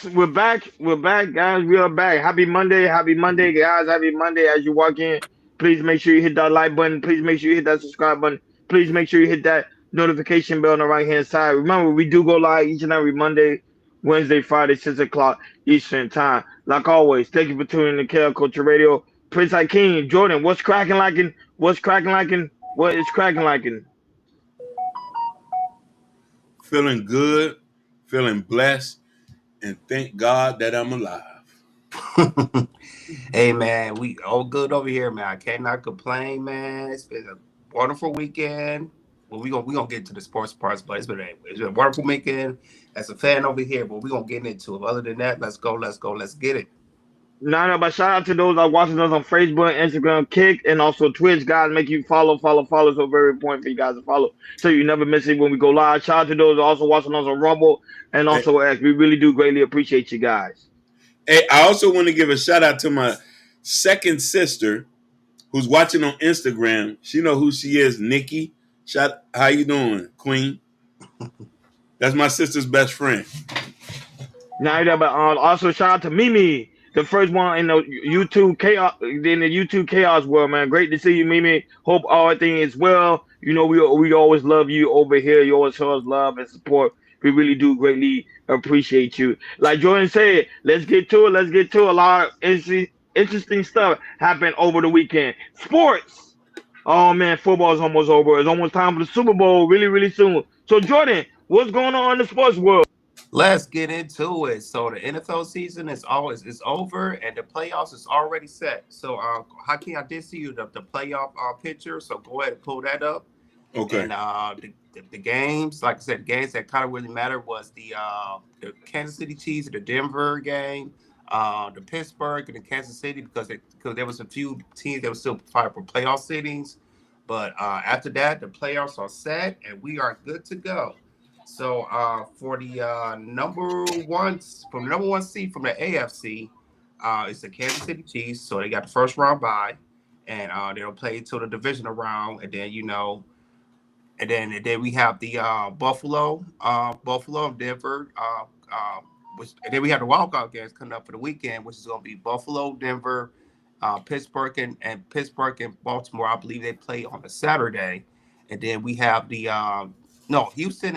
we're back. We're back, guys. We are back. Happy Monday, guys. Happy Monday. As you walk in, please make sure you hit that like button. Please make sure you hit that subscribe button. Please make sure you hit that notification bell on the right hand side. Remember, we do go live each and every Monday, Wednesday, Friday, 6 o'clock Eastern time. Like always, thank you for tuning in to KL Culture Radio. Prince Hakeem, Jordan, what's cracking like in? What's cracking like in? What is cracking like in? Feeling good, feeling blessed, and thank God that I'm alive. Hey man, we all good over here, man. I cannot complain, man. It's been a wonderful weekend. Well, we gonna get to the sports parts, but it's been a wonderful weekend as a fan over here. But we gonna get into it. Other than that, let's get it. No, but shout out to those that are watching us on Facebook, Instagram, Kick, and also Twitch. Guys, make you follow. So very important for you guys to follow, so you never miss it when we go live. Shout out to those that are also watching us on Rumble and Hey, also X. We really do greatly appreciate you guys. hey, I also want to give a shout out to my second sister who's watching on Instagram. She know who she is, Nikki. How you doing, Queen? That's my sister's best friend. Now that, but also shout out to Mimi, the first one in the YouTube chaos world, man. Great to see you, Mimi. Hope everything is well. You know, we always love you over here. You always show us love and support. We really do greatly appreciate you. Like Jordan said, let's get to it. Let's get to it. A lot of interesting stuff happened over the weekend. Sports. Oh man, football is almost over. It's almost time for the Super Bowl. Really, really soon. So Jordan, what's going on in the sports world? Let's get into it. So the NFL season is over, and the playoffs is already set. So, Hakeem, I did see you the playoff picture. So go ahead and pull that up. Okay. And the games, like I said, the games that kind of really matter was the Kansas City Chiefs, the Denver game, the Pittsburgh and the Kansas City because there was a few teams that were still fighting for playoff sittings. But after that, the playoffs are set and we are good to go. So for the number one seed from the AFC, it's the Kansas City Chiefs. So they got the first round bye, and they'll play till the divisional round, and then and then we have the Buffalo and Denver, and then we have the wild card games coming up for the weekend, which is going to be Buffalo, Denver, Pittsburgh and Baltimore. I believe they play on a Saturday, and then we have the no Houston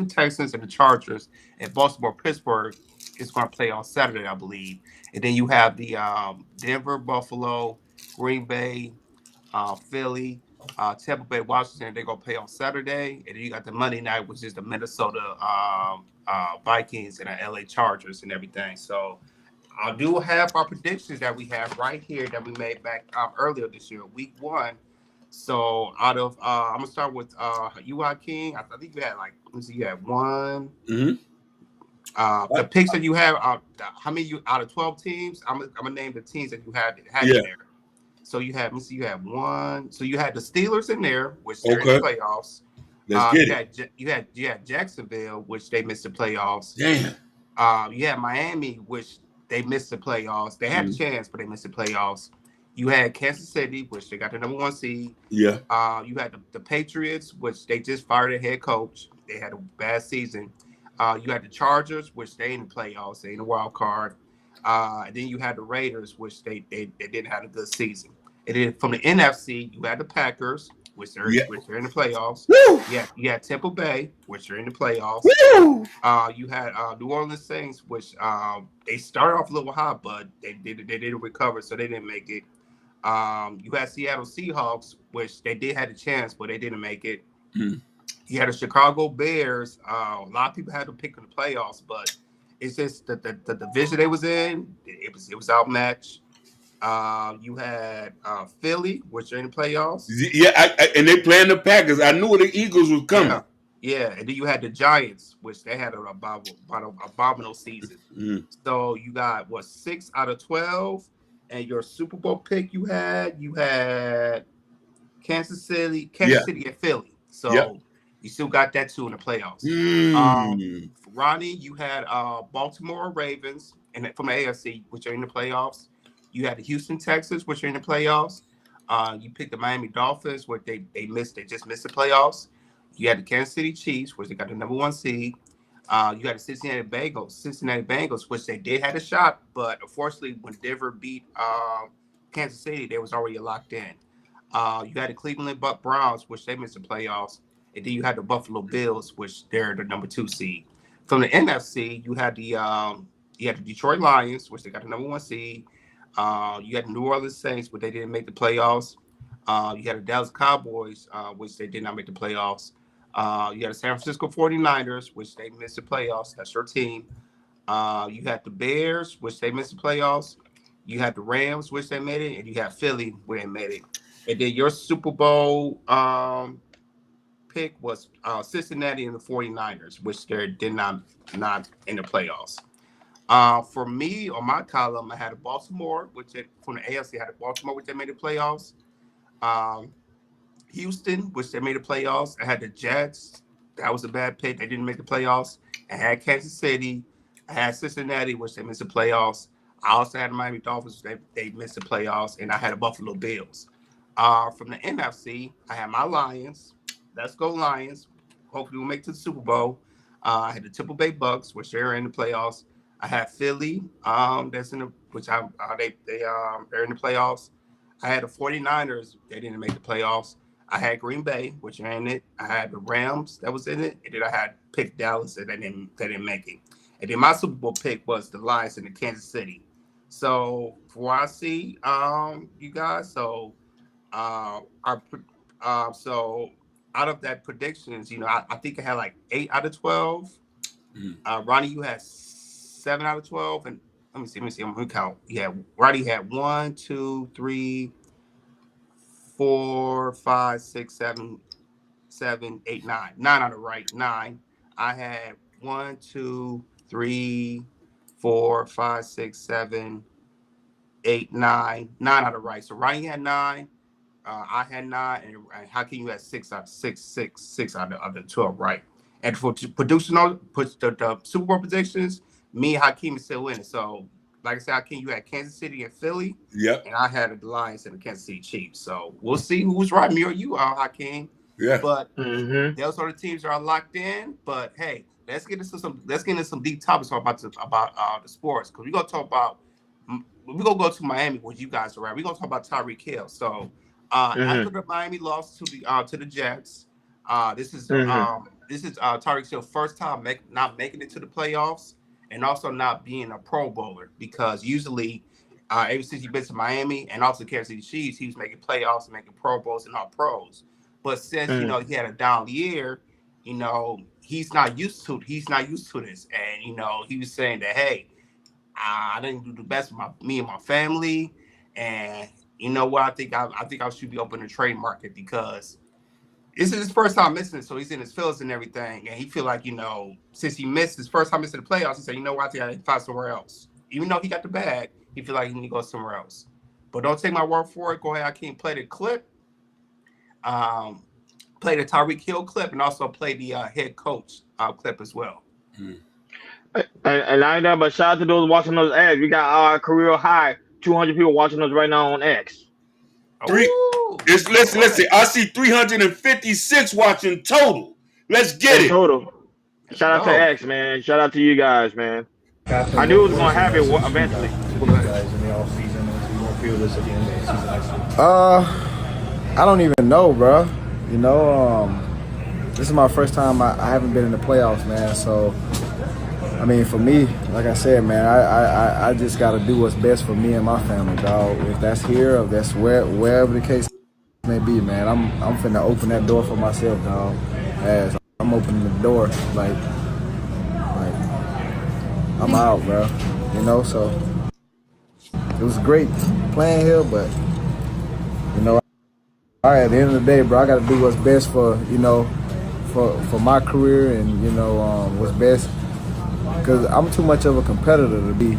Texans and the Chargers, and Baltimore Pittsburgh is going to play on Saturday, I believe, and then you have the Denver, Buffalo, Green Bay, Philly, Tampa Bay, Washington. They're gonna play on Saturday, and then you got the Monday night, which is the Minnesota Vikings and the LA Chargers and everything. So I do have our predictions that we have right here that we made back earlier this year, week one. So out of I'm gonna start with you, King. I think you had let me see, you had one. Mm-hmm. The picks that you have, how many you out of 12 teams? I'm gonna name the teams that you had Yeah. in there. So you had, let me see, you had one. So you had the Steelers in there, which they're in the playoffs. Let's get it. You had Jacksonville, which they missed the playoffs. Damn. You had Miami, which they missed the playoffs. They had a chance, but they missed the playoffs. You had Kansas City, which they got the number one seed. Yeah. You had the Patriots, which they just fired their head coach. They had a bad season. You had the Chargers, which they in the playoffs. They in the wild card. And then you had the Raiders, which they didn't have a good season. And then from the NFC, you had the Packers, which they're in the playoffs. Woo! You had Tampa Bay, which are in the playoffs. Woo! You had New Orleans Saints, which they started off a little hot, but they didn't recover, so they didn't make it. You had Seattle Seahawks, which they did have a chance, but they didn't make it. Mm. You had the Chicago Bears. A lot of people had to pick in the playoffs, but it's just the division they was in. It was outmatched. You had Philly, which are in the playoffs. Yeah, and they playing the Packers. I knew the Eagles was coming. Yeah, and then you had the Giants, which they had an abominable season. Mm. So you got 6 out of 12, and your Super Bowl pick you had Kansas City and Philly. So you still got that too in the playoffs. For Ronnie, you had Baltimore Ravens and from the AFC, which are in the playoffs. You had the Houston Texans, which are in the playoffs. You picked the Miami Dolphins, where they just missed the playoffs. You had the Kansas City Chiefs, which they got the number one seed. You had the Cincinnati Bengals, which they did had a shot, but unfortunately, when Denver beat Kansas City, they was already locked in. You had the Cleveland Browns, which they missed the playoffs, and then you had the Buffalo Bills, which they're the number 2 seed. From the NFC, you had the Detroit Lions, which they got the number 1 seed. You had the New Orleans Saints, but they didn't make the playoffs. You had the Dallas Cowboys, which they did not make the playoffs. You had the San Francisco 49ers, which they missed the playoffs. That's your team. You had the Bears, which they missed the playoffs. You had the Rams, which they made it, and you had Philly, where they made it. And then your Super Bowl pick was Cincinnati and the 49ers, which they did not in the playoffs. For me, on my column, I had a Baltimore, from the AFC, I had a Baltimore, which they made the playoffs. Um, Houston, which they made the playoffs. I had the Jets. That was a bad pick. They didn't make the playoffs. I had Kansas City. I had Cincinnati, which they missed the playoffs. I also had the Miami Dolphins. They missed the playoffs. And I had the Buffalo Bills. From the NFC, I had my Lions. Let's go Lions. Hopefully we'll make it to the Super Bowl. I had the Tampa Bay Bucks, which they're in the playoffs. I had Philly, they're in the playoffs. I had the 49ers, they didn't make the playoffs. I had Green Bay, which are in it. I had the Rams that was in it. And then I had picked Dallas, and they didn't make it. And then my Super Bowl pick was the Lions and the Kansas City. So for what I see, you guys, so so out of that predictions, I think I had like 8 out of 12. Ronnie, you had 7 out of 12, and let me see. I'm gonna count. Yeah, Ronnie had 1, 2, 3, 4, 5, 6, 7, 8, 9. 9 out of right. 9. I had 1, 2, 3, 4, 5, 6, 7, 8, 9. 9 out of right. So Ronnie had 9. I had 9, and Hakeem, you had 6 out of the 12, right? And for producing the Super Bowl predictions, me and Hakeem is still winning. So, like I said, Hakeem, you had Kansas City and Philly. Yep. And I had the Lions and the Kansas City Chiefs. So we'll see who's right, me or you, Hakeem. Yeah. But those are the teams that are locked in. But hey, let's get into some deep topics about the sports, because we're gonna talk about. We're gonna go to Miami, where you guys are at. We're gonna talk about Tyreek Hill. So after the Miami loss to the Jets, this is Tyreek Hill's first time not making it to the playoffs, and also not being a Pro Bowler, because usually ever since he's been to Miami and also Kansas City Chiefs, he was making playoffs and making Pro Bowls and all pros. But since he had a down year, he's not used to this, and he was saying that, hey, I didn't do the best for me and my family, and you know what? I think I should be open to trade market, because this is his first time missing it, so he's in his feelings and everything, and he feel like, since he missed his first time missing the playoffs, he said, I think I need to find somewhere else. Even though he got the bag, he feel like he need to go somewhere else. But don't take my word for it. Go ahead, I can't play the clip. Play the Tyreek Hill clip, and also play the head coach clip as well. And I ain't done, but shout out to those watching those ads. We got our career high 200 people watching us right now on X. Listen. I see 356 watching total. Let's get it. Total. Shout out to X, man. Shout out to you guys, man. I knew it was gonna happen eventually. I don't even know, bro. This is my first time. I haven't been in the playoffs, man. So, I mean, for me, like I said, man, I just got to do what's best for me and my family, dog. If that's here, or if that's wherever the case may be, man, I'm finna open that door for myself, dog. As I'm opening the door, like I'm out, bro. So it was great playing here, but all right, at the end of the day, bro, I got to do what's best for for my career, and what's best, because I'm too much of a competitor to be,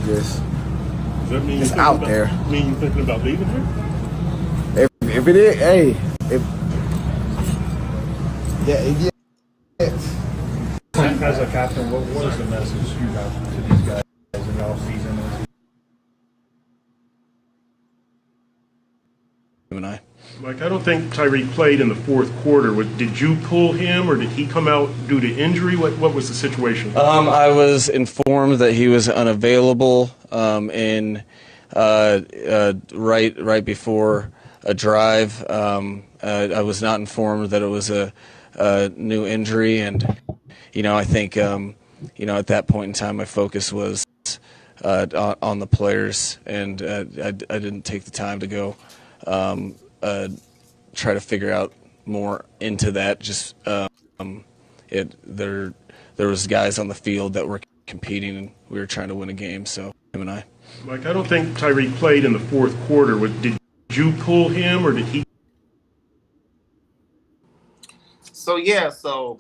just out there. Mean you thinking about leaving here? If it is, hey, yeah. As a captain, what is the message you have to these guys in the off season? And I. Mike, I don't think Tyreek played in the fourth quarter. Did you pull him, or did he come out due to injury? What was the situation? I was informed that he was unavailable right before a drive. I was not informed that it was a new injury, and I think at that point in time, my focus was on the players, and I didn't take the time to go try to figure out more into that. Just there was guys on the field that were competing, and we were trying to win a game. So him and I. Mike, I don't think Tyreek played in the fourth quarter. Did you pull him, or did he? So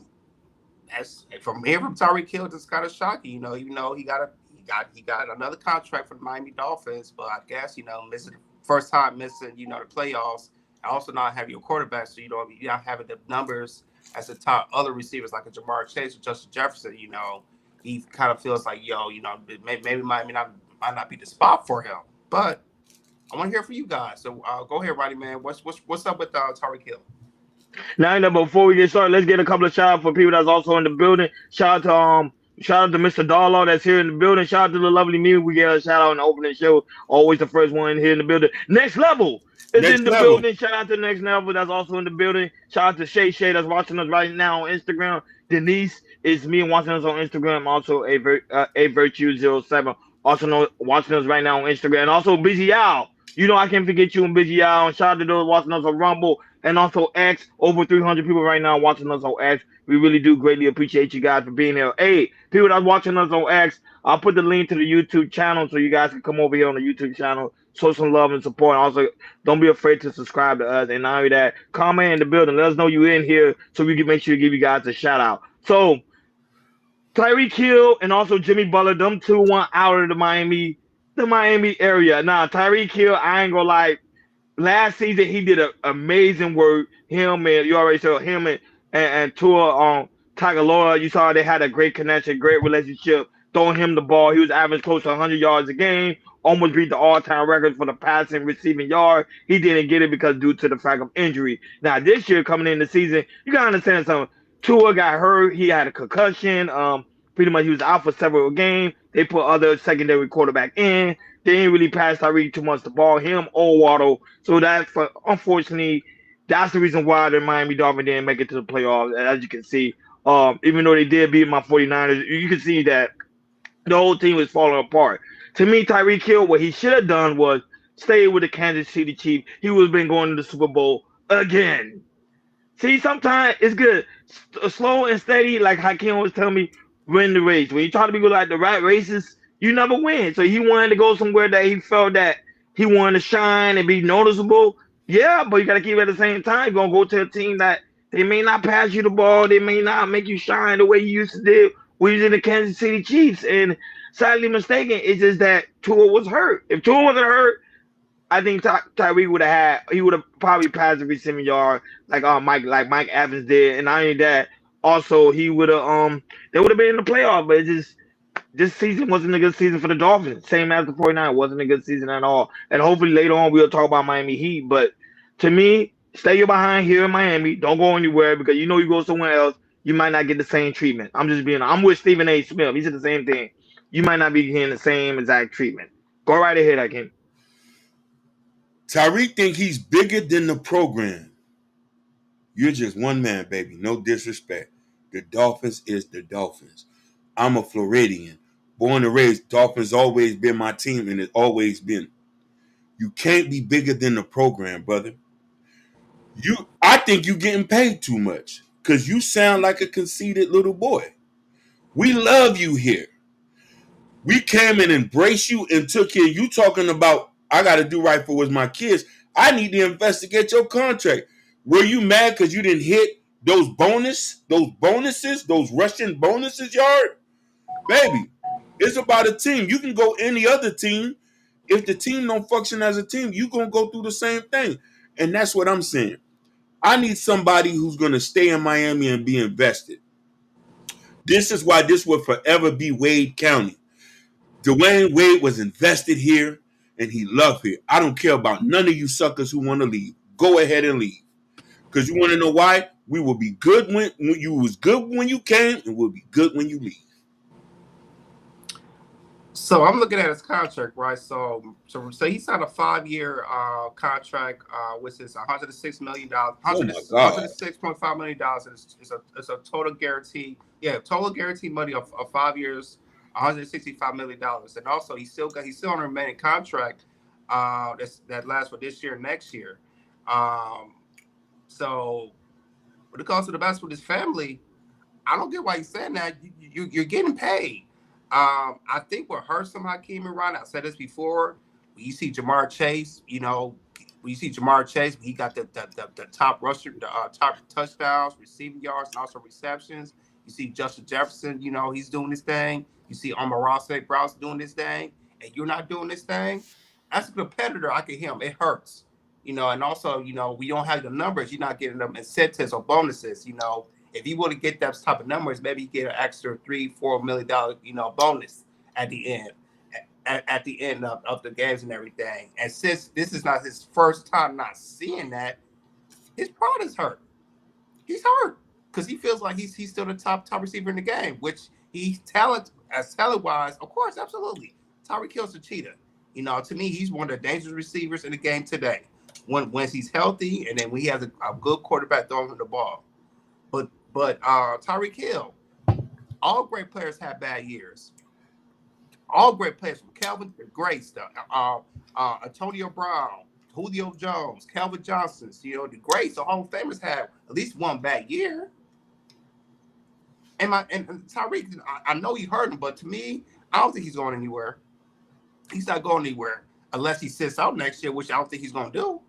as from here from Tyreek Hill, just kind of shocking. Even though he got another contract for the Miami Dolphins, but I guess missing first time missing the playoffs, and also not having your quarterback, so you're not having the numbers as the top other receivers like a Jamar Chase or Justin Jefferson. He kind of feels like maybe might not be the spot for him. But I want to hear from you guys. So go ahead, Roddy, man. What's up with Tyreek Hill? Now, before we get started, let's get a couple of shout out for people that's also in the building. Shout out to Mr. Darlaw that's here in the building. Shout out to the lovely me. We get a shout out in the opening show. Always the first one here in the building. Next Level is in the building. Shout out to Next Level that's also in the building. Shout out to Shay that's watching us right now on Instagram. Denise is me watching us on Instagram. Also a Virtue07 also watching us right now on Instagram. And also Busy Al. I can't forget you and Busy Al. And shout out to those watching us on Rumble. And also X, over 300 people right now watching us on X. We really do greatly appreciate you guys for being here. Hey, people that's watching us on X, I'll put the link to the YouTube channel so you guys can come over here on the YouTube channel, show some love and support. Also, don't be afraid to subscribe to us. And not only that, comment in the building. Let us know you're in here so we can make sure to give you guys a shout out. So, Tyreek Hill and also Jimmy Butler, them two went out of the Miami area. Now, Tyreek Hill, I ain't gonna lie. Last season, he did amazing work. Him and you already saw him and Tua Tagovailoa. You saw they had a great connection, great relationship. Throwing him the ball, he was averaging close to 100 yards a game. Almost beat the all-time record for the passing receiving yard. He didn't get it because due to the fact of injury. Now this year coming in the season, you gotta understand something. Tua got hurt. He had a concussion. Pretty much he was out for several games. They put other secondary quarterback in. They didn't really pass Tyreek too much the ball, him or Waddle. So unfortunately, that's the reason why the Miami Dolphins didn't make it to the playoffs. As you can see, even though they did beat my 49ers, you can see that the whole team was falling apart. To me, Tyreek Hill, what he should have done was stay with the Kansas City Chiefs. He would have been going to the Super Bowl again. See, sometimes it's good. Slow and steady, like Hakeem always tell me, win the race. When you try to be good like the right races, you never win. So he wanted to go somewhere that he felt that he wanted to shine and be noticeable. Yeah, but you got to keep at the same time. You're going to go to a team that they may not pass you the ball. They may not make you shine the way you used to do when you was in the Kansas City Chiefs. And sadly mistaken, it's just that Tua was hurt. If Tua wasn't hurt, I think Tyreek would have probably passed the receiving yard like Mike Evans did. And not only that, also he would have they would have been in the playoff, but it's just this season wasn't a good season for the Dolphins. Same as the 49ers, wasn't a good season at all. And hopefully later on we'll talk about Miami Heat. But to me, stay your behind here in Miami. Don't go anywhere because you go somewhere else, you might not get the same treatment. I'm with Stephen A. Smith. He said the same thing. You might not be getting the same exact treatment. Go right ahead, Hakeem. Tyreek think he's bigger than the program. You're just one man, baby. No disrespect. The Dolphins is the Dolphins. I'm a Floridian. Born and raised, Dolphins always been my team, and it's always been. You can't be bigger than the program, brother. I think you getting paid too much because you sound like a conceited little boy. We love you here. We came and embraced you and took care. You talking about, I got to do right for my kids. I need to investigate your contract. Were you mad because you didn't hit those bonuses, those Russian bonuses, yard? Baby, it's about a team. You can go any other team. If the team don't function as a team, you're going to go through the same thing. And that's what I'm saying. I need somebody who's going to stay in Miami and be invested. This is why this will forever be Wade County. Dwayne Wade was invested here, and he loved here. I don't care about none of you suckers who want to leave. go ahead and leave. Because you want to know why? We will be good when you was good when you came, and we'll be good when you leave. So I'm looking at his contract, right? So he signed a 5-year contract, which is $106 million, Oh my God. $106.5 million. It's a total guarantee. Yeah, total guarantee money of 5 years, $165 million. And also he's still on a remaining contract that lasts for this year and next year. So when it comes to the best with his family, I don't get why he's saying that. You're getting paid. I think what hurts him, Hakeem and Ron, I said this before. When you see Jamar Chase, he got the top rusher, the top touchdowns, receiving yards, and also receptions. You see Justin Jefferson, he's doing this thing. You see Amon-Ra St. Brown's doing this thing, and you're not doing this thing. As a competitor, I can hear him. It hurts. And also, we don't have the numbers. You're not getting them incentives or bonuses. If you want to get that type of numbers, maybe you get an extra $3-4 million, bonus at the end, at the end of the games and everything. And since this is not his first time not seeing that, his pride is hurt. He's hurt because he feels like he's still the top receiver in the game, which he's talent wise, of course, absolutely. Tyreek Hill's a cheetah. To me, he's one of the dangerous receivers in the game today. When he's healthy, and then when he has a good quarterback throwing him the ball. But Tyreek Hill, all great players have bad years. All great players, from Calvin, great stuff. Antonio Brown, Julio Jones, Calvin Johnson, the greats, the Hall of Famers have at least one bad year. And Tyreek, I know you heard him, but to me, I don't think he's going anywhere. He's not going anywhere unless he sits out next year, which I don't think he's going to do.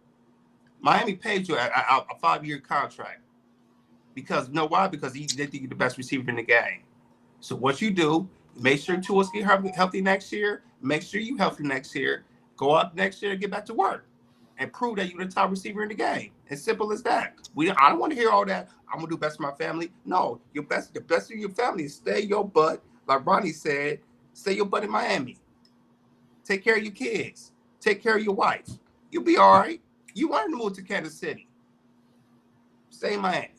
Miami paid you a 5-year contract. Because you know why? Because they think you're the best receiver in the game. So what you do, make sure Tua's get healthy next year. Make sure you healthy next year. Go out next year and get back to work. And prove that you're the top receiver in the game. As simple as that. I don't want to hear all that. I'm going to do best for my family. No, the best of your family is stay your butt. Like Ronnie said, stay your butt in Miami. Take care of your kids. Take care of your wife. You'll be all right. You wanted to move to Kansas City. Stay in Miami.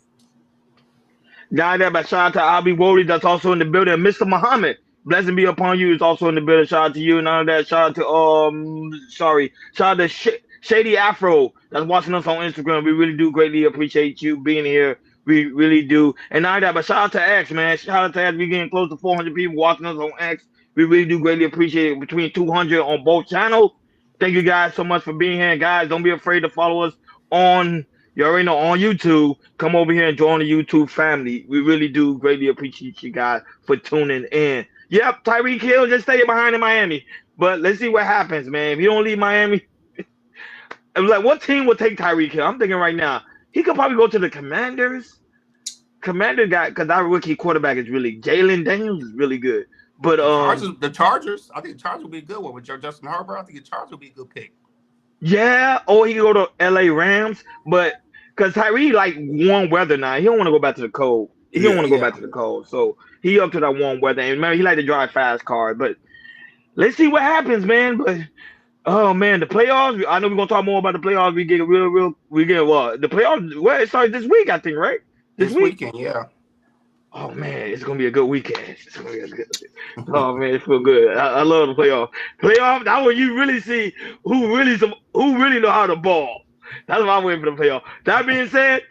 Guy there, but shout out to Abi Wody, that's also in the building. Mr. Muhammad, blessing be upon you, is also in the building. Shout out to you and all that. Shout out to Shady Afro that's watching us on Instagram. We really do greatly appreciate you being here. We really do. And not that, but shout out to X, man. Shout out to X. We're getting close to 400 people watching us on X. We really do greatly appreciate it. Between 200 on both channels. Thank you guys so much for being here. And guys, don't be afraid to follow us on. You already know, on YouTube. Come over here and join the YouTube family. We really do greatly appreciate you guys for tuning in. Yep, Tyreek Hill just stay behind in Miami. But let's see what happens, man. If you don't leave Miami, like, what team will take Tyreek Hill? I'm thinking right now, he could probably go to the Commanders. Commander got, because our rookie quarterback is really, Jalen Daniels is really good. But the Chargers, I think the Chargers will be a good one with Justin Herbert. I think the Chargers will be a good pick. Yeah, or he can go to LA Rams, but because Tyree like warm weather now, he don't want to go back to the cold. He don't want to go back to the cold, so he up to that warm weather. And remember, he like to drive fast cars. But let's see what happens, man. But oh man, the playoffs. I know we're gonna talk more about the playoffs. We get the playoffs. Well, it started this week, I think, right? This weekend, yeah. Oh man, it's gonna be a good weekend. Oh man, it feels good. I love the playoff. Playoff, that's where you really see who really know how to ball. That's why I'm waiting for the playoff. That being said,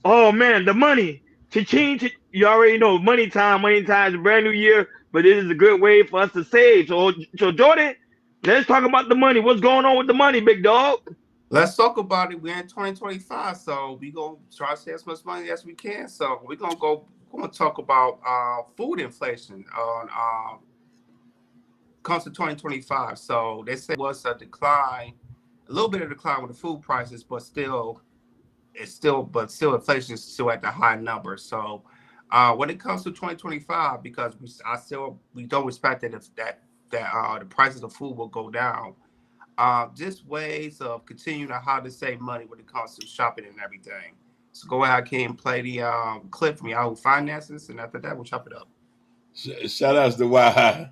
oh man, the money. Cha-ching, you already know money time is a brand new year, but it is a good way for us to save. So Jordan, let's talk about the money. What's going on with the money, big dog? Let's talk about it. We're in 2025, so we're going to try to save as much money as we can. So we're going to talk about food inflation on comes to 2025. So they say it was a little bit of decline with the food prices, but still inflation is still at the high number. So when it comes to 2025, because we don't expect that the prices of food will go down. Just ways of continuing to how to save money when it comes to shopping and everything. So go ahead, Hakeem, play the clip from Yahoo Finances, and after that, we'll chop it up. Shout outs to Why.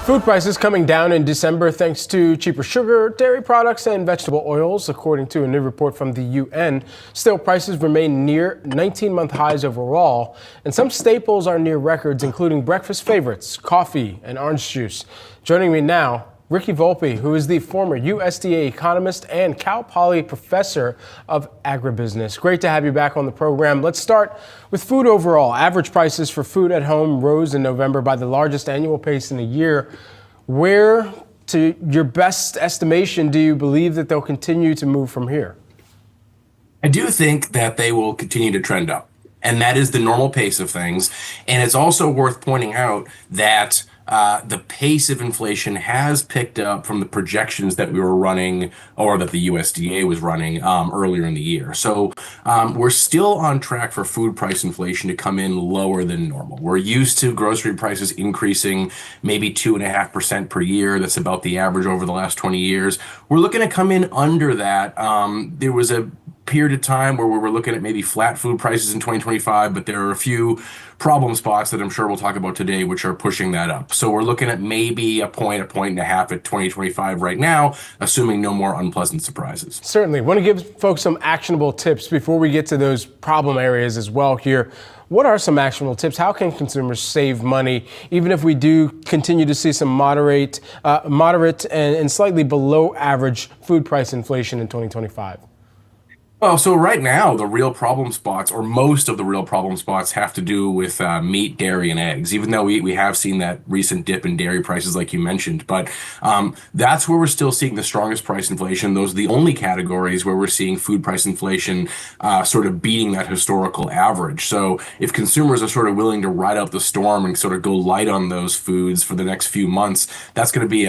Food prices coming down in December thanks to cheaper sugar, dairy products, and vegetable oils, according to a new report from the UN. Still, prices remain near 19-month highs overall, and some staples are near records, including breakfast favorites, coffee, and orange juice. Joining me now, Ricky Volpe, who is the former USDA economist and Cal Poly professor of agribusiness. Great to have you back on the program. Let's start with food overall. Average prices for food at home rose in November by the largest annual pace in a year. Where, to your best estimation, do you believe that they'll continue to move from here? I do think that they will continue to trend up, and that is the normal pace of things. And it's also worth pointing out that the pace of inflation has picked up from the projections that we were running, or that the USDA was running earlier in the year. So we're still on track for food price inflation to come in lower than normal. We're used to grocery prices increasing maybe 2.5% per year. That's about the average over the last 20 years. We're looking to come in under that. There was a period of time where we were looking at maybe flat food prices in 2025, but there are a few problem spots that I'm sure we'll talk about today, which are pushing that up. So we're looking at maybe a point and a half at 2025 right now, assuming no more unpleasant surprises. Certainly. Want to give folks some actionable tips before we get to those problem areas as well here. What are some actionable tips? How can consumers save money, even if we do continue to see some moderate and slightly below average food price inflation in 2025? Well, so right now, the real problem spots, or most of the real problem spots, have to do with meat, dairy, and eggs, even though we have seen that recent dip in dairy prices, like you mentioned. But that's where we're still seeing the strongest price inflation. Those are the only categories where we're seeing food price inflation sort of beating that historical average. So if consumers are sort of willing to ride out the storm and sort of go light on those foods for the next few months, that's going to be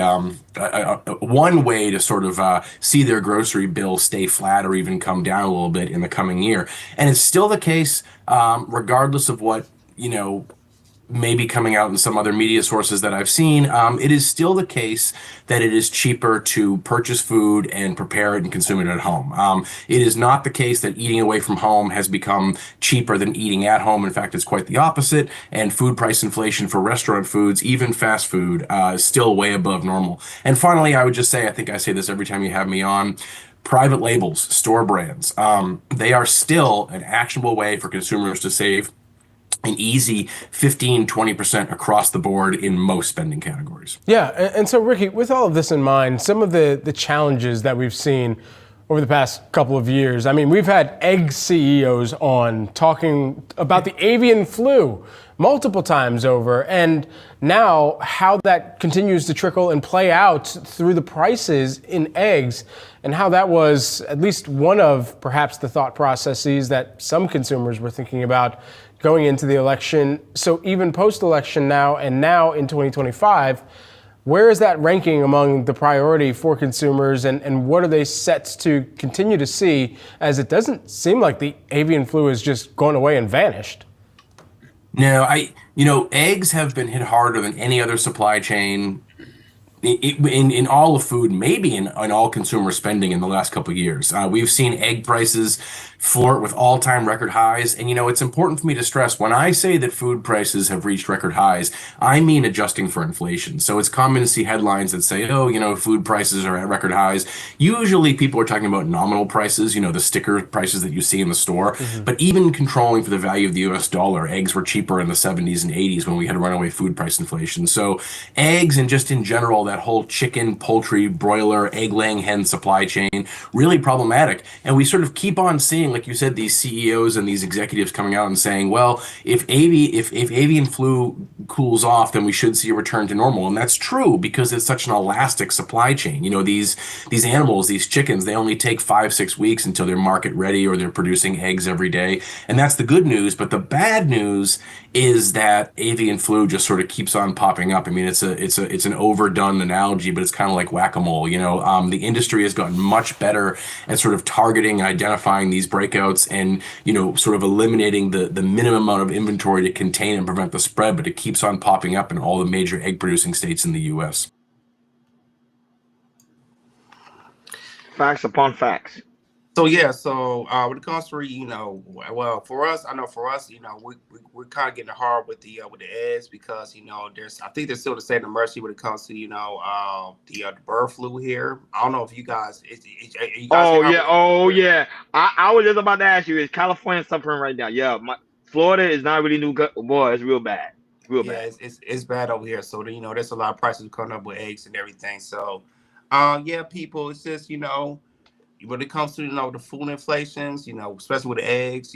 one way to sort of see their grocery bill stay flat or even come down a little bit in the coming year. And it's still the case, regardless of what, may be coming out in some other media sources that I've seen. It is still the case that it is cheaper to purchase food and prepare it and consume it at home. It is not the case that eating away from home has become cheaper than eating at home. In fact, it's quite the opposite. And food price inflation for restaurant foods, even fast food, is still way above normal. And finally, I would just say, I think I say this every time you have me on, private labels, store brands, they are still an actionable way for consumers to save an easy 15-20% across the board in most spending categories. Yeah, and so Ricky, with all of this in mind, some of the challenges that we've seen over the past couple of years, I mean, we've had egg CEOs on talking about the avian flu multiple times over, and now how that continues to trickle and play out through the prices in eggs, and how that was at least one of perhaps the thought processes that some consumers were thinking about going into the election. So even post-election now, and now in 2025, where is that ranking among the priority for consumers, and what are they set to continue to see, as it doesn't seem like the avian flu has just gone away and vanished? No, eggs have been hit harder than any other supply chain in all of food, maybe in all consumer spending in the last couple of years. We've seen egg prices flirt with all-time record highs. And, it's important for me to stress, when I say that food prices have reached record highs, I mean adjusting for inflation. So it's common to see headlines that say, food prices are at record highs. Usually people are talking about nominal prices, the sticker prices that you see in the store. Mm-hmm. But even controlling for the value of the US dollar, eggs were cheaper in the 70s and 80s when we had runaway food price inflation. So eggs, and just in general, that whole chicken, poultry, broiler, egg-laying hen supply chain, really problematic. And we sort of keep on seeing, like you said, these CEOs and these executives coming out and saying, well, if avian flu cools off, then we should see a return to normal. And that's true, because it's such an elastic supply chain. These animals, these chickens, they only take 5-6 weeks until they're market ready, or they're producing eggs every day. And that's the good news. But the bad news is that avian flu just sort of keeps on popping up. I mean, it's an overdone analogy, but it's kind of like whack-a-mole. The industry has gotten much better at sort of targeting and identifying these breakouts, and sort of eliminating the minimum amount of inventory to contain and prevent the spread, but it keeps on popping up in all the major egg producing states in the US. Facts upon facts. When it comes to well, for us, I know for us, we're kind of getting hard with the eggs because there's I think there's still the state of emergency when it comes to the bird flu here. I don't know if you guys are you guys Oh hearing yeah, about oh it? yeah. I was just about to ask you, is California suffering right now? Yeah, Florida is not really new. Boy, it's real bad, real Yeah, bad. it's bad over here. So there's a lot of prices coming up with eggs and everything. So, yeah, people, it's just when it comes to the food inflations, especially with the eggs,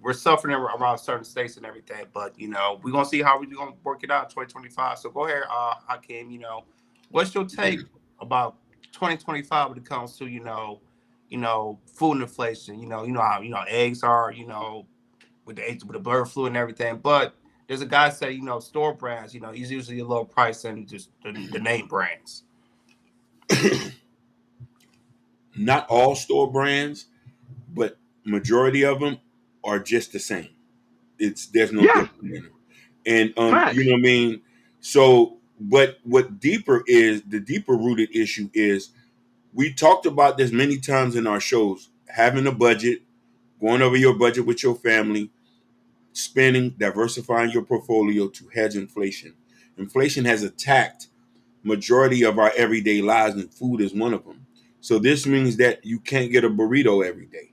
we're suffering around certain states and everything. But we're gonna see how we're gonna work it out in 2025. So go ahead, Hakeem. What's your take about 2025 when it comes to food inflation? How eggs are with the bird flu and everything. But there's a guy say store brands, he's usually a lower price than just the name brands. Not all store brands, but majority of them are just the same. There's no Yeah, difference in them. And you facts. know what I mean? So, but what deeper is the deeper rooted issue is we talked about this many times in our shows, having a budget, going over your budget with your family, spending, diversifying your portfolio to hedge inflation. Inflation has attacked majority of our everyday lives, and food is one of them. So this means that you can't get a burrito every day.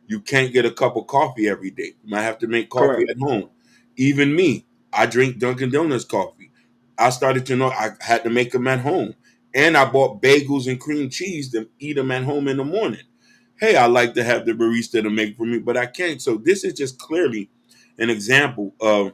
You can't get a cup of coffee every day. You might have to make coffee Correct. at home. Even me, I drink Dunkin' Donuts coffee. I started to know I had to make them at home. And I bought bagels and cream cheese to eat them at home in the morning. Hey, I like to have the barista to make for me, but I can't. So this is just clearly an example of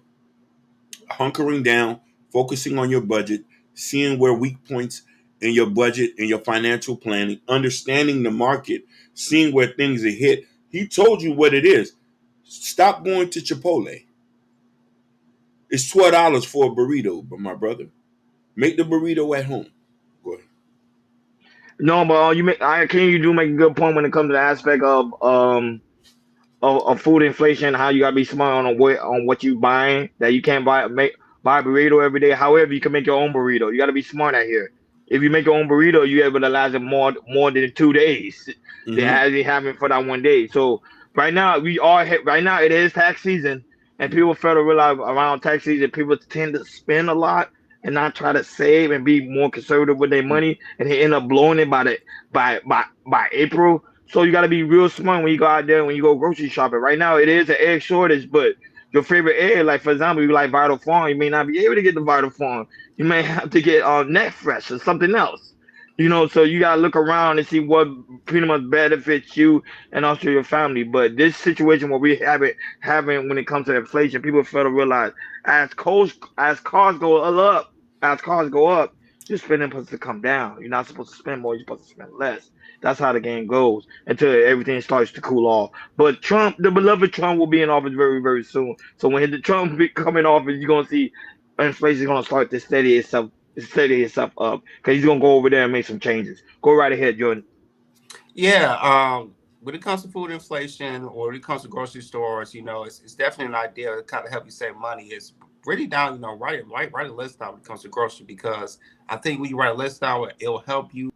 hunkering down, focusing on your budget, seeing where weak points in your budget and your financial planning, understanding the market, seeing where things are hit. He told you what it is. Stop going to Chipotle. It's $12 for a burrito, but my brother, make the burrito at home. Go ahead. No, but you do make a good point when it comes to the aspect of food inflation, how you gotta be smart on what you buying. That you can't buy a burrito every day. However, you can make your own burrito. You gotta be smart out here. If you make your own burrito, you're able to last it more than 2 days than Mm-hmm. as it having for that one day. So right now it is tax season, and people fail to realize around tax season people tend to spend a lot and not try to save and be more conservative with their money, and they end up blowing it by April. So you got to be real smart when you go out there when you go grocery shopping. Right now, it is an egg shortage, but your favorite egg, like for example, you like Vital Farm, you may not be able to get the Vital Farm. You may have to get Net Fresh or something else. So you gotta look around and see what pretty much benefits you and also your family. But this situation where we have it having when it comes to inflation, people fail to realize as cars go up, as cars go up, your spending supposed to come down. You're not supposed to spend more. You're supposed to spend less. That's how the game goes until everything starts to cool off. But Trump, the beloved Trump, will be in office very, very soon. So when the Trump be coming off, you're gonna see inflation is gonna start to steady itself up because he's gonna go over there and make some changes. Go right ahead, Jordan. Yeah, when it comes to food inflation or when it comes to grocery stores, it's definitely an idea to kind of help you save money. Is really down, write a list down when it comes to grocery because I think when you write a list down, it'll help you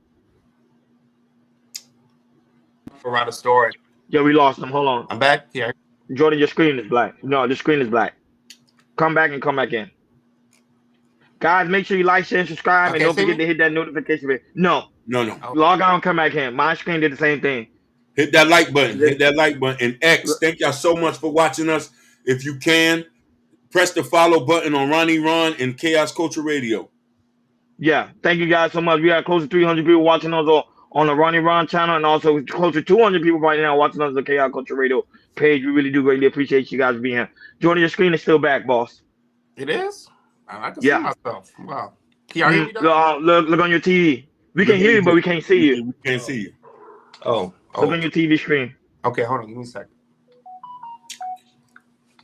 around the store. Yeah, we lost him. Hold on, I'm back here. Jordan. Your screen is black. No, the screen is black. Come back and come back in. Guys, make sure you like, share, and subscribe, and Okay, don't see forget me? to hit that notification bell. No, No, no. Oh, log out and come back in. My screen did the same thing. Hit that like button. Hit that like button. And X, thank y'all so much for watching us. If you can, press the follow button on Ronnie Ron and Chaos Culture Radio. Yeah, thank you guys so much. We got close to 300 people watching us on the Ronnie Ron channel, and also close to 200 people right now watching us on the KI Culture Radio page. We really do greatly appreciate you guys being here. Jordan, your screen is still back, boss. it is? I can see Yeah. myself. Wow. Can y'all hear me though? Look on your TV. We can Look at hear you, you. but we can't see you. We can't see you. Oh, Look on your TV screen. Okay, hold on. Give me a second.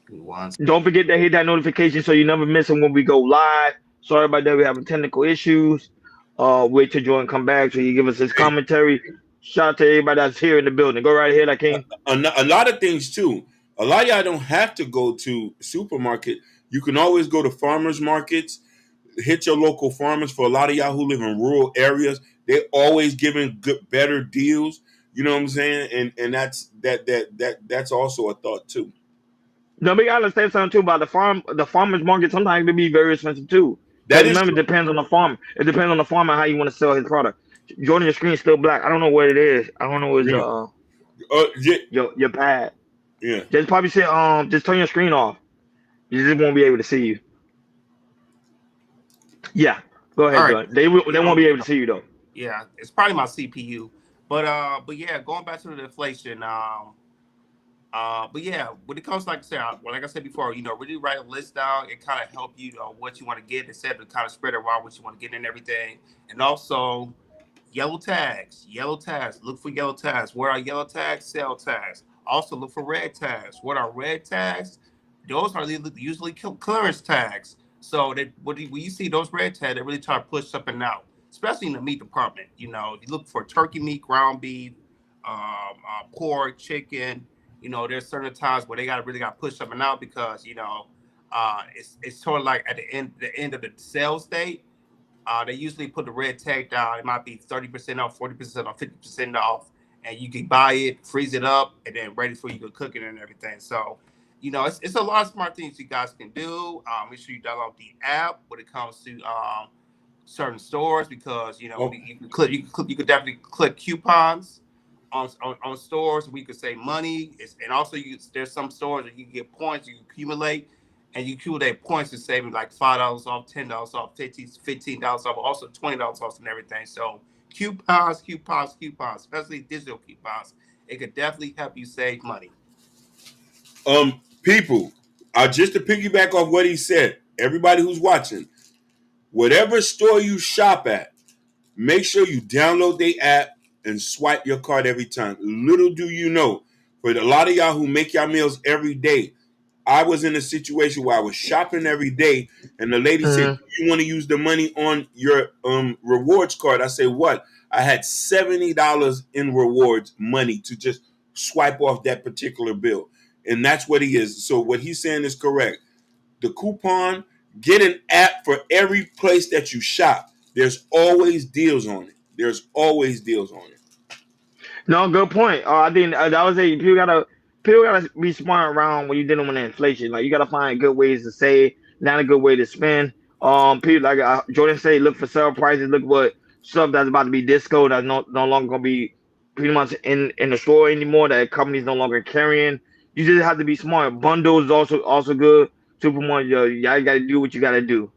Give me one second. Don't forget to hit that notification so you never miss it when we go live. Sorry about that. We're having technical issues. Wait till Jordan come back so he give us his commentary. Shout out to everybody that's here in the building. Go right ahead, Akeem. A lot of things too. A lot of y'all don't have to go to supermarket. You can always go to farmers markets. Hit your local farmers. For a lot of y'all who live in rural areas, they're always giving better deals. You know what I'm saying? And that's also a thought too. No, we gotta say something too about the farm. The farmers market sometimes can be very expensive too. Because That is remember, it true. depends on the farm. It depends on the farmer how you want to sell his product. Jordan, your screen's still black. I don't know what it is. I don't know Yeah. what's Yeah. your pad. Yeah. Just probably say just turn your screen off. You just won't be able to see you. Yeah, go All ahead, right. Jordan. They won't be able to see you though. Yeah, it's probably my CPU. But yeah, going back to the inflation. But yeah, when it comes, like I said, like I said before, really write a list down. It kind of help you know what you want to get instead of kind of spread around what you want to get and everything. And also, yellow tags. Yellow tags. Look for yellow tags. Where are yellow tags? Sell tags. Also look for red tags. What are red tags? Those are usually clearance tags. So that when you see those red tags, they really try to push something out, especially in the meat department. You look for turkey meat, ground beef, pork, chicken. There's certain times where they really got to push something out because it's sort of like at the end of the sales date. They usually put the red tag down. It might be 30% off, 40% off, 50% off, and you can buy it, freeze it up, and then ready for you to cook it and everything. So, it's a lot of smart things you guys can do. Make sure you download the app when it comes to certain stores because Oh, you could definitely click coupons on stores where you could save money. And also there's some stores that you can get points you can accumulate, and you accumulate points to saving like $5 off, $10 off, $15 off, also $20 off and everything. So coupons, especially digital coupons, it could definitely help you save money. people, just to piggyback off what he said, everybody who's watching, whatever store you shop at, make sure you download the app and swipe your card every time. Little do you know, for a lot of y'all who make y'all meals every day, I was in a situation where I was shopping every day, and the lady said, Mhm. "Do you want to use the money on your rewards card?" I said, "What?" I had $70 in rewards money to just swipe off that particular bill, and that's what he is. So what he's saying is correct. The coupon, get an app for every place that you shop. There's always deals on it. There's always deals on it. No, good point. I think that was a people gotta be smart around when you're dealing with inflation. Like you gotta find good ways to save, not a good way to spend. People like Jordan say, look for sale prices. Look what stuff that's about to be disco that's no longer gonna be pretty much in the store anymore. That company's no longer carrying. You just have to be smart. Bundles is also good. Supermarket, y'all gotta do what you gotta do.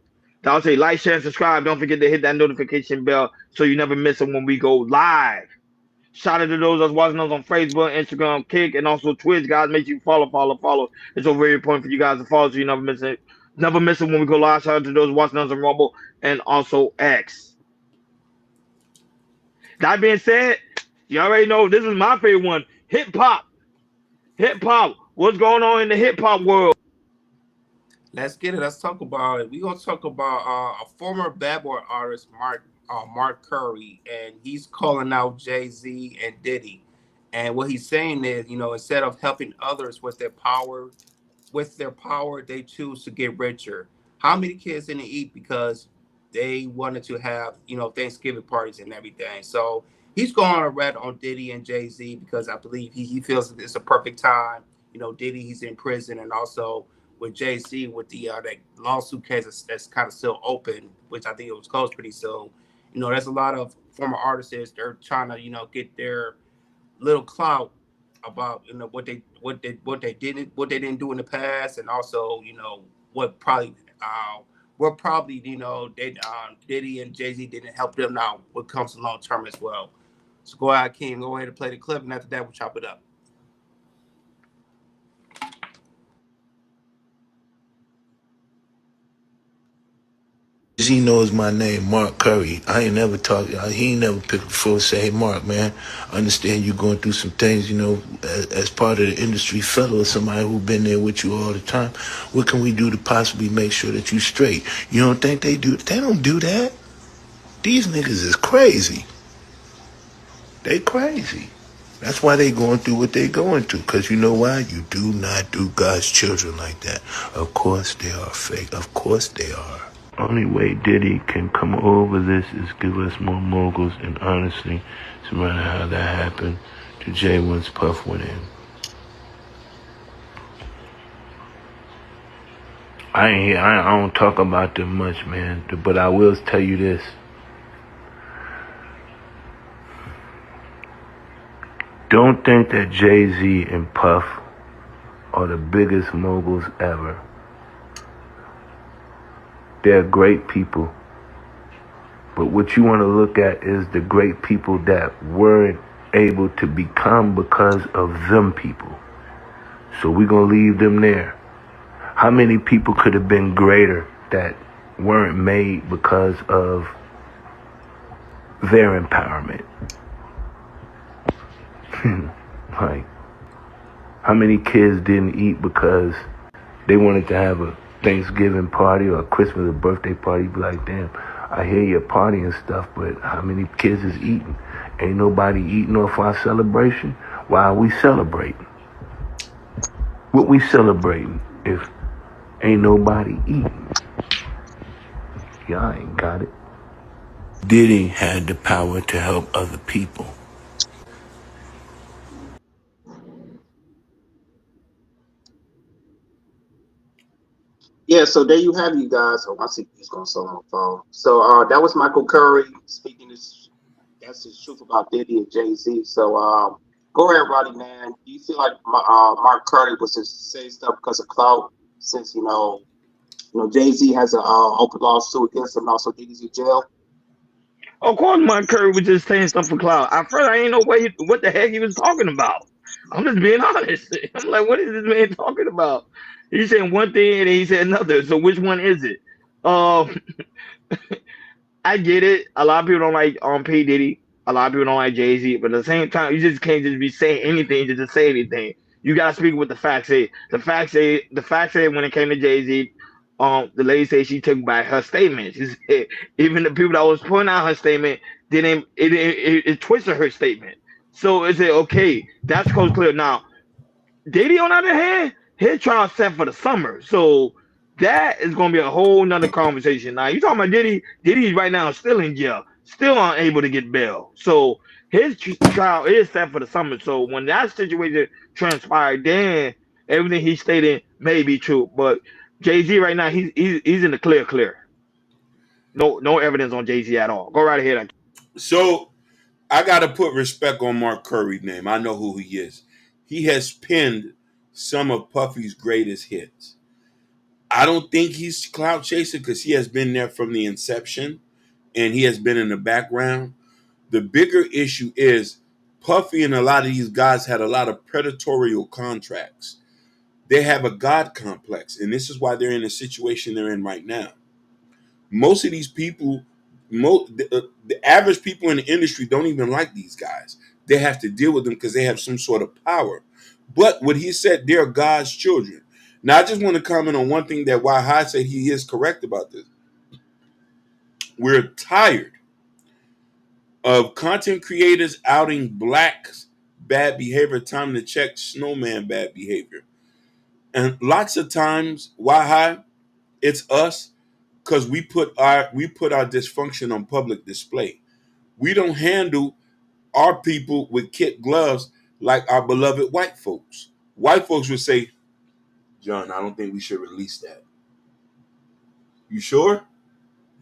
I would say like, share, and subscribe. Don't forget to hit that notification bell so you never miss it when we go live. Shout out to those that's watching us on Facebook, Instagram, Kick, and also Twitch, guys. Make sure you follow. It's so very important for you guys to follow so you never miss it. Never miss it when we go live. Shout out to those watching us on Rumble and also X. That being said, you already know this is my favorite one. Hip hop. Hip hop. What's going on in the hip hop world? Let's get it. Let's talk about it. We're gonna talk about a former Bad Boy artist, Mark Curry, and he's calling out Jay-Z and Diddy. And what he's saying is, instead of helping others with their power, they choose to get richer. How many kids didn't eat because they wanted to have, Thanksgiving parties and everything? So he's going on a rant on Diddy and Jay Z because I believe he feels it's a perfect time. Diddy, he's in prison, and also with Jay Z with the that lawsuit case that's kind of still open, which I think it was closed pretty soon. There's a lot of former artists they're trying to get their little clout about what they didn't do in the past, and also what probably they Diddy and Jay Z didn't help them out when it comes to long term as well. So go ahead, King, go ahead and play the clip, and after that we'll chop it up. He knows my name, Mark Curry. I ain't never talked. He ain't never picked before. Say, hey, Mark, man, I understand you going through some things. As part of the industry fellow or somebody who been there with you all the time. What can we do to possibly make sure that you straight? You don't think they do? They don't do that. These niggas is crazy. They crazy. That's why they going through what they going through. Because you know why? You do not do God's children like that. Of course they are fake. Of course they are. Only way Diddy can come over this is give us more moguls, and honestly, no matter how that happened, to Jay once Puff went in. I don't talk about them much, man. But I will tell you this. Don't think that Jay-Z and Puff are the biggest moguls ever. They're great people. But what you want to look at is the great people that weren't able to become because of them people. So we're going to leave them there. How many people could have been greater that weren't made because of their empowerment? Like, how many kids didn't eat because they wanted to have a Thanksgiving party or a Christmas or birthday party? Be like, damn, I hear you're partying and stuff, but how many kids is eating? Ain't nobody eating off our celebration? Why are we celebrating? What we celebrating if ain't nobody eating? Y'all ain't got it. Diddy had the power to help other people. Yeah, so there you have you guys. Oh, I see he's going so on the phone. So that was Michael Curry speaking his that's his truth about Diddy and Jay Z. So go ahead, Roddy, man. Do you feel like Mark Curry was just saying stuff because of clout? Since Jay Z has an open lawsuit against him, and also Diddy's in jail. Of course, Mark Curry was just saying stuff for cloud. At first, I ain't know what the heck he was talking about. I'm just being honest. I'm like, what is this man talking about? He's saying one thing and then he said another. So which one is it? Um, I get it. A lot of people don't like P Diddy. A lot of people don't like Jay Z. But at the same time, you just can't just be saying anything just to say anything. You gotta speak what the facts say. The facts say when it came to Jay Z, the lady said she took back her statement. She said even the people that was putting out her statement didn't it twisted her statement. So it said okay, that's close clear. Now Diddy, on the other hand, his trial set for the summer. So that is going to be a whole nother conversation. Now, you talking about Diddy? Diddy right now is still in jail, still unable to get bail. So his trial is set for the summer. So when that situation transpired, then everything he stated may be true. But Jay Z right now, he's in the clear. No evidence on Jay Z at all. Go right ahead. So I gotta put respect on Mark Curry's name. I know who he is. He has penned some of Puffy's greatest hits. I don't think he's clout chasing because he has been there from the inception and he has been in the background. The bigger issue is Puffy and a lot of these guys had a lot of predatorial contracts. They have a God complex, and this is why they're in the situation they're in right now. Most of these people, the average people in the industry don't even like these guys. They have to deal with them because they have some sort of power. But what he said, they're God's children. Now, I just want to comment on one thing that Wahai said he is correct about this. We're tired of content creators outing blacks bad behavior. Time to check snowman bad behavior. And lots of times, Wahai, it's us because we put our dysfunction on public display. We don't handle our people with kid gloves like our beloved white folks. White folks would say, John, I don't think we should release that. You sure?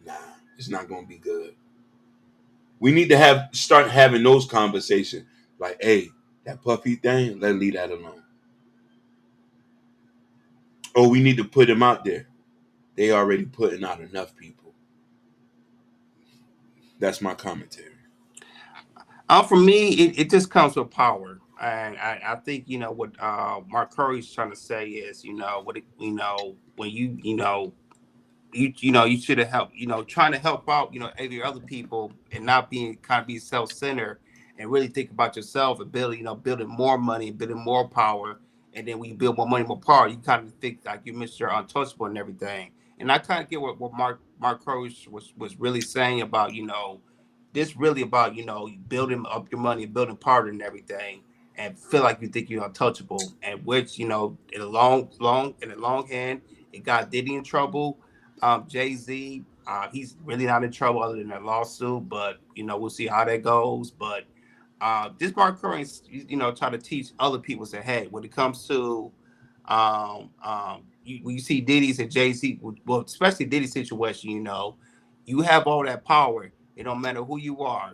Nah, it's not gonna be good. We need to start having those conversations. Like, hey, that puppy thing, let's leave that alone. Or we need to put them out there. They already putting out enough people. That's my commentary. For me, it just comes with power, and I think what Mark Curry's trying to say is when you should have helped trying to help out every other people and not being kind of be self-centered and really think about yourself and building more money, building more power, and then when you build more money, more power, you kind of think like you Mr. Untouchable and everything. And I kind of get what Mark Curry was really saying about this really about building up your money, building power and everything, and feel like you think you're untouchable, and which in the long hand, it got Diddy in trouble. Jay Z, he's really not in trouble other than that lawsuit, but we'll see how that goes. But this Mark Curry, try to teach other people. Say, hey, when it comes to when you see Diddy's and Jay-Z, well, especially Diddy's situation, you have all that power. It don't matter who you are.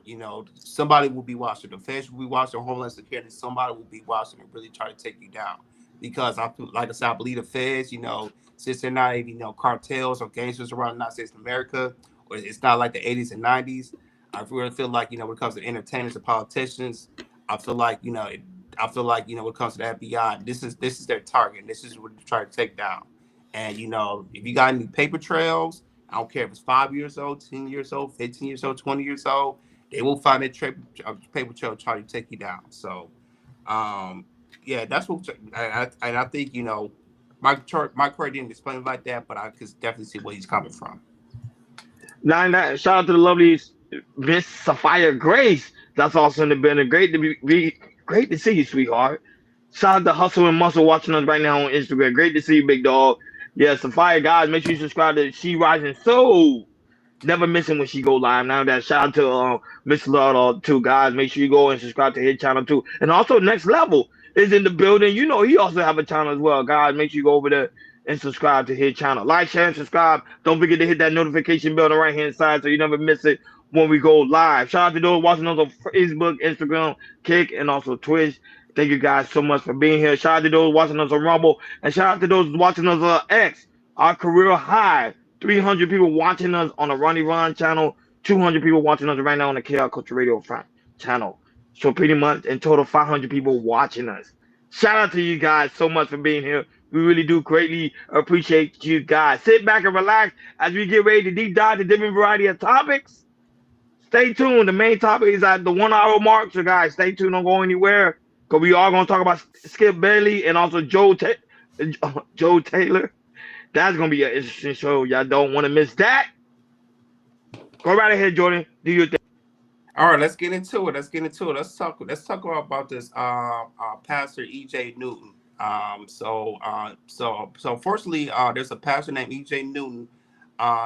Somebody will be watching. The feds will be watching. Homeland Security. Somebody will be watching and really try to take you down. Because like I said, I believe the feds, since they're not even cartels or gangsters around the United States of America, or it's not like the 80s and 90s. I really feel like when it comes to entertainers and politicians, I feel like when it comes to the FBI, this is their target. This is what they're trying to take down. And if you got any paper trails, I don't care if it's 5 years old, 10 years old, 15 years old, 20 years old, they will find a paper trail to try to take you down. So, yeah, that's what I think. Mike Curry didn't explain it like that, but I could definitely see where he's coming from. Now, shout out to the lovely Miss Sophia Grace. That's also in the building. Great to see you, sweetheart. Shout out to Hustle and Muscle watching us right now on Instagram. Great to see you, big dog. Yeah, Sophia, guys, make sure you subscribe to She Rising Soul. Never missing when she go live. Now that shout out to Miss Lord too, guys. Make sure you go and subscribe to his channel too. And also Next Level is in the building. He also have a channel as well, guys. Make sure you go over there and subscribe to his channel. Like, share, and subscribe. Don't forget to hit that notification bell on the right hand side so you never miss it when we go live. Shout out to those watching us on Facebook, Instagram, Kick, and also Twitch. Thank you guys so much for being here. Shout out to those watching us on Rumble, and shout out to those watching us on X. Our career high. 300 people watching us on the Ronnie Ron channel, 200 people watching us right now on the KR Culture Radio channel. So pretty much in total, 500 people watching us. Shout out to you guys so much for being here. We really do greatly appreciate you guys. Sit back and relax as we get ready to deep dive the different variety of topics. Stay tuned. The main topic is at the 1 hour mark. So guys, stay tuned. Don't go anywhere because we are going to talk about Skip Bayless and also Joe Taylor. That's going to be an interesting show. Y'all don't want to miss that. Go right ahead, Jordan. Do your thing. All right, let's get into it. Let's talk about this Pastor E.J. Newton. So unfortunately, there's a pastor named E.J. Newton.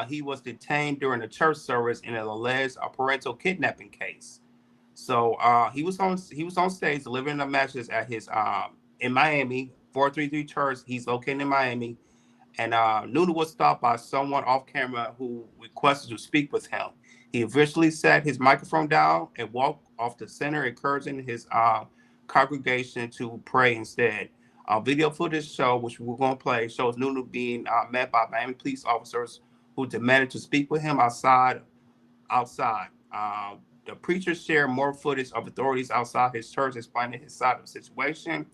He was detained during a church service in an alleged parental kidnapping case. So he was on stage delivering a message at his in Miami, 433 Church. He's located in Miami. And Newton was stopped by someone off camera who requested to speak with him. He eventually set his microphone down and walked off the center, encouraging his congregation to pray instead. Video footage which we're going to play, shows Newton being met by Miami police officers who demanded to speak with him outside. The preacher shared more footage of authorities outside his church explaining his side of the situation.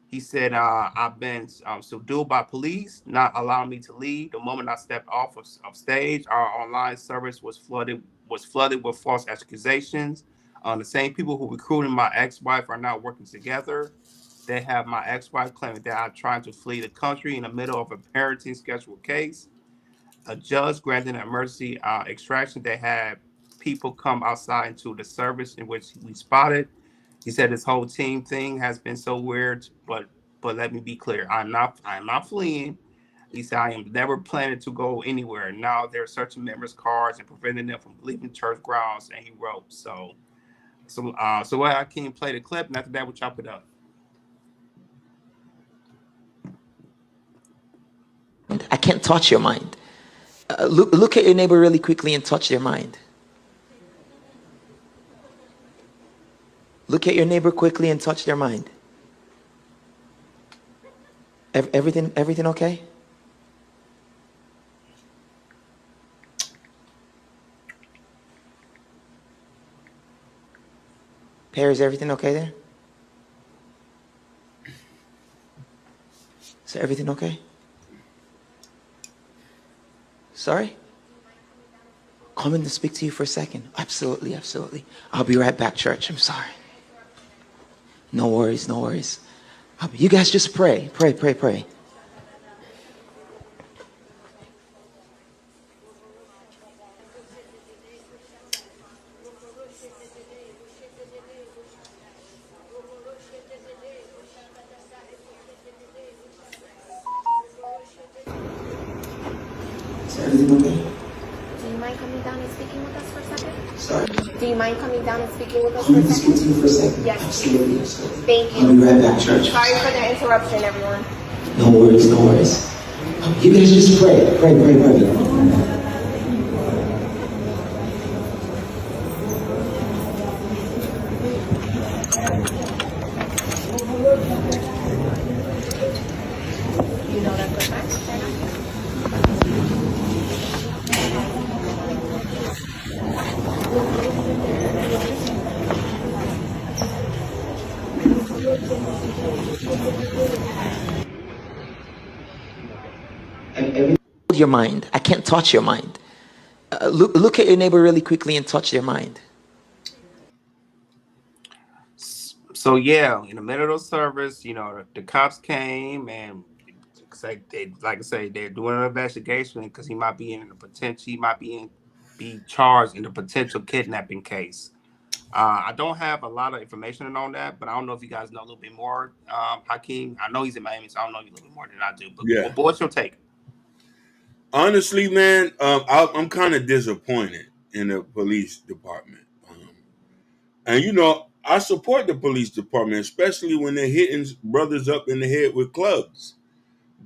He said, I've been subdued by police, not allowing me to leave. The moment I stepped off of stage, our online service was flooded with false accusations. The same people who recruited my ex-wife are now working together. They have my ex-wife claiming that I'm trying to flee the country in the middle of a parenting scheduled case. A judge granted an emergency extraction. They had people come outside into the service in which we spotted. He said this whole team thing has been so weird, but let me be clear. I'm not fleeing. He said I am never planning to go anywhere. Now they're searching members' cars and preventing them from leaving church grounds. And he wrote, so I can play the clip, and after that we'll chop it up. I can't touch your mind. Look at your neighbor really quickly and touch their mind. Look at your neighbor quickly and touch their mind. Everything okay? Pear, is everything okay there? Is everything okay? Sorry? Come in to speak to you for a second. Absolutely, absolutely. I'll be right back, church. I'm sorry. No worries, no worries. You guys just pray. Pray. Is everything okay? Do you mind mind coming down and speaking with us for a second? Sorry. Do you mind coming down and speaking with us Can for I a speak to second? you for a second? Yes. Absolutely. Thank I'll be you. right back, church. Sorry for the interruption, everyone. No worries, no worries. You guys just pray. Pray. You know that for a fact? Your mind. I can't touch your mind. Look at your neighbor really quickly and touch their mind. So yeah, in the middle of the service, the cops came and like I say, they're doing an investigation because he might be be charged in a potential kidnapping case. I don't have a lot of information on that, but I don't know if you guys know a little bit more. Hakeem, I know he's in Miami, so I don't know you a little bit more than I do. But Yeah. what's your take? Honestly, man, I'm kind of disappointed in the police department. And I support the police department, especially when they're hitting brothers up in the head with clubs.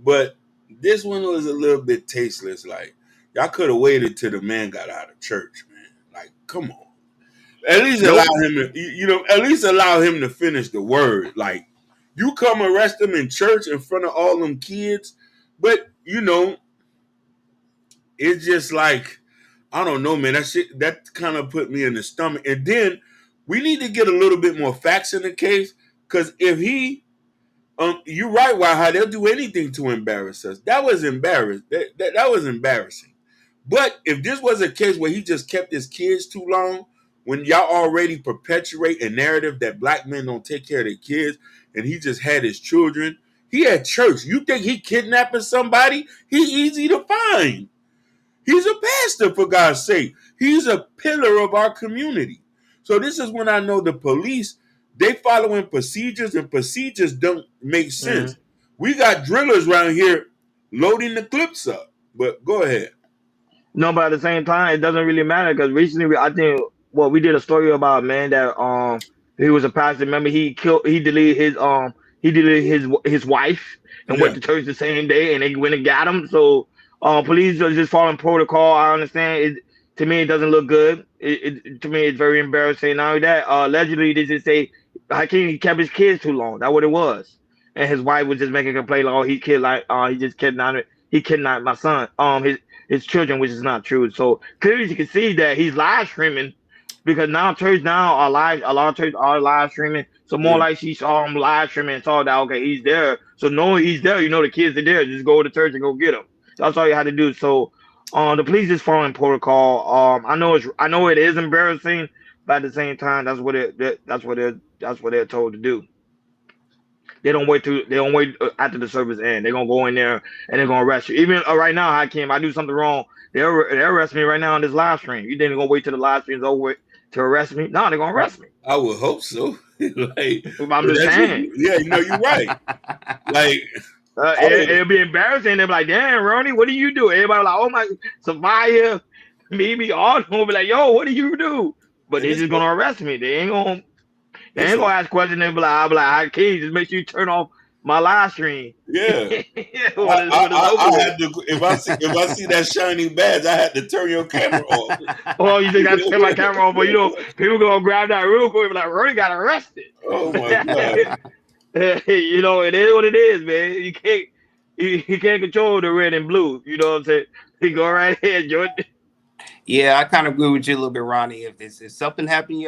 But this one was a little bit tasteless. Like, y'all could have waited till the man got out of church, man. Like, come on. At least Nope. allow him to, at least allow him to finish the word. Like, you come arrest him in church in front of all them kids, but it's just like, I don't know, man. That kind of put me in the stomach. And then we need to get a little bit more facts in the case, because if you're right, how they'll do anything to embarrass us. That was embarrassing. That was embarrassing. But if this was a case where he just kept his kids too long, when y'all already perpetuate a narrative that black men don't take care of their kids, and he just had his children, he had church. You think he kidnapping somebody? He easy to find. He's a pastor, for God's sake. He's a pillar of our community. So this is when I know the police, they following procedures, and procedures don't make sense. We got drillers around here loading the clips up. But go ahead. No, but at the same time, it doesn't really matter because recently I think we did a story about a man that he was a pastor. Remember he deleted his wife and Yeah. went to church the same day, and they went and got him. So police are just following protocol. I understand it. To me, it doesn't look good. To me, it's very embarrassing. Not only that, allegedly they just say Hakeem he kept his kids too long. That's what it was, and his wife was just making a complaint like, oh, he just kidnapped my son. His children, which is not true. So clearly you can see that he's live streaming because now church now are live. A lot of church are live streaming. So more Yeah. like she saw him live streaming and saw that okay he's there. So knowing he's there, the kids are there. Just go to church and go get him. That's all you had to do. So the police is following protocol. I know it is embarrassing, but at the same time that's what they're told to do. They don't wait after the service end. They're gonna go in there and they're gonna arrest you. Even right now, Hakeem, I do something wrong. They arrest me right now on this live stream. You think they're gonna wait till the live stream's over to arrest me? No, they're gonna arrest me. I would hope so. Like, I'm just saying. Yeah, you're right. Like, It'll be embarrassing. They'll be like, "Damn, Ronnie, what do you do?" Everybody like, "Oh my, Sophia, maybe all will be like, yo, what do you do?" But and they're it's just gonna arrest me. They ain't gonna it's ask questions. I'll be like, "Hakeem, just make sure you turn off my live stream." yeah. when it's I over with. had to, if I see that shiny badge, I had to turn your camera off. Oh, you think I turn my camera on? But people gonna grab that real quick. And be like, Ronnie got arrested. Oh my God. It is what it is, man. You can't control the red and blue. You know what I'm saying? You go right ahead, Jordan. Yeah, I kind of agree with you a little bit, Ronnie. If something happened,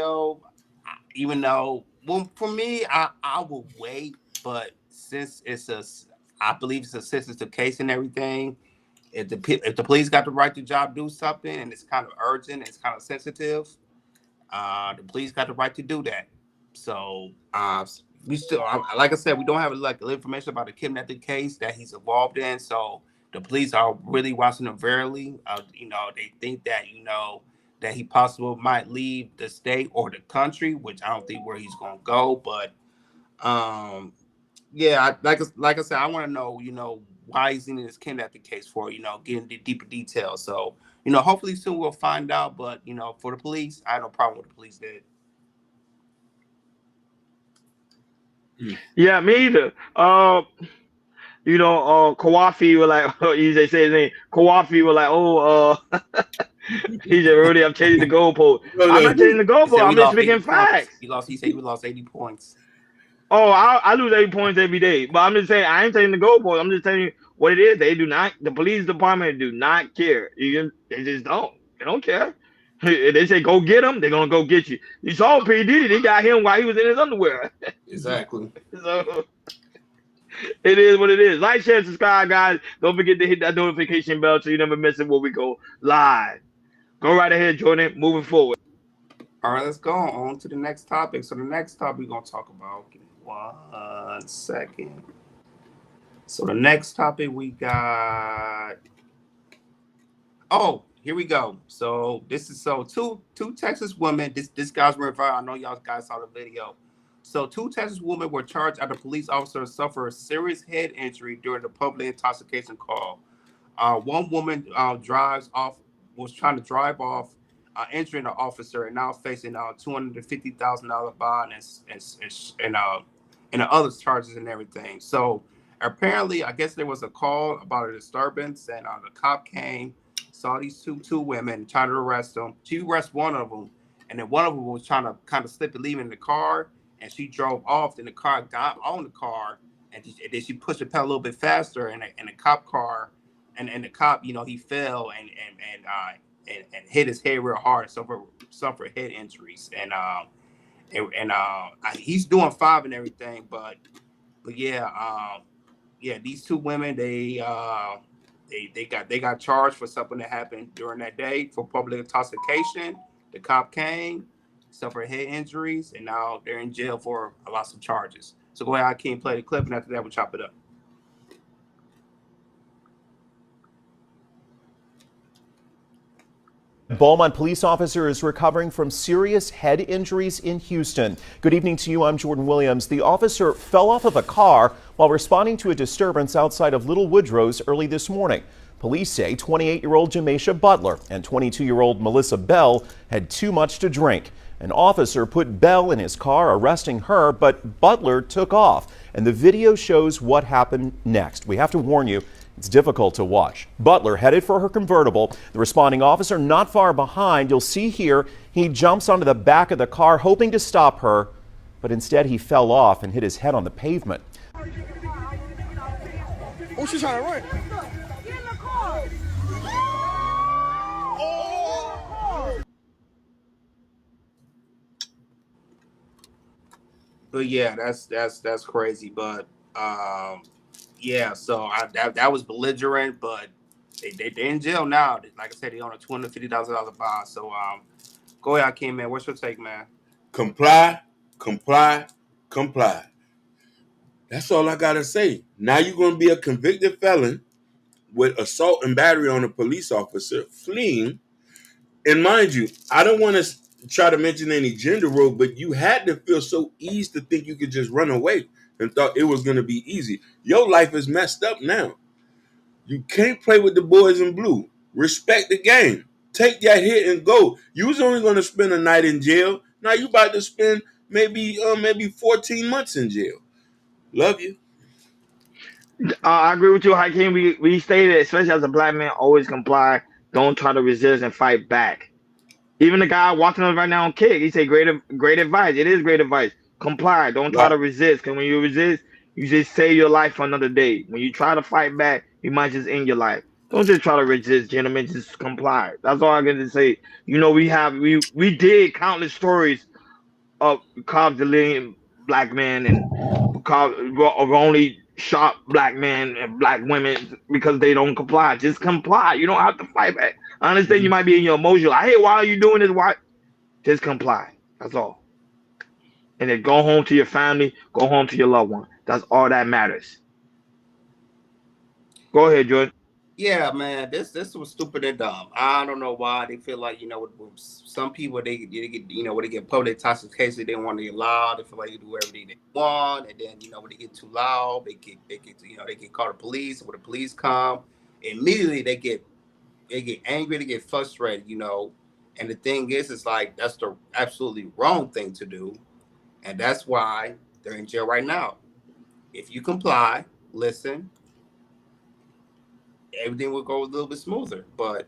even though, well, for me, I will wait. But since I believe it's a sensitive case and everything. If the police got the right to job, do something, and it's kind of urgent, it's kind of sensitive. The police got the right to do that. So we still, like I said, we don't have like information about the kidnapping case that he's involved in. So the police are really watching him very. They think that that he possibly might leave the state or the country, which I don't think where he's gonna go. But um, yeah, like I said, I want to know, why he's in this kidnapping case for, getting the deeper details. So hopefully soon we'll find out. But for the police, I have no problem with the police did. Yeah, me either. Kawafi was like, they say his name. Kawafi was like, he said, Rudy, I'm changing the goalpost. No, I'm no, not changing the He said goalpost. we I'm just lost 80 speaking points. facts. He said we lost 80 points. Oh, I lose 8 points every day, but I'm just saying I ain't changing the goalpost. I'm just telling you what it is. They do not. The police department do not care. They just don't. They don't care. If they say go get him, they're gonna go get you. You saw P Diddy. They got him while he was in his underwear. Exactly. So it is what it is. Like, share, subscribe, guys. Don't forget to hit that notification bell so you never miss it when we go live. Go right ahead, Jordan. Moving forward. All right, let's go on to the next topic. So the next topic we're gonna talk about. Give me 1 second. So the next topic we got. Oh, here we go. So this is two Texas women. This guy's went viral. I know y'all guys saw the video. So two Texas women were charged after police officers suffered a serious head injury during the public intoxication call. One woman drives off was trying to drive off, injuring the officer, and now facing $250,000 bond and the other charges and everything. So apparently, I guess there was a call about a disturbance, and the cop came, saw these two women, tried to arrest them. She arrested one of them, and then one of them was trying to kind of slip and leave in the car, and she drove off. Then the car got on the car, and then she pushed the pedal a little bit faster, and the cop car. And the cop, he fell and hit his head real hard, suffered head injuries, he's doing fine and everything, but yeah, these two women they got charged for something that happened during that day for public intoxication. The cop came, suffered head injuries, and now they're in jail for lots of charges. So go ahead, Akeem, play the clip, and after that we'll chop it up. Beaumont police officer is recovering from serious head injuries in Houston. Good evening to you. I'm Jordan Williams. The officer fell off of a car while responding to a disturbance outside of Little Woodrow's early this morning. Police say 28-year-old Jameisha Butler and 22-year-old Melissa Bell had too much to drink. An officer put Bell in his car, arresting her, but Butler took off. And the video shows what happened next. We have to warn you, it's difficult to watch. Butler headed for her convertible. The responding officer not far behind. You'll see here he jumps onto the back of the car hoping to stop her, but instead he fell off and hit his head on the pavement. Oh, she's trying to run. Get in the car. But yeah, that's crazy. But yeah, so that was belligerent, but they're in jail now. Like I said, they on a $250,000 bond. So go ahead, Akeem, man. What's your take, man? Comply, comply, comply. That's all I gotta say. Now you're gonna be a convicted felon with assault and battery on a police officer fleeing. And mind you, I don't want to try to mention any gender role, but you had to feel so easy to think you could just run away and thought it was gonna be easy. Your life is messed up now. You can't play with the boys in blue. Respect the game. Take that hit and go. You was only going to spend a night in jail. Now you about to spend maybe 14 months in jail. Love you. I agree with you, Hakeem. We stated, especially as a black man, always comply. Don't try to resist and fight back. Even the guy watching us right now on Kick, he said great advice. It is great advice. Comply. Don't try Right. to resist. Because when you resist, you just save your life for another day. When you try to fight back, you might just end your life. Don't just try to resist, gentlemen. Just comply. That's all I'm gonna say. We did countless stories of cops deleting black men and cops of only shot black men and black women because they don't comply. Just comply. You don't have to fight back. I understand you might be in your emotional. Hey, why are you doing this? Why? Just comply. That's all. And then go home to your family. Go home to your loved one. That's all that matters. Go ahead, Jordan. Yeah, man, this was stupid and dumb. I don't know why they feel like with some people they get when they get public intoxication they want to get loud. They feel like they do everything they want, and then when they get too loud, they get they get called the police. When the police come, immediately they get they get angry, they get frustrated, you know. And the thing is, it's like that's the absolutely wrong thing to do, and that's why they're in jail right now. If you comply, listen, everything will go a little bit smoother. But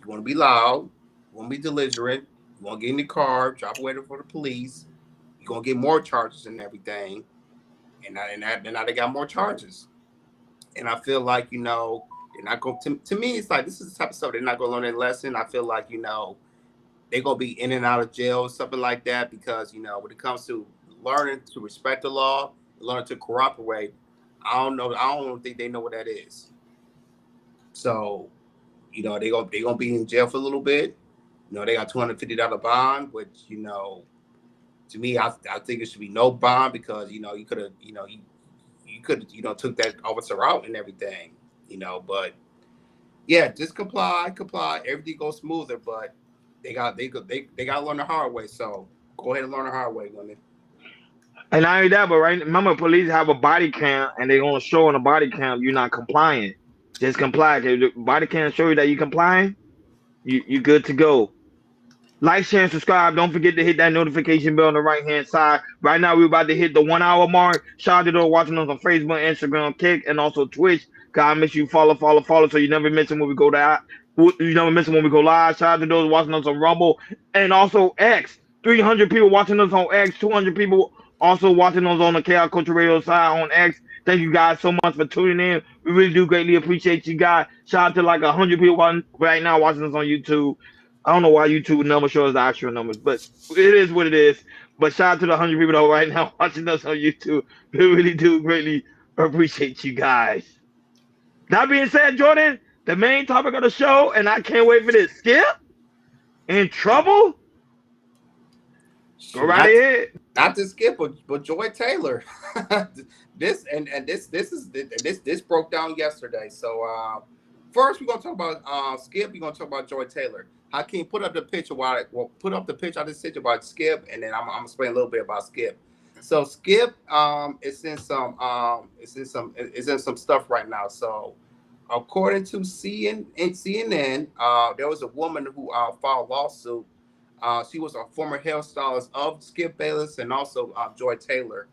you want to be loud, you want to be belligerent, you want to get in the car, drop away for the police. You're gonna get more charges and everything, and now they got more charges. And I feel like they're not going to me. It's like this is the type of stuff they're not going to learn their lesson. I feel like they're gonna be in and out of jail, something like that, because when it comes to learning to respect the law, learning to cooperate, I don't know. I don't think they know what that is. So they gonna be in jail for a little bit. They got $250 bond, which to me, I think it should be no bond because you could have you could took that officer out and everything. But yeah, just comply. Everything goes smoother, but they got to learn the hard way. So go ahead and learn the hard way, women. And not only that, but right, remember, police have a body cam, and they're gonna show on the body cam you're not compliant. Just comply. 'Cause the body cam show you that you're complying. You good to go. Like, share, and subscribe. Don't forget to hit that notification bell on the right hand side. Right now, we're about to hit the 1 hour mark. Shout out to those watching us on Facebook, Instagram, Kick, and also Twitch. God, make sure you follow, so you never miss it when we go to. You never miss it when we go live. Shout out to those watching us on Rumble and also X. 300 people watching us on X. 200 people also watching us on the Chaos Culture Radio side on X. Thank you guys so much for tuning in. We really do greatly appreciate you guys. Shout out to like 100 people right now watching us on YouTube. I don't know why YouTube number shows the actual numbers, but it is what it is. But shout out to the 100 people that are right now watching us on YouTube. We really do greatly appreciate you guys. That being said, Jordan, the main topic of the show, and I can't wait for this. Skip in trouble. Go right ahead. Not to Skip, but Joy Taylor. This broke down yesterday. So first we're gonna talk about Skip. We're gonna talk about Joy Taylor. Hakeem, put up the picture put up the picture I just said about Skip, and then I'm gonna explain a little bit about Skip. So Skip is in some stuff right now. So according to CNN, there was a woman who filed a lawsuit. She was a former hairstylist of Skip Bayless and also Joy Taylor,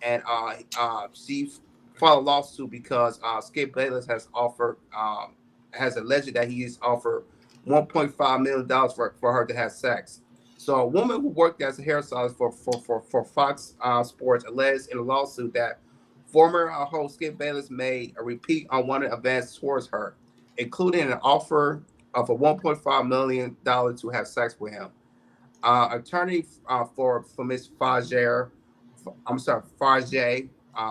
and she filed a lawsuit because Skip Bayless has alleged that he has offered $1.5 million for her to have sex. So a woman who worked as a hairstylist for Fox Sports alleged in a lawsuit that former host Skip Bayless made a repeat unwanted advance towards her, including an offer of a $1.5 million to have sex with him. Attorney for Miss Fajr,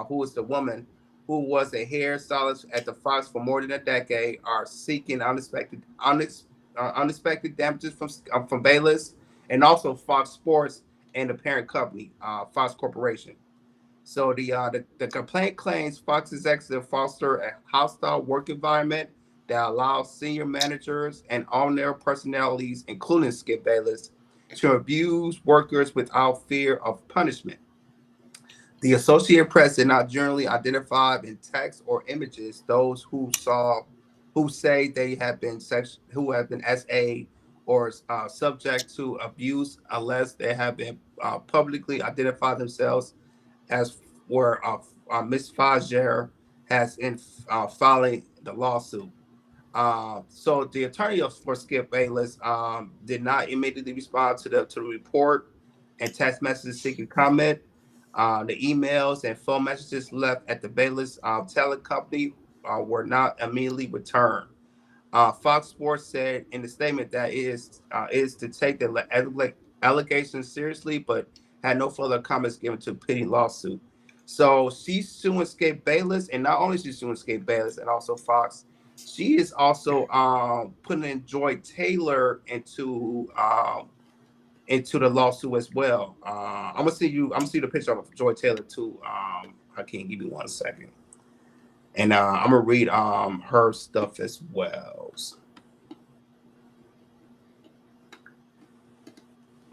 who is the woman who was a hairstylist at the Fox for more than a decade, are seeking unexpected damages from Bayless and also Fox Sports and the parent company, Fox Corporation. So the complaint claims Fox executive foster a hostile work environment that allows senior managers and on-air personalities, including Skip Bayless, to abuse workers without fear of punishment. The Associated Press did not generally identify in text or images those who say they have been SA or subject to abuse unless they have been publicly identified themselves as where Ms. Fajr has in filing the lawsuit. So the attorney for Skip Bayless did not immediately respond to the report and text messages seeking comment. The emails and phone messages left at the Bayless talent company were not immediately returned. Fox Sports said in the statement that is to take the allegations seriously, but had no further comments given to the pending lawsuit. So she's suing Skip Bayless, and not only she's suing Skip Bayless and also Fox, she is also putting in Joy Taylor into the lawsuit as well. I'm gonna see the picture of Joy Taylor too. I can't give you 1 second, and I'm gonna read her stuff as well.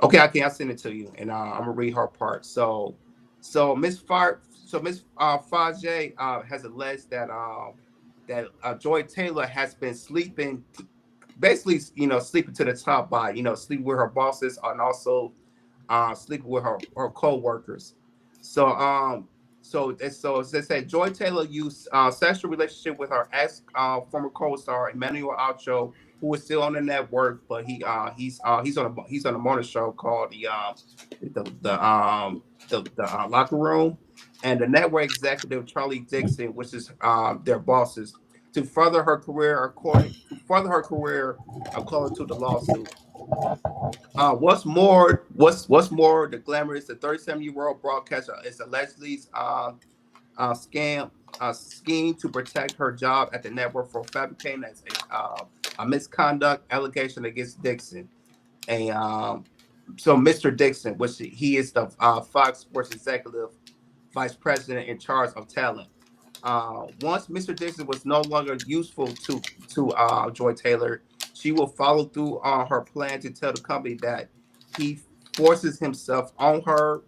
Okay, I'll send it to you, and I'm gonna read her part. So Miss Fajr has alleged that Joy Taylor has been sleeping basically, sleeping to the top by, sleeping with her bosses and also sleeping with her co-workers. So as they said, Joy Taylor used sexual relationship with her ex former co-star Emmanuel Acho, who is still on the network, but he's on a morning show called the Locker Room, and the network executive Charlie Dixon, which is their bosses, to further her career, according to the lawsuit. What's more, the glamorous, the 37-year-old broadcaster is allegedly scam scheme to protect her job at the network for fabricating as a misconduct allegation against Dixon. And so Mr. Dixon, which he is the Fox Sports executive vice president in charge of talent. Once Mr. Dixon was no longer useful to Joy Taylor, she will follow through on her plan to tell the company that he forces himself on her.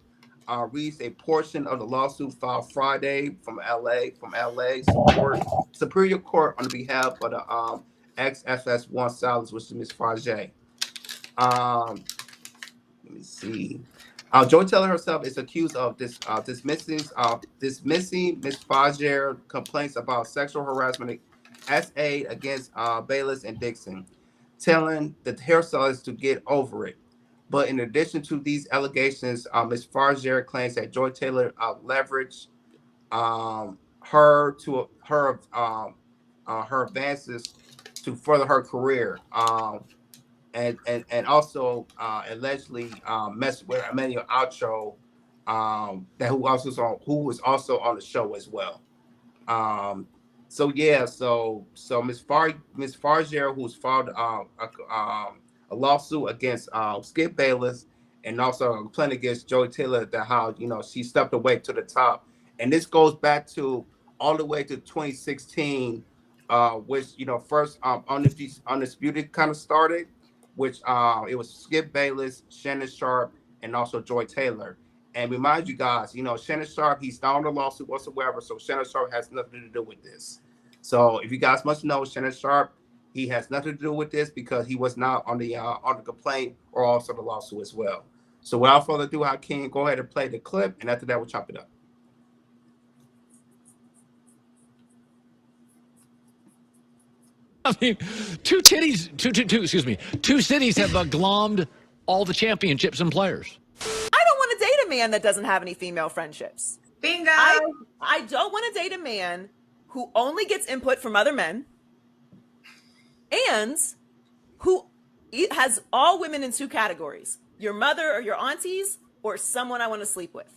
Reads a portion of the lawsuit filed Friday from LA Superior Court on behalf of the ex-FS1 stylist, which is Miss Fajay. Let me see. Joy Taylor herself is accused of dismissing Miss Fajer complaints about sexual harassment SA against Bayless and Dixon, telling the hairstylist to get over it. But in addition to these allegations, Ms. Farger claims that Joy Taylor leveraged her advances to further her career, and also allegedly messed with Emmanuel Acho, who was also on the show as well. So Miss Farger, who's filed a lawsuit against Skip Bayless and also a complaint against Joey Taylor, that how she stepped away to the top, and this goes back to all the way to 2016, which first Undisputed kind of started, which it was Skip Bayless, Shannon Sharp, and also Joy Taylor. And remind you guys, Shannon Sharp, he's not on the lawsuit whatsoever, so Shannon Sharp has nothing to do with this. So if you guys must know, Shannon Sharp, he has nothing to do with this because he was not on the complaint or also the lawsuit as well. So without further ado, I can go ahead and play the clip, and after that, we'll chop it up. I mean, two cities have glommed all the championships and players. I don't want to date a man that doesn't have any female friendships. Bingo. I don't want to date a man who only gets input from other men and who has all women in two categories: your mother or your aunties, or someone I want to sleep with.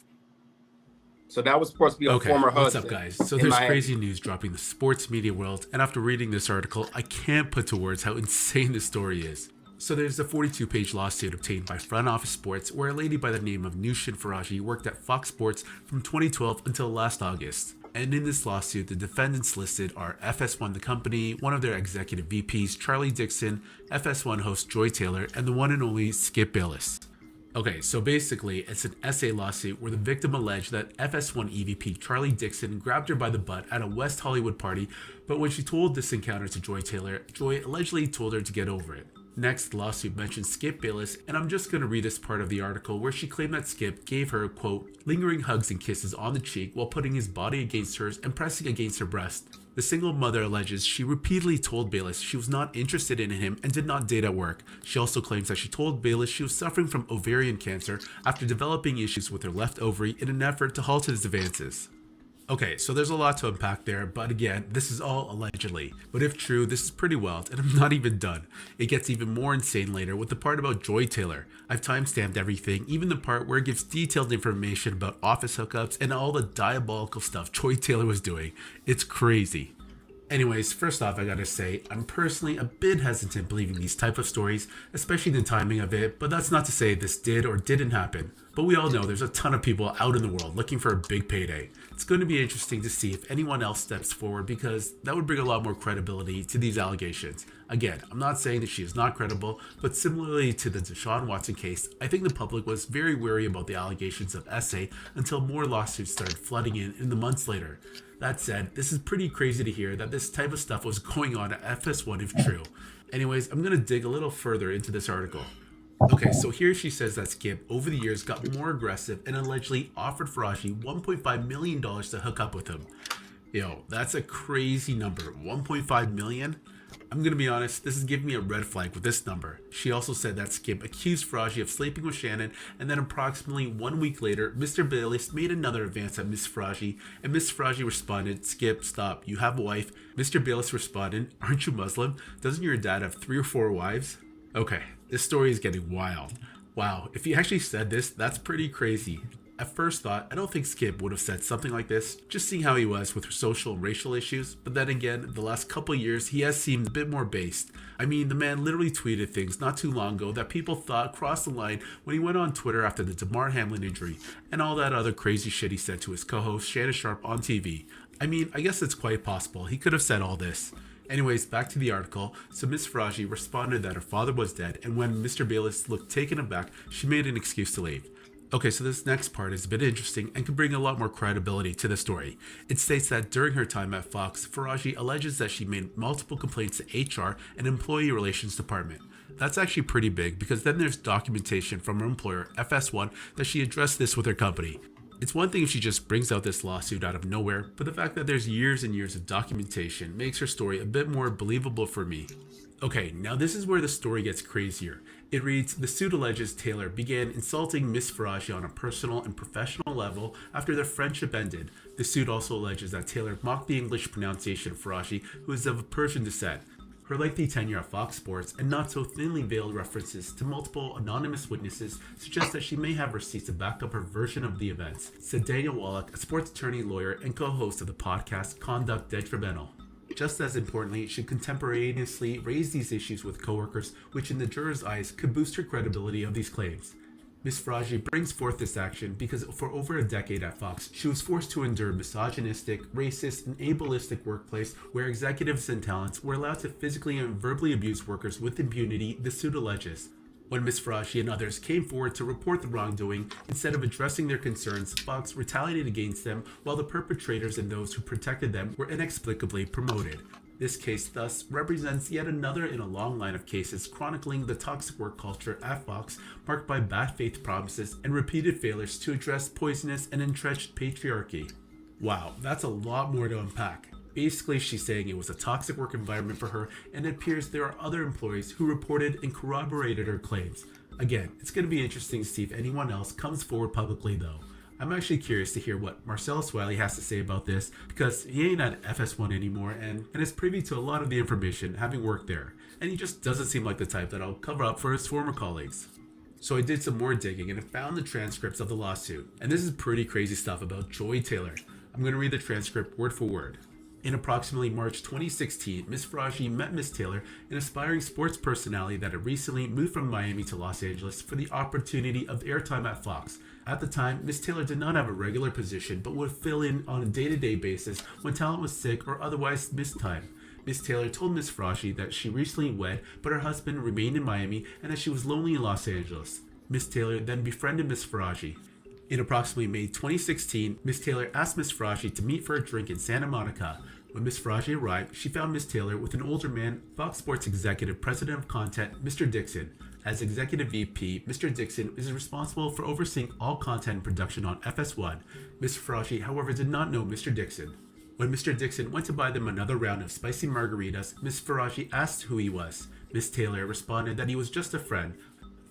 So that was supposed to be a former husband. What's up, guys? So there's crazy news dropping the sports media world, and after reading this article, I can't put to words how insane this story is. So there's a 42-page lawsuit obtained by Front Office Sports, where a lady by the name of Nushin Faraji worked at Fox Sports from 2012 until last August. And in this lawsuit, the defendants listed are FS1 the company, one of their executive VPs, Charlie Dixon, FS1 host Joy Taylor, and the one and only Skip Bayless. Okay, so basically, it's an SA lawsuit where the victim alleged that FS1 EVP Charlie Dixon grabbed her by the butt at a West Hollywood party, but when she told this encounter to Joy Taylor, Joy allegedly told her to get over it. Next, the lawsuit mentions Skip Bayless, and I'm just going to read this part of the article where she claimed that Skip gave her, quote, lingering hugs and kisses on the cheek while putting his body against hers and pressing against her breast. The single mother alleges she repeatedly told Bayless she was not interested in him and did not date at work. She also claims that she told Bayless she was suffering from ovarian cancer after developing issues with her left ovary in an effort to halt his advances. Okay, so there's a lot to unpack there, but again, this is all allegedly. But if true, this is pretty wild, and I'm not even done. It gets even more insane later with the part about Joy Taylor. I've timestamped everything, even the part where it gives detailed information about office hookups and all the diabolical stuff Joy Taylor was doing. It's crazy. Anyways, first off, I gotta say, I'm personally a bit hesitant believing these type of stories, especially the timing of it, but that's not to say this did or didn't happen. But we all know there's a ton of people out in the world looking for a big payday. It's going to be interesting to see if anyone else steps forward because that would bring a lot more credibility to these allegations. Again, I'm not saying that she is not credible, but similarly to the Deshaun Watson case, I think the public was very wary about the allegations of SA until more lawsuits started flooding in the months later. That said, this is pretty crazy to hear that this type of stuff was going on at FS1 if true. Anyways, I'm going to dig a little further into this article. Okay, so here she says that Skip, over the years, got more aggressive and allegedly offered Faraji $1.5 million to hook up with him. Yo, that's a crazy number. $1.5 million? I'm gonna be honest, this is giving me a red flag with this number. She also said that Skip accused Faraji of sleeping with Shannon, and then approximately 1 week later, Mr. Bayless made another advance at Miss Faraji, and Miss Faraji responded, "Skip, stop, you have a wife." Mr. Bayless responded, "Aren't you Muslim? Doesn't your dad have 3 or 4 wives?" Okay, this story is getting wild. Wow, if he actually said this, that's pretty crazy. At first thought, I don't think Skip would have said something like this, just seeing how he was with social and racial issues, but then again, the last couple years, he has seemed a bit more based. I mean, the man literally tweeted things not too long ago that people thought crossed the line when he went on Twitter after the Damar Hamlin injury, and all that other crazy shit he said to his co-host Shannon Sharp on TV. I mean, I guess it's quite possible he could have said all this. Anyways, back to the article. So Miss Faraji responded that her father was dead, and when Mr. Bayless looked taken aback, she made an excuse to leave. Okay, so this next part is a bit interesting and can bring a lot more credibility to the story. It states that during her time at Fox, Faraji alleges that she made multiple complaints to HR and Employee Relations Department. That's actually pretty big because then there's documentation from her employer, FS1, that she addressed this with her company. It's one thing if she just brings out this lawsuit out of nowhere, but the fact that there's years and years of documentation makes her story a bit more believable for me. Okay, now this is where the story gets crazier. It reads, the suit alleges Taylor began insulting Miss Faraji on a personal and professional level after their friendship ended. The suit also alleges that Taylor mocked the English pronunciation of Faraji, who is of Persian descent. Her lengthy tenure at Fox Sports and not so thinly veiled references to multiple anonymous witnesses suggest that she may have receipts to back up her version of the events, said Daniel Wallach, a sports attorney, lawyer, and co-host of the podcast Conduct Detrimental. Just as importantly, she contemporaneously raised these issues with coworkers, which in the jurors' eyes could boost her credibility of these claims. Miss Faraji brings forth this action because for over a decade at Fox, she was forced to endure misogynistic, racist, and ableistic workplace where executives and talents were allowed to physically and verbally abuse workers with impunity, the suit alleges. When Miss Faraji and others came forward to report the wrongdoing, instead of addressing their concerns, Fox retaliated against them while the perpetrators and those who protected them were inexplicably promoted. This case thus represents yet another in a long line of cases chronicling the toxic work culture at Fox, marked by bad faith promises and repeated failures to address poisonous and entrenched patriarchy. Wow, that's a lot more to unpack. Basically, she's saying it was a toxic work environment for her, and it appears there are other employees who reported and corroborated her claims. Again, it's going to be interesting to see if anyone else comes forward publicly though. I'm actually curious to hear what Marcellus Wiley has to say about this, because he ain't at FS1 anymore and is privy to a lot of the information, having worked there, and he just doesn't seem like the type that'll cover up for his former colleagues. So I did some more digging and I found the transcripts of the lawsuit, and this is pretty crazy stuff about Joy Taylor. I'm going to read the transcript word for word. In approximately March 2016, Miss Faraji met Miss Taylor, an aspiring sports personality that had recently moved from Miami to Los Angeles for the opportunity of airtime at Fox. At the time, Miss Taylor did not have a regular position but would fill in on a day-to-day basis when talent was sick or otherwise missed time. Miss Taylor told Miss Faraji that she recently wed, but her husband remained in Miami and that she was lonely in Los Angeles. Miss Taylor then befriended Miss Faraji. In approximately May 2016, Miss Taylor asked Miss Faraji to meet for a drink in Santa Monica. When Miss Faraji arrived, she found Miss Taylor with an older man, Fox Sports Executive President of Content, Mr. Dixon. As Executive VP, Mr. Dixon is responsible for overseeing all content production on FS1. Miss Faraji, however, did not know Mr. Dixon. When Mr. Dixon went to buy them another round of spicy margaritas, Miss Faraji asked who he was. Miss Taylor responded that he was just a friend.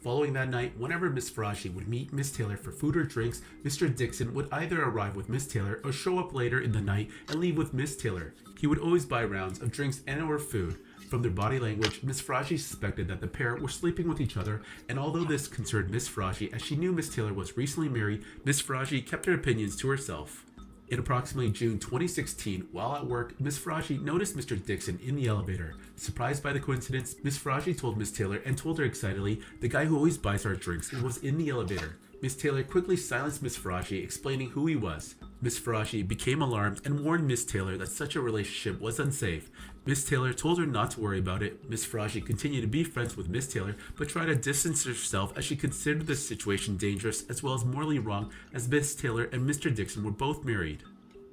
Following that night, whenever Miss Faraji would meet Miss Taylor for food or drinks, Mr. Dixon would either arrive with Miss Taylor or show up later in the night and leave with Miss Taylor. He would always buy rounds of drinks and or food. From their body language, Miss Faraji suspected that the pair were sleeping with each other, and although this concerned Miss Faraji as she knew Miss Taylor was recently married, Miss Faraji kept her opinions to herself. In approximately June 2016, while at work, Miss Faraji noticed Mr. Dixon in the elevator. Surprised by the coincidence, Miss Faraji told Miss Taylor and told her excitedly, "The guy who always buys our drinks was in the elevator." Miss Taylor quickly silenced Miss Faraji, explaining who he was. Miss Faraji became alarmed and warned Miss Taylor that such a relationship was unsafe. Miss Taylor told her not to worry about it. Miss Faraji continued to be friends with Miss Taylor, but tried to distance herself as she considered the situation dangerous as well as morally wrong, as Miss Taylor and Mr. Dixon were both married.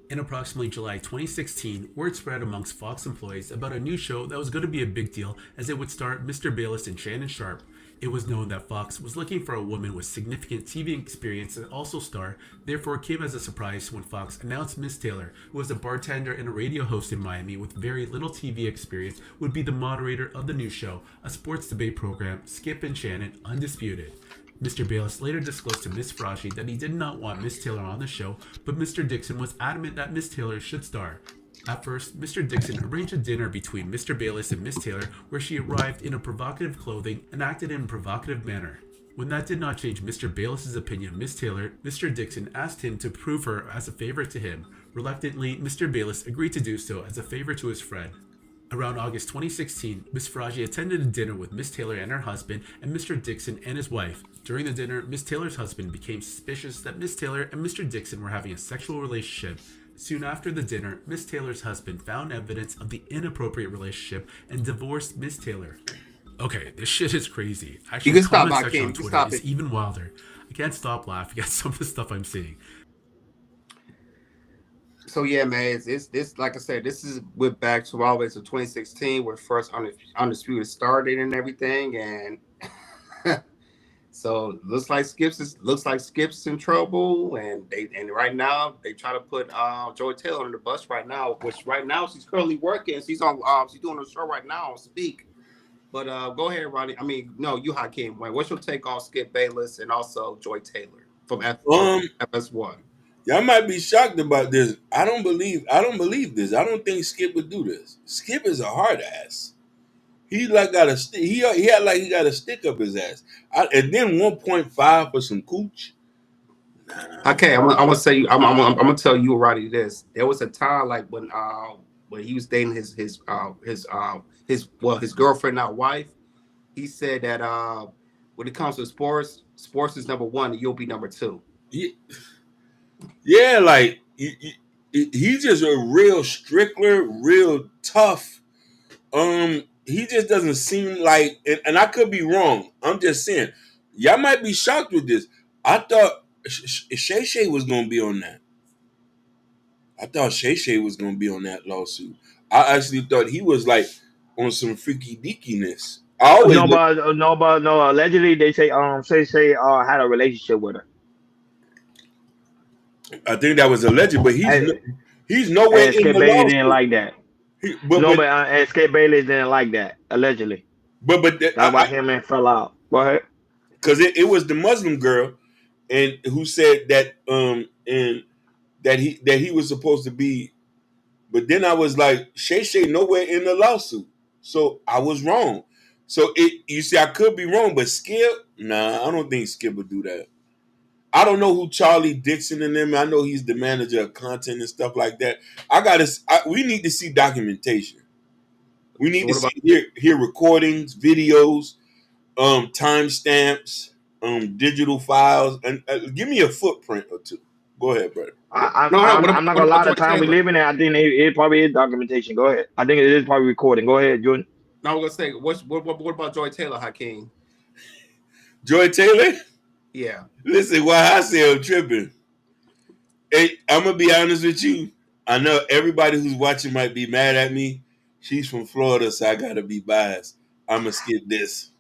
In approximately July 2016, word spread amongst Fox employees about a new show that was going to be a big deal as it would star Mr. Bayless and Shannon Sharpe. It was known that Fox was looking for a woman with significant TV experience to also star, therefore it came as a surprise when Fox announced Miss Taylor, who was a bartender and a radio host in Miami with very little TV experience, would be the moderator of the new show, a sports debate program, Skip and Shannon, Undisputed. Mr. Bayless later disclosed to Miss Faraji that he did not want Miss Taylor on the show, but Mr. Dixon was adamant that Miss Taylor should star. At first, Mr. Dixon arranged a dinner between Mr. Bayless and Miss Taylor where she arrived in a provocative clothing and acted in a provocative manner. When that did not change Mr. Bayless's opinion of Miss Taylor, Mr. Dixon asked him to prove her as a favor to him. Reluctantly, Mr. Bayless agreed to do so as a favor to his friend. Around August 2016, Miss Faraji attended a dinner with Miss Taylor and her husband and Mr. Dixon and his wife. During the dinner, Miss Taylor's husband became suspicious that Miss Taylor and Mr. Dixon were having a sexual relationship. Soon after the dinner, Miss Taylor's husband found evidence of the inappropriate relationship and divorced Miss Taylor. Okay, this shit is crazy. Actually, You the can stop, comment section Hakeem. on You can Twitter stop is it. even wilder. I can't stop laughing at some of the stuff I'm seeing. So yeah, man, it's this like I said, this is went back to all the way to 2016 where first Undisputed started and everything, and so looks like Skip's in trouble, and right now they try to put Joy Taylor on the bus right now, which right now she's currently working. She's on she's doing a show right now on Speak. But go ahead, Ronnie. I mean, no, you Hakeem. What's your take on Skip Bayless and also Joy Taylor from FS1? Y'all might be shocked about this. I don't believe this. I don't think Skip would do this. Skip is a hard ass. He like got a he had like he got a stick up his ass. And then 1.5 for some cooch. Okay, I'm gonna say you. I'm gonna tell you, Roddy, this. There was a time like when he was dating his girlfriend, not wife. He said that when it comes to sports is number one, and you'll be number two. Yeah, like he's just a real strickler, real tough. He just doesn't seem like, and I could be wrong. I'm just saying, y'all might be shocked with this. I thought Shay Shay was gonna be on that. I thought Shay Shay was gonna be on that lawsuit. I actually thought he was like on some freaky deakiness. I always No. Allegedly, they say Shay had a relationship with her. I think that was alleged, but he's nowhere and in Skip the Bailey lawsuit. didn't like that. And Skip Bayless didn't like that allegedly. But that's why him and fell out. Go ahead. Because it was the Muslim girl, and who said that and that he was supposed to be, but then I was like Shay Shay nowhere in the lawsuit, so I was wrong. So you see I could be wrong, but Skip, nah, I don't think Skip would do that. I don't know who Charlie Dixon and them. I know he's the manager of content and stuff like that. We need to see documentation. We need to hear recordings, videos, timestamps, digital files, and give me a footprint or two. Go ahead, brother. I'm not gonna lie. The time we live in, I think it probably is documentation. Go ahead. I think it is probably recording. Go ahead, Jordan. Now I'm gonna say, what about Joy Taylor, Hakeem? Joy Taylor? Yeah. Listen, why I say I'm tripping. Hey, I'm gonna be honest with you. I know everybody who's watching might be mad at me. She's from Florida, so I gotta be biased. I'm gonna skip this.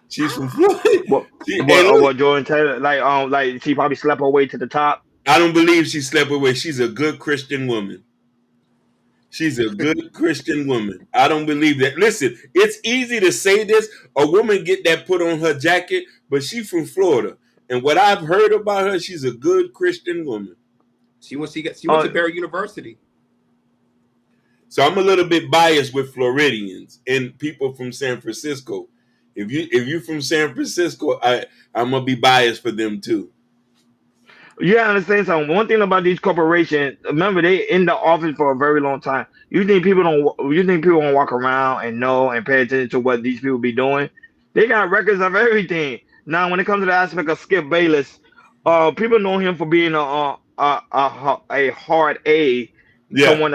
She's from Florida. What Jordan Taylor? Like she probably slept her way to the top. I don't believe she slept her way. She's a good Christian woman. She's a good Christian woman. I don't believe that. Listen, it's easy to say this. A woman get that put on her jacket, but she's from Florida. And what I've heard about her, she's a good Christian woman. She went to Barry University. So I'm a little bit biased with Floridians and people from San Francisco. If you're from San Francisco, I'm gonna be biased for them too. You gotta understand something. One thing about these corporations, remember they in the office for a very long time. You think people don't walk around and know and pay attention to what these people be doing? They got records of everything. Now, when it comes to the aspect of Skip Bayless, people know him for being a hard A, Yeah. someone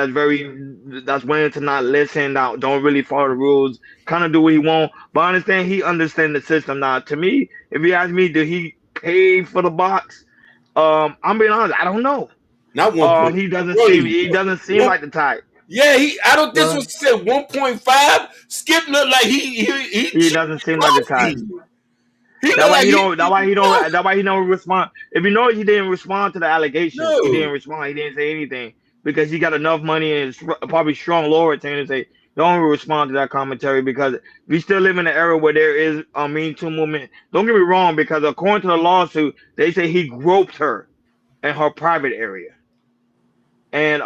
that's willing to not listen, that don't really follow the rules, kind of do what he want. But I understand he understands the system. Now, to me, if you ask me, did he pay for the box? I'm being honest, I don't know. Not 1 point. He doesn't seem One, like the type. yeah, I don't this Well, was said 1.5. Skip looked like he he cheated doesn't seem like the type. coffee. He That's looked why like he he don't. That's why cheated he don't. That's coffee. why he don't respond. If you know, he didn't respond to the allegations. He No. didn't respond. He didn't say anything because he got enough money and probably strong lower to him to say don't respond to that commentary because we still live in an era where there is a Me Too movement. Don't get me wrong, because according to the lawsuit, they say he groped her in her private area, and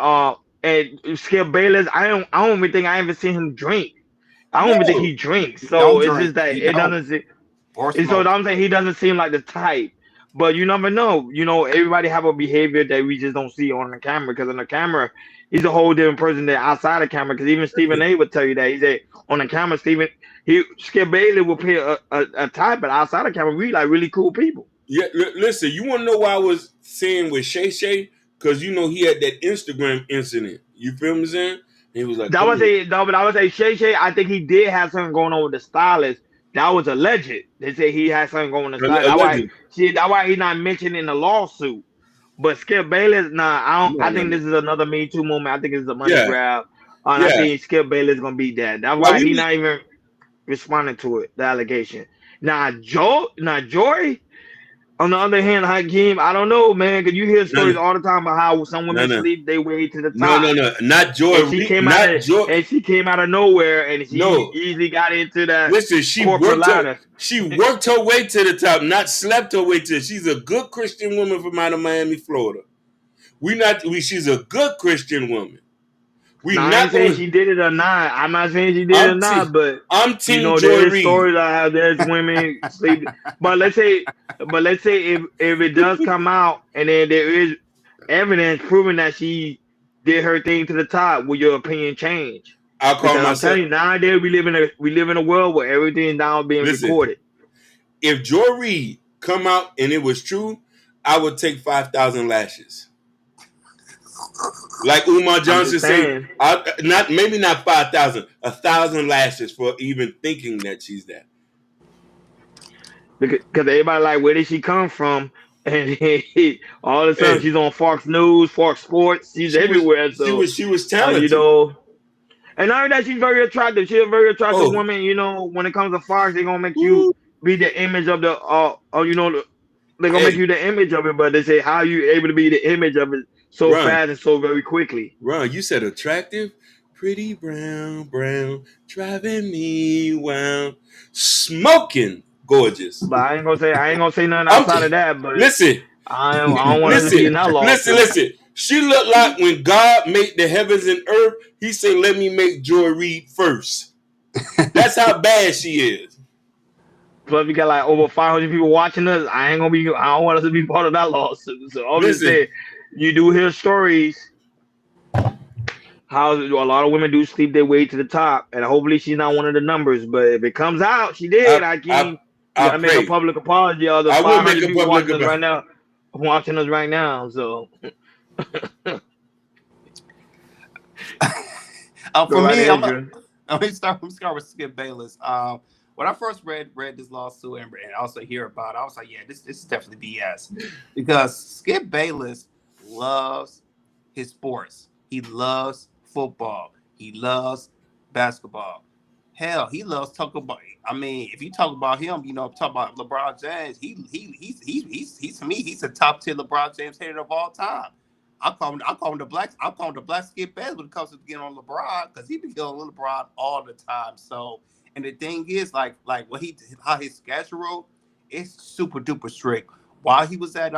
Skip Bayless. I don't even think I ever seen him drink. I don't even think No. he drinks. He So don't it's drink. just that He it don't. doesn't. Or And so smoke. I'm saying he doesn't seem like the type. But you never know. You know, everybody have a behavior that we just don't see on the camera. Because on the camera, he's a whole different person than outside the camera. Because even Stephen A. would tell you that. He said on the camera, Skip Bailey will play a type, but outside the camera, we like really cool people. Yeah, listen, you want to know why I was saying with Shay Shay? Because you know he had that Instagram incident. You feel me saying? He was like, That come was here. a no, but I would say Shay Shay. I think he did have something going on with the stylist. That was alleged. They say he had something going on with the stylist. Allegedly. That's why he's not mentioned in the lawsuit. But Skip Bayless, nah, I don't. No, I no, think no. this is another Me Too moment. I think it's a money Yeah, grab, and I yeah. think Skip Bayless gonna beat that. That's Well, why we he need, not even responding to it, the allegation. Now Joy. On the other hand, Hakeem, I don't know, man, because you hear no, stories no, all the time about how some no, women no, sleep their way to the no, top, no, no. Not Joy and Reid. Not Joy. she came out of nowhere, and she No. easily got into that Listen, corporate ladder. she worked her way to the top, not slept her way to it. She's a good Christian woman from out of Miami, Florida. She's a good Christian woman. We Now I not ain't saying gonna she did it or not. I'm not saying she did it or I'm not, te- but I'm you Team know Joy there is Reid. stories I have. There's women sleep, but let's say if it does come out and then there is evidence proving that she did her thing to the top, will your opinion change? I'll call Because I'm myself telling you, nowadays we live in a world where everything now being listen, recorded. if Joy Reid come out and it was true, I would take 5,000 lashes. Like Umar I'm Johnson just say, saying maybe not 5,000, 1,000 lashes for even thinking that she's that. because everybody like where did she come from? And all of a sudden Hey, she's on Fox News, Fox Sports, she's she was everywhere. she So was she was you talented. know, and not only that, she's very attractive. She's a very attractive Oh, woman. You know, when it comes to Fox, they're gonna make you woo. be the image of the they're gonna make Hey, you the image of it, but they say how you able to be the image of it so Ron, fast and so very quickly. You said attractive, pretty brown, driving me wild, smoking gorgeous. But I ain't gonna say nothing I'm outside of that. But listen, I don't want us to be in that lawsuit. listen. She looked like when God made the heavens and earth, he said, let me make Joy Reid first. That's how bad she is. Plus, we got like over 500 people watching us. I don't want us to be part of that lawsuit. So I'm just Listen, saying, you do hear stories how a lot of women do sleep their way to the top, and hopefully she's not one of the numbers. But if it comes out, she did. I, I I, can. You I gotta make a pray. public apology. Of the I will make 500 a people public watching us about right now, So For go right me, ahead, Drew. let me start with Skip Bayless. When I first read this lawsuit and also hear about it, I was like, yeah, this is definitely BS, because Skip Bayless loves his sports. He loves football. He loves basketball. Hell, he loves talking about. I mean, if you talk about him, talk about LeBron James. He's to me, he's a top 10 LeBron James hater of all time. I call him the black Skip Bayless when it comes to getting on LeBron, because he be getting on LeBron all the time. So, and the thing is, like how his schedule is super duper strict. While he was at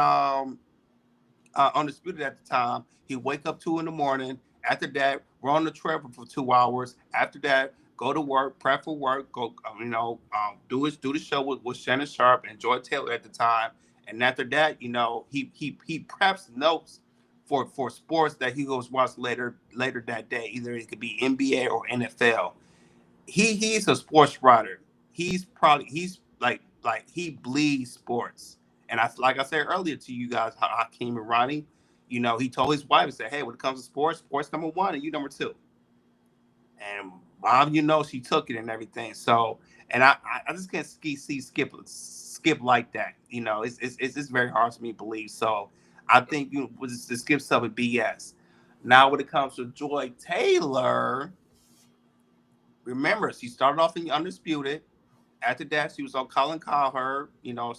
Undisputed at the time, he wake up 2 in the morning. After that, run the treadmill for 2 hours. After that, go to work, prep for work, go do the show with Shannon Sharp and Joy Taylor at the time. And after that, he preps notes for sports that he goes watch later that day. Either it could be NBA or NFL. He's a sports writer. He's like like he bleeds sports. And like I said earlier to you guys, Hakeem and Ronnie, he told his wife and said, "Hey, when it comes to sports number one, and you number two." And mom, she took it and everything. So, and I just can't see skip like that. It's very hard for me to believe. So, I think the skip stuff is BS. Now, when it comes to Joy Taylor, remember she started off in Undisputed. After that, she was on Colin Cowherd.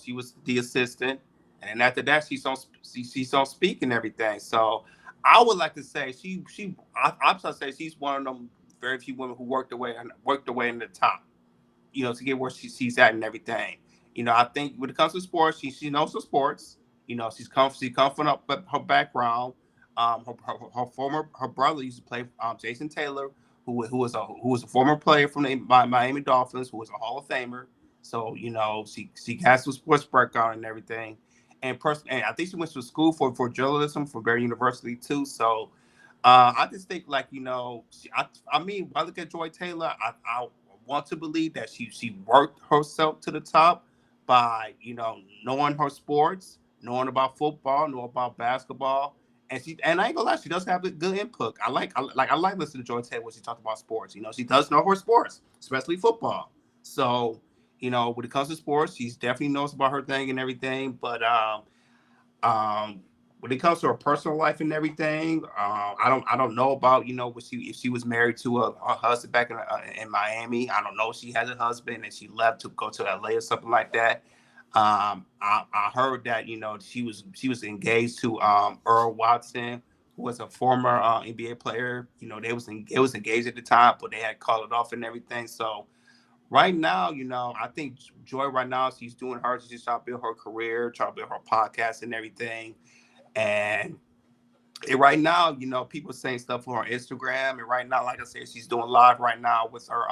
She was the assistant, and then after that, she's on Speak and everything. So, I would like to say I'm trying to say she's one of them very few women who worked their way in the top, to get where she's at and everything. I think when it comes to sports, she knows the sports. She come from her background. Her brother used to play Jason Taylor, who was a former player from the Miami Dolphins, who was a Hall of Famer. So she has some sports background and everything. And I think she went to school for journalism for Barry University too. So I just think I mean, when I look at Joy Taylor, I want to believe that she worked herself to the top by knowing her sports, knowing about football, knowing about basketball, and I ain't gonna lie, she does have a good input. I like listening to Joy Taylor when she talks about sports. She does know her sports, especially football. So when it comes to sports, she definitely knows about her thing and everything. But um, when it comes to her personal life and everything, I don't know about if she was married to a husband back in Miami. I don't know if she has a husband and she left to go to LA or something like that. I heard that she was engaged to Earl Watson, who was a former NBA player. They was engaged at the time, but they had called it off and everything. So right now, I think Joy right now she's doing her. She's just trying to build her career, trying to build her podcast and everything. And right now, people saying stuff on her Instagram, and right now, like I said, she's doing live right now with her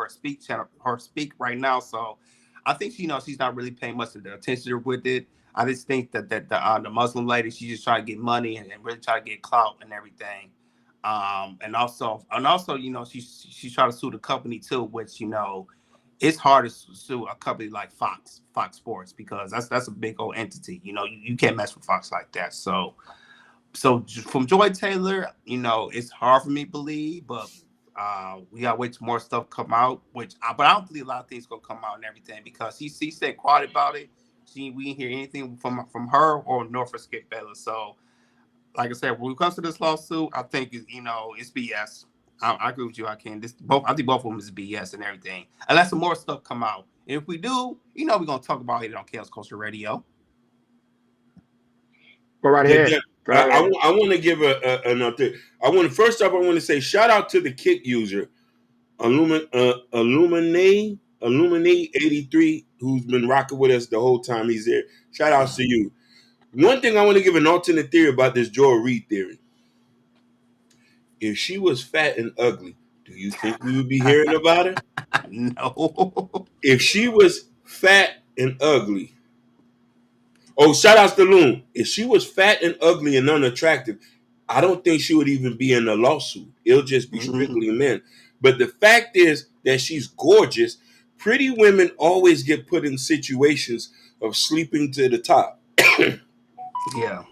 Speak channel, her Speak right now. So I think she's not really paying much of the attention with it. I just think that the Muslim lady, she's just trying to get money and really try to get clout and everything. And also, she's trying to sue the company too, which it's hard to sue a company like Fox Sports, because that's a big old entity. You can't mess with Fox like that. So from Joy Taylor, it's hard for me to believe, but we gotta wait till more stuff come out. But I don't believe a lot of things gonna come out and everything, because she stayed quiet about it. We didn't hear anything from her or nor for Skip Bayless. So, like I said, when it comes to this lawsuit, I think it's BS. I agree with you. I think both of them is BS and everything. Unless some more stuff come out. And if we do, we're gonna talk about it on Chaos Culture Radio. Go right Yeah, ahead. Go right ahead. I want to give an update. I want to say shout out to the Kick user, Illuminate 83, who's been rocking with us the whole time he's there. Shout outs to you. One thing I want to give an alternate theory about this Joy Reid theory. If she was fat and ugly, do you think we would be hearing about her? No. If she was fat and ugly, shout outs to Loon. If she was fat and ugly and unattractive, I don't think she would even be in a lawsuit. It'll just be strictly men. But the fact is that she's gorgeous. Pretty women always get put in situations of sleeping to the top. Yeah.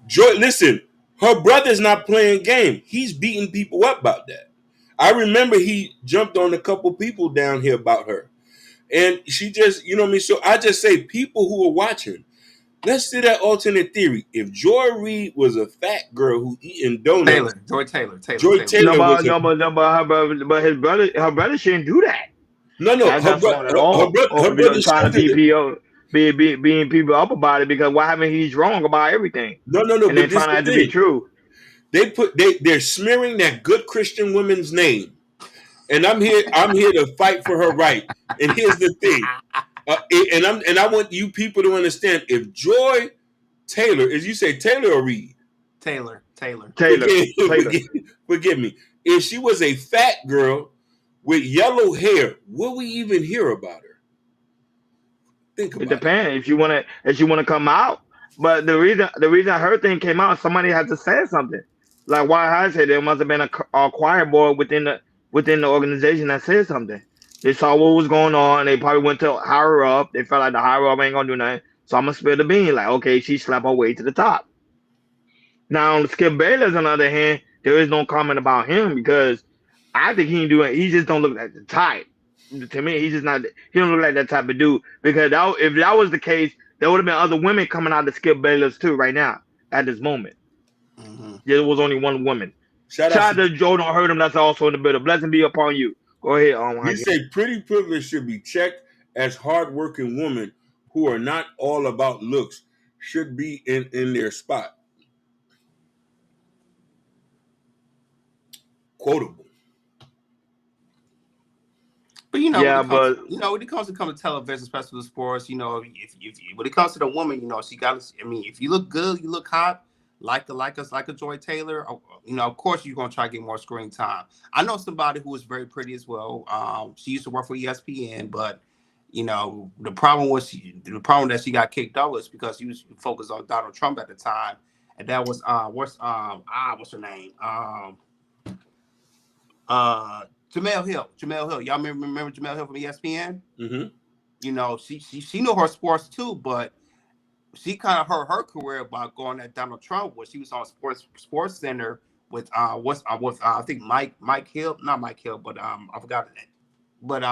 Joy, listen, her brother's not playing game. He's beating people up about that. I remember he jumped on a couple people down here about her. And she just, you know what I mean? So I just say, people who are watching, let's do that alternate theory. If Joy Reid was a fat girl who eating donuts, Joy Taylor. But her brother shouldn't do that. No, That's wrong at all. Her brother Trying to shouldn't. being people up about it, because what happened? He's wrong about everything. No. And they're trying to be true. They're smearing that good Christian woman's name, and I'm here to fight for her right. And here's the thing, and I want you people to understand: if Joy Taylor, as you say, Taylor or Reid? Taylor. Forgive me. If she was a fat girl with yellow hair, will we even hear about her? Think about it. Depends if you want to come out. But the reason her thing came out, somebody had to say something. Like why I said there must have been a choir boy within the organization that said something. They saw what was going on. They probably went to higher up. They felt like the higher up ain't gonna do nothing. So I'm gonna spill the bean. Like, okay, she slept her way to the top. Now on Skip Bayless, on the other hand, there is no comment about him because I think he ain't doing. He just don't look like the type. To me, he's just not. He don't look like that type of dude. Because if that was the case, there would have been other women coming out to Skip Bayless too right now at this moment. There was only one woman. Shout out Shout to out to Joe. Don't hurt him. That's also in the middle. Blessing be upon you. Go ahead. he said pretty privilege should be checked as hardworking women who are not all about looks should be in their spot. Quotable. But you know, Yeah, but when it comes to television, especially with sports, you know, if when it comes to the woman, you know, she got. I mean, if you look good, you look hot, like a Joy Taylor, you know, of course you're gonna try to get more screen time. I know somebody who was very pretty as well. She used to work for ESPN, but you know, the problem that she got kicked out was because she was focused on Donald Trump at the time, and that was what's her name? Jamel Hill. Jamel Hill. Y'all remember Jamel Hill from ESPN? Mm-hmm. You know, she knew her sports too, but she kind of hurt her career by going at Donald Trump, where she was on Sports Center with I think Mike Hill, not Mike Hill, but I forgot it. But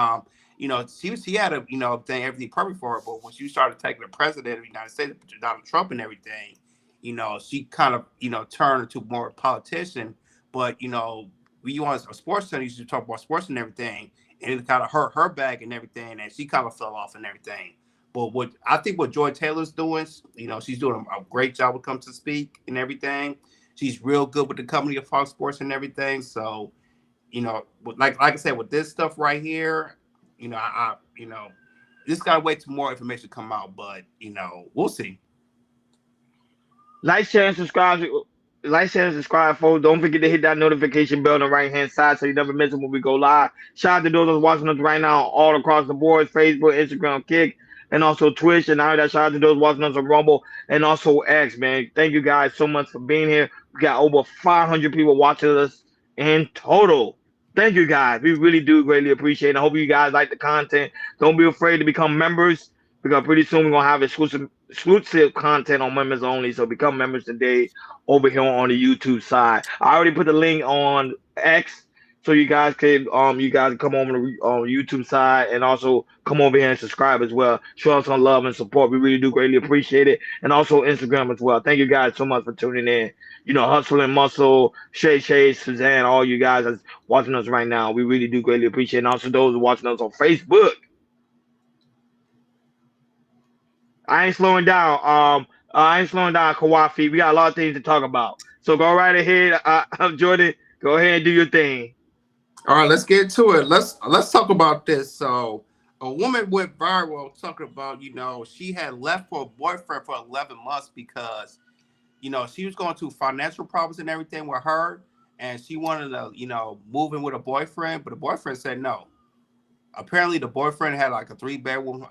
you know, she had a thing everything perfect for her, but when she started taking the president of the United States, Donald Trump and everything, you know, she kind of turned into more a politician. But you know, when you want a sports center, you should talk about sports and everything, and it kind of hurt her back and everything, and she kind of fell off and everything. But what Joy Taylor's doing, you know, she's doing a great job when it comes to speak and everything. She's real good with the company of Fox Sports and everything. So, you know, like I said, with this stuff right here, you know, I just gotta wait till more information come out. But you know, we'll see. like, share, and subscribe. Like, share, and subscribe, folks. Don't forget to hit that notification bell on the right hand side so you never miss it when we go live. Shout out to those watching us right now all across the board: Facebook, Instagram, Kick, and also Twitch. And now that shout out to those watching us on Rumble and also X, man. Thank you guys so much for being here. We got over 500 people watching us in total. Thank you guys. We really do greatly appreciate it. I hope you guys like the content. Don't be afraid to become members because pretty soon we're gonna have exclusive content on members only. So become members today over here on the YouTube side. I already put the link on X, so you guys can come over to on YouTube side and also come over here and subscribe as well. Show us some love and support. We really do greatly appreciate it, and also Instagram as well. Thank you guys so much for tuning in. You know, Hustle and Muscle, Shay, Suzanne, all you guys that's watching us right now. We really do greatly appreciate it. And also those watching us on Facebook. I ain't slowing down. I ain't slowing down, Kawafi. We got a lot of things to talk about. So go right ahead, Jordan. Go ahead and do your thing. All right, let's get to it. Let's talk about this. So, a woman went viral talking about, you know, she had left for a boyfriend for 11 months because, you know, she was going through financial problems and everything with her, and she wanted to, you know, move in with a boyfriend, but the boyfriend said no. Apparently, the boyfriend had like a three bedroom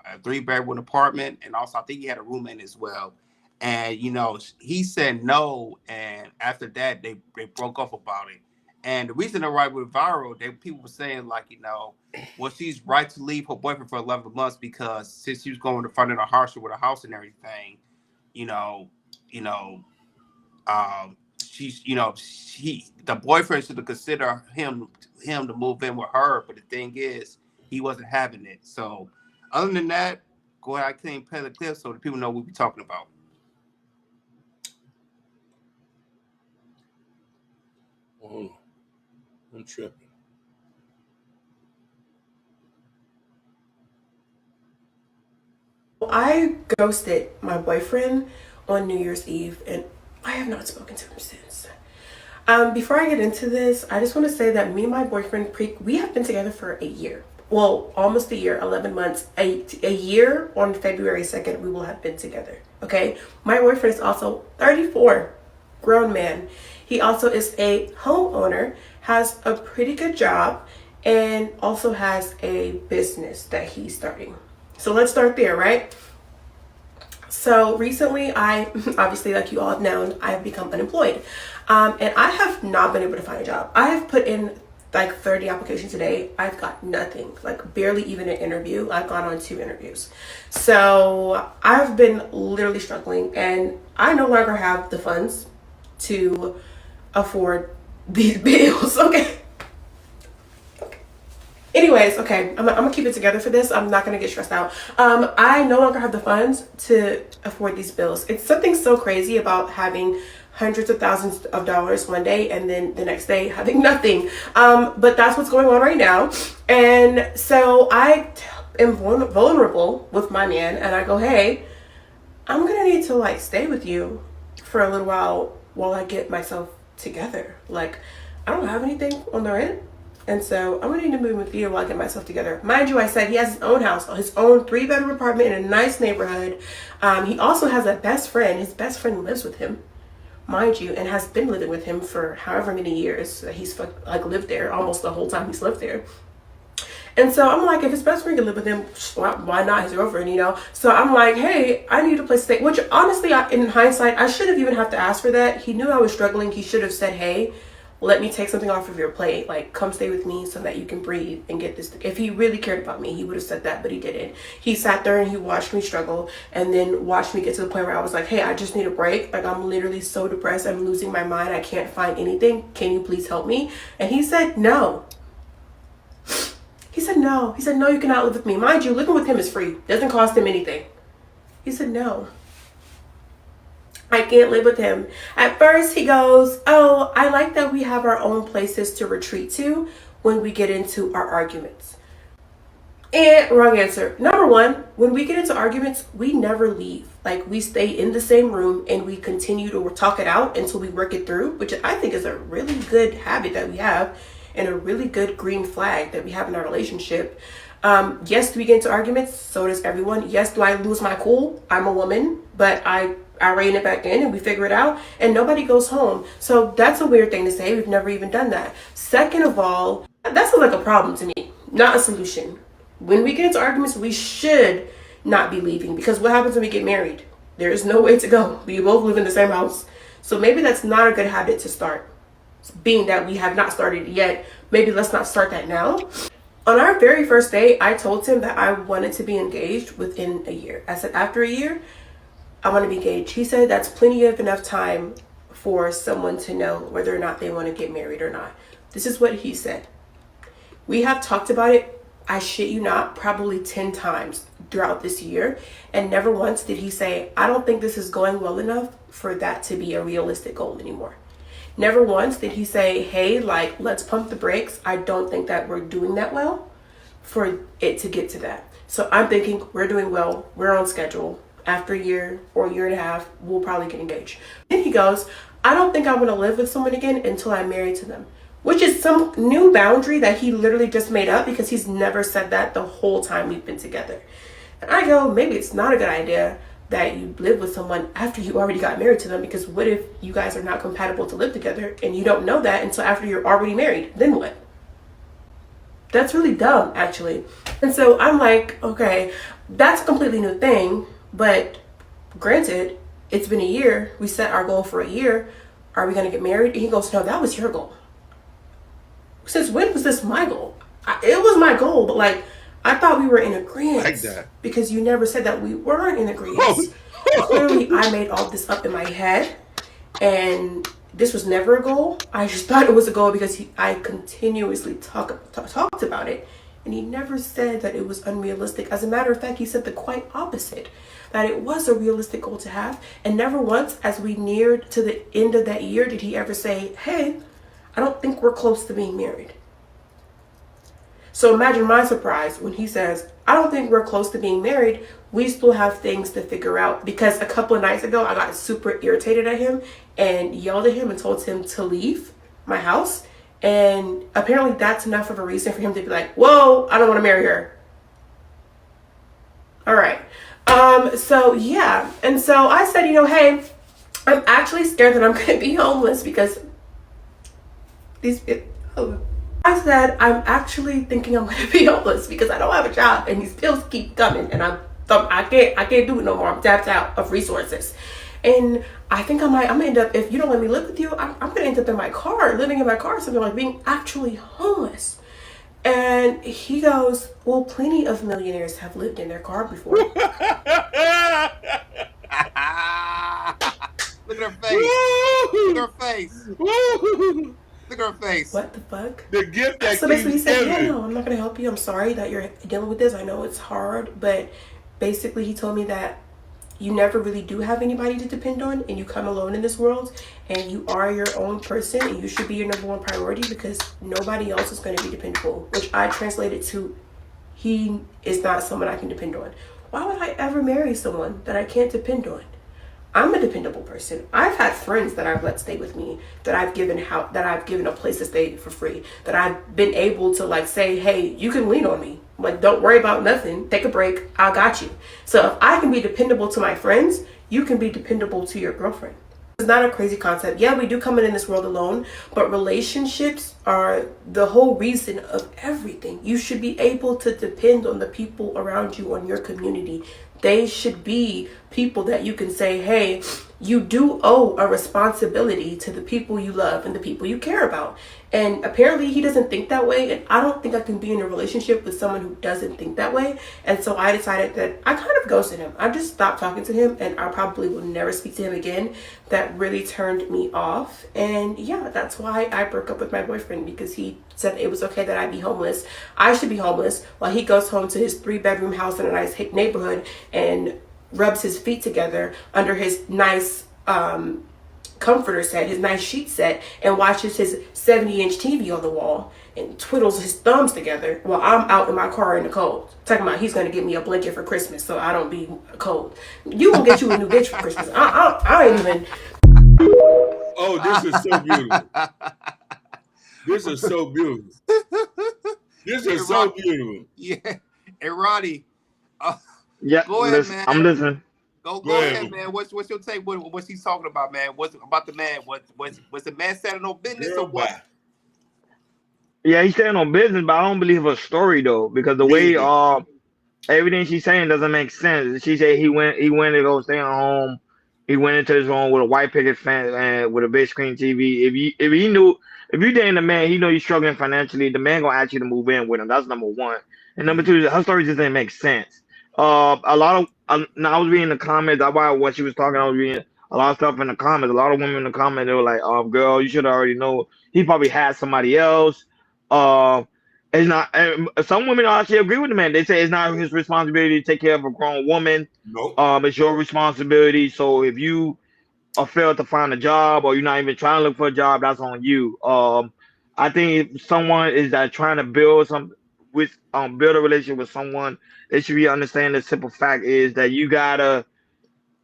apartment, and also I think he had a roommate as well. And you know, he said no, and after that, they broke up about it. And the reason the right went viral, people were saying like, you know, well, she's right to leave her boyfriend for 11 months because since she was going to front of the hardship with a house and everything, you know, you know, she's, you know, the boyfriend should have considered him to move in with her, but the thing is, he wasn't having it. So, other than that, go ahead. I can't play the clip so the people know what we're talking about. Oh, I'm tripping. I ghosted my boyfriend on New Year's Eve, and I have not spoken to him since. Before I get into this, I just want to say that me and my boyfriend, we have been together for a year. Well, almost a year, 11 months. A year on February 2nd, we will have been together. Okay? My boyfriend is also 34, grown man. He also is a homeowner, has a pretty good job, and also has a business that he's starting. So let's start there, right? So recently, I obviously, like you all have known, I have become unemployed. And I have not been able to find a job. I have put in like 30 applications a day. I've got nothing, like barely even an interview. I've gone on 2 interviews. So I've been literally struggling, and I no longer have the funds to afford these bills. Okay. Anyways, okay, I'm gonna keep it together for this. I'm not gonna get stressed out. I no longer have the funds to afford these bills. It's something so crazy about having hundreds of thousands of dollars one day and then the next day having nothing. But that's what's going on right now. And so I am vulnerable with my man, and I go, hey, I'm gonna need to like stay with you for a little while I get myself together. Like, I don't have anything on the rent. And so I'm gonna need to move with you while I get myself together. Mind you, I said he has his own house, his own 3-bedroom apartment in a nice neighborhood. He also has a best friend. His best friend lives with him, mind you, and has been living with him for however many years that he's like lived there, almost the whole time he's lived there. And so I'm like, if his best friend can live with him, why not his girlfriend, you know? So I'm like, hey, I need a place to stay. Which honestly, in hindsight, I shouldn't even have to ask for that. He knew I was struggling. He should have said, hey, let me take something off of your plate. Like, come stay with me so that you can breathe and get this. If he really cared about me, he would have said that, but he didn't. He sat there and he watched me struggle, and then watched me get to the point where I was like, hey, I just need a break. Like, I'm literally so depressed. I'm losing my mind. I can't find anything. Can you please help me? And he said, no. He said, no. He said, no, you cannot live with me. Mind you, living with him is free. Doesn't cost him anything. He said, no. I can't live with him. At first he goes, oh, I like that we have our own places to retreat to when we get into our arguments. And wrong answer. Number one, when we get into arguments, we never leave. Like, we stay in the same room and we continue to talk it out until we work it through, which I think is a really good habit that we have and a really good green flag that we have in our relationship. Yes, do we get into arguments? So does everyone. Yes, do I lose my cool? I'm a woman, but I rein it back in and we figure it out, and nobody goes home. So that's a weird thing to say. We've never even done that. Second of all, that sounds like a problem to me, not a solution. When we get into arguments, we should not be leaving, because what happens when we get married? There is no way to go. We both live in the same house. So maybe that's not a good habit to start. Being that we have not started yet, maybe let's not start that now. On our very first date, I told him that I wanted to be engaged within a year. I said, after a year, I want to be engaged. He said that's plenty of enough time for someone to know whether or not they want to get married or not. This is what he said. We have talked about it, I shit you not, probably 10 times throughout this year. And never once did he say, I don't think this is going well enough for that to be a realistic goal anymore. Never once did he say, hey, like, let's pump the brakes. I don't think that we're doing that well for it to get to that. So I'm thinking we're doing well. We're on schedule. After a year or a year and a half, we'll probably get engaged. Then he goes, I don't think I want to live with someone again until I'm married to them, which is some new boundary that he literally just made up, because he's never said that the whole time we've been together. And I go, maybe it's not a good idea that you live with someone after you already got married to them, because what if you guys are not compatible to live together and you don't know that until after you're already married? Then what? That's really dumb, actually. And so I'm like, okay, that's a completely new thing. But granted, it's been a year. We set our goal for a year. Are we going to get married? And he goes, no, that was your goal. Since when was this my goal? It was my goal, but like, I thought we were in agreement. Like that. Because you never said that we weren't in agreement. Clearly, I made all this up in my head, and this was never a goal. I just thought it was a goal because I continuously talked about it, and he never said that it was unrealistic. As a matter of fact, he said the quite opposite, that it was a realistic goal to have. And never once, as we neared to the end of that year, did he ever say, hey, I don't think we're close to being married. So imagine my surprise when he says, I don't think we're close to being married. We still have things to figure out. Because a couple of nights ago, I got super irritated at him and yelled at him and told him to leave my house. And apparently that's enough of a reason for him to be like, whoa, I don't want to marry her. All right. So yeah. And so I said, hey, I'm actually scared that I'm going to be homeless because I said, I'm actually thinking I'm going to be homeless because I don't have a job and these bills keep coming and I can't do it no more. I'm tapped out of resources. And I think I'm gonna end up, if you don't let me live with you, I'm gonna end up in my car, living in my car, something like being actually homeless. And he goes, well, plenty of millionaires have lived in their car before. Look at her face. Look at her face. Look at her face. What the fuck? The gift that So basically he keeps said, yeah, giving. no, I'm not gonna help you. I'm sorry that you're dealing with this. I know it's hard, but basically he told me that you never really do have anybody to depend on, and you come alone in this world, and you are your own person, and you should be your number one priority because nobody else is going to be dependable, which I translated to, he is not someone I can depend on. Why would I ever marry someone that I can't depend on? I'm a dependable person. I've had friends that I've let stay with me, that I've given a place to stay for free, that I've been able to like say, hey, you can lean on me. Like, don't worry about nothing. Take a break. I got you. So if I can be dependable to my friends, you can be dependable to your girlfriend. It's not a crazy concept. Yeah, we do come in this world alone, but relationships are the whole reason of everything. You should be able to depend on the people around you, on your community. They should be people that you can say, hey, you do owe a responsibility to the people you love and the people you care about. And apparently he doesn't think that way. And I don't think I can be in a relationship with someone who doesn't think that way. And so I decided that I kind of ghosted him. I just stopped talking to him, and I probably will never speak to him again. That really turned me off. And yeah, that's why I broke up with my boyfriend, because he said it was okay that I be homeless. I should be homeless while he goes home to his 3-bedroom house in a nice neighborhood and rubs his feet together under his nice comforter set, his nice sheet set, and watches his 70-inch TV on the wall and twiddles his thumbs together while I'm out in my car in the cold. Talking about he's gonna get me a blanket for Christmas so I don't be cold. You gonna get you a new bitch for Christmas. I ain't even. Oh, this is so beautiful. This is so beautiful. This is so beautiful. Yeah. And Ronnie, Yeah, go ahead, listen, man. I'm listening. Go ahead, man. What's your take? What's he talking about, man? What's about the man? Was the man standing on business or what? Yeah, he's standing on business, but I don't believe her story though, because the way everything she's saying doesn't make sense. She said he went to go stay at home. He went into his home with a white picket fence and with a big screen TV. If you dating a man, he know you're struggling financially. The man gonna ask you to move in with him. That's number one. And number two, her story just didn't make sense. A lot of now I was reading the comments. About what she was talking. I was reading a lot of stuff in the comments. A lot of women in the comments, they were like, girl, you should already know. He probably had somebody else. Uh, it's not. Some women actually agree with the man. They say it's not his responsibility to take care of a grown woman. Nope. It's your responsibility. So if you are failed to find a job, or you're not even trying to look for a job, that's on you. I think if someone is that trying to build a relationship with someone, they should be understanding the simple fact is that you gotta.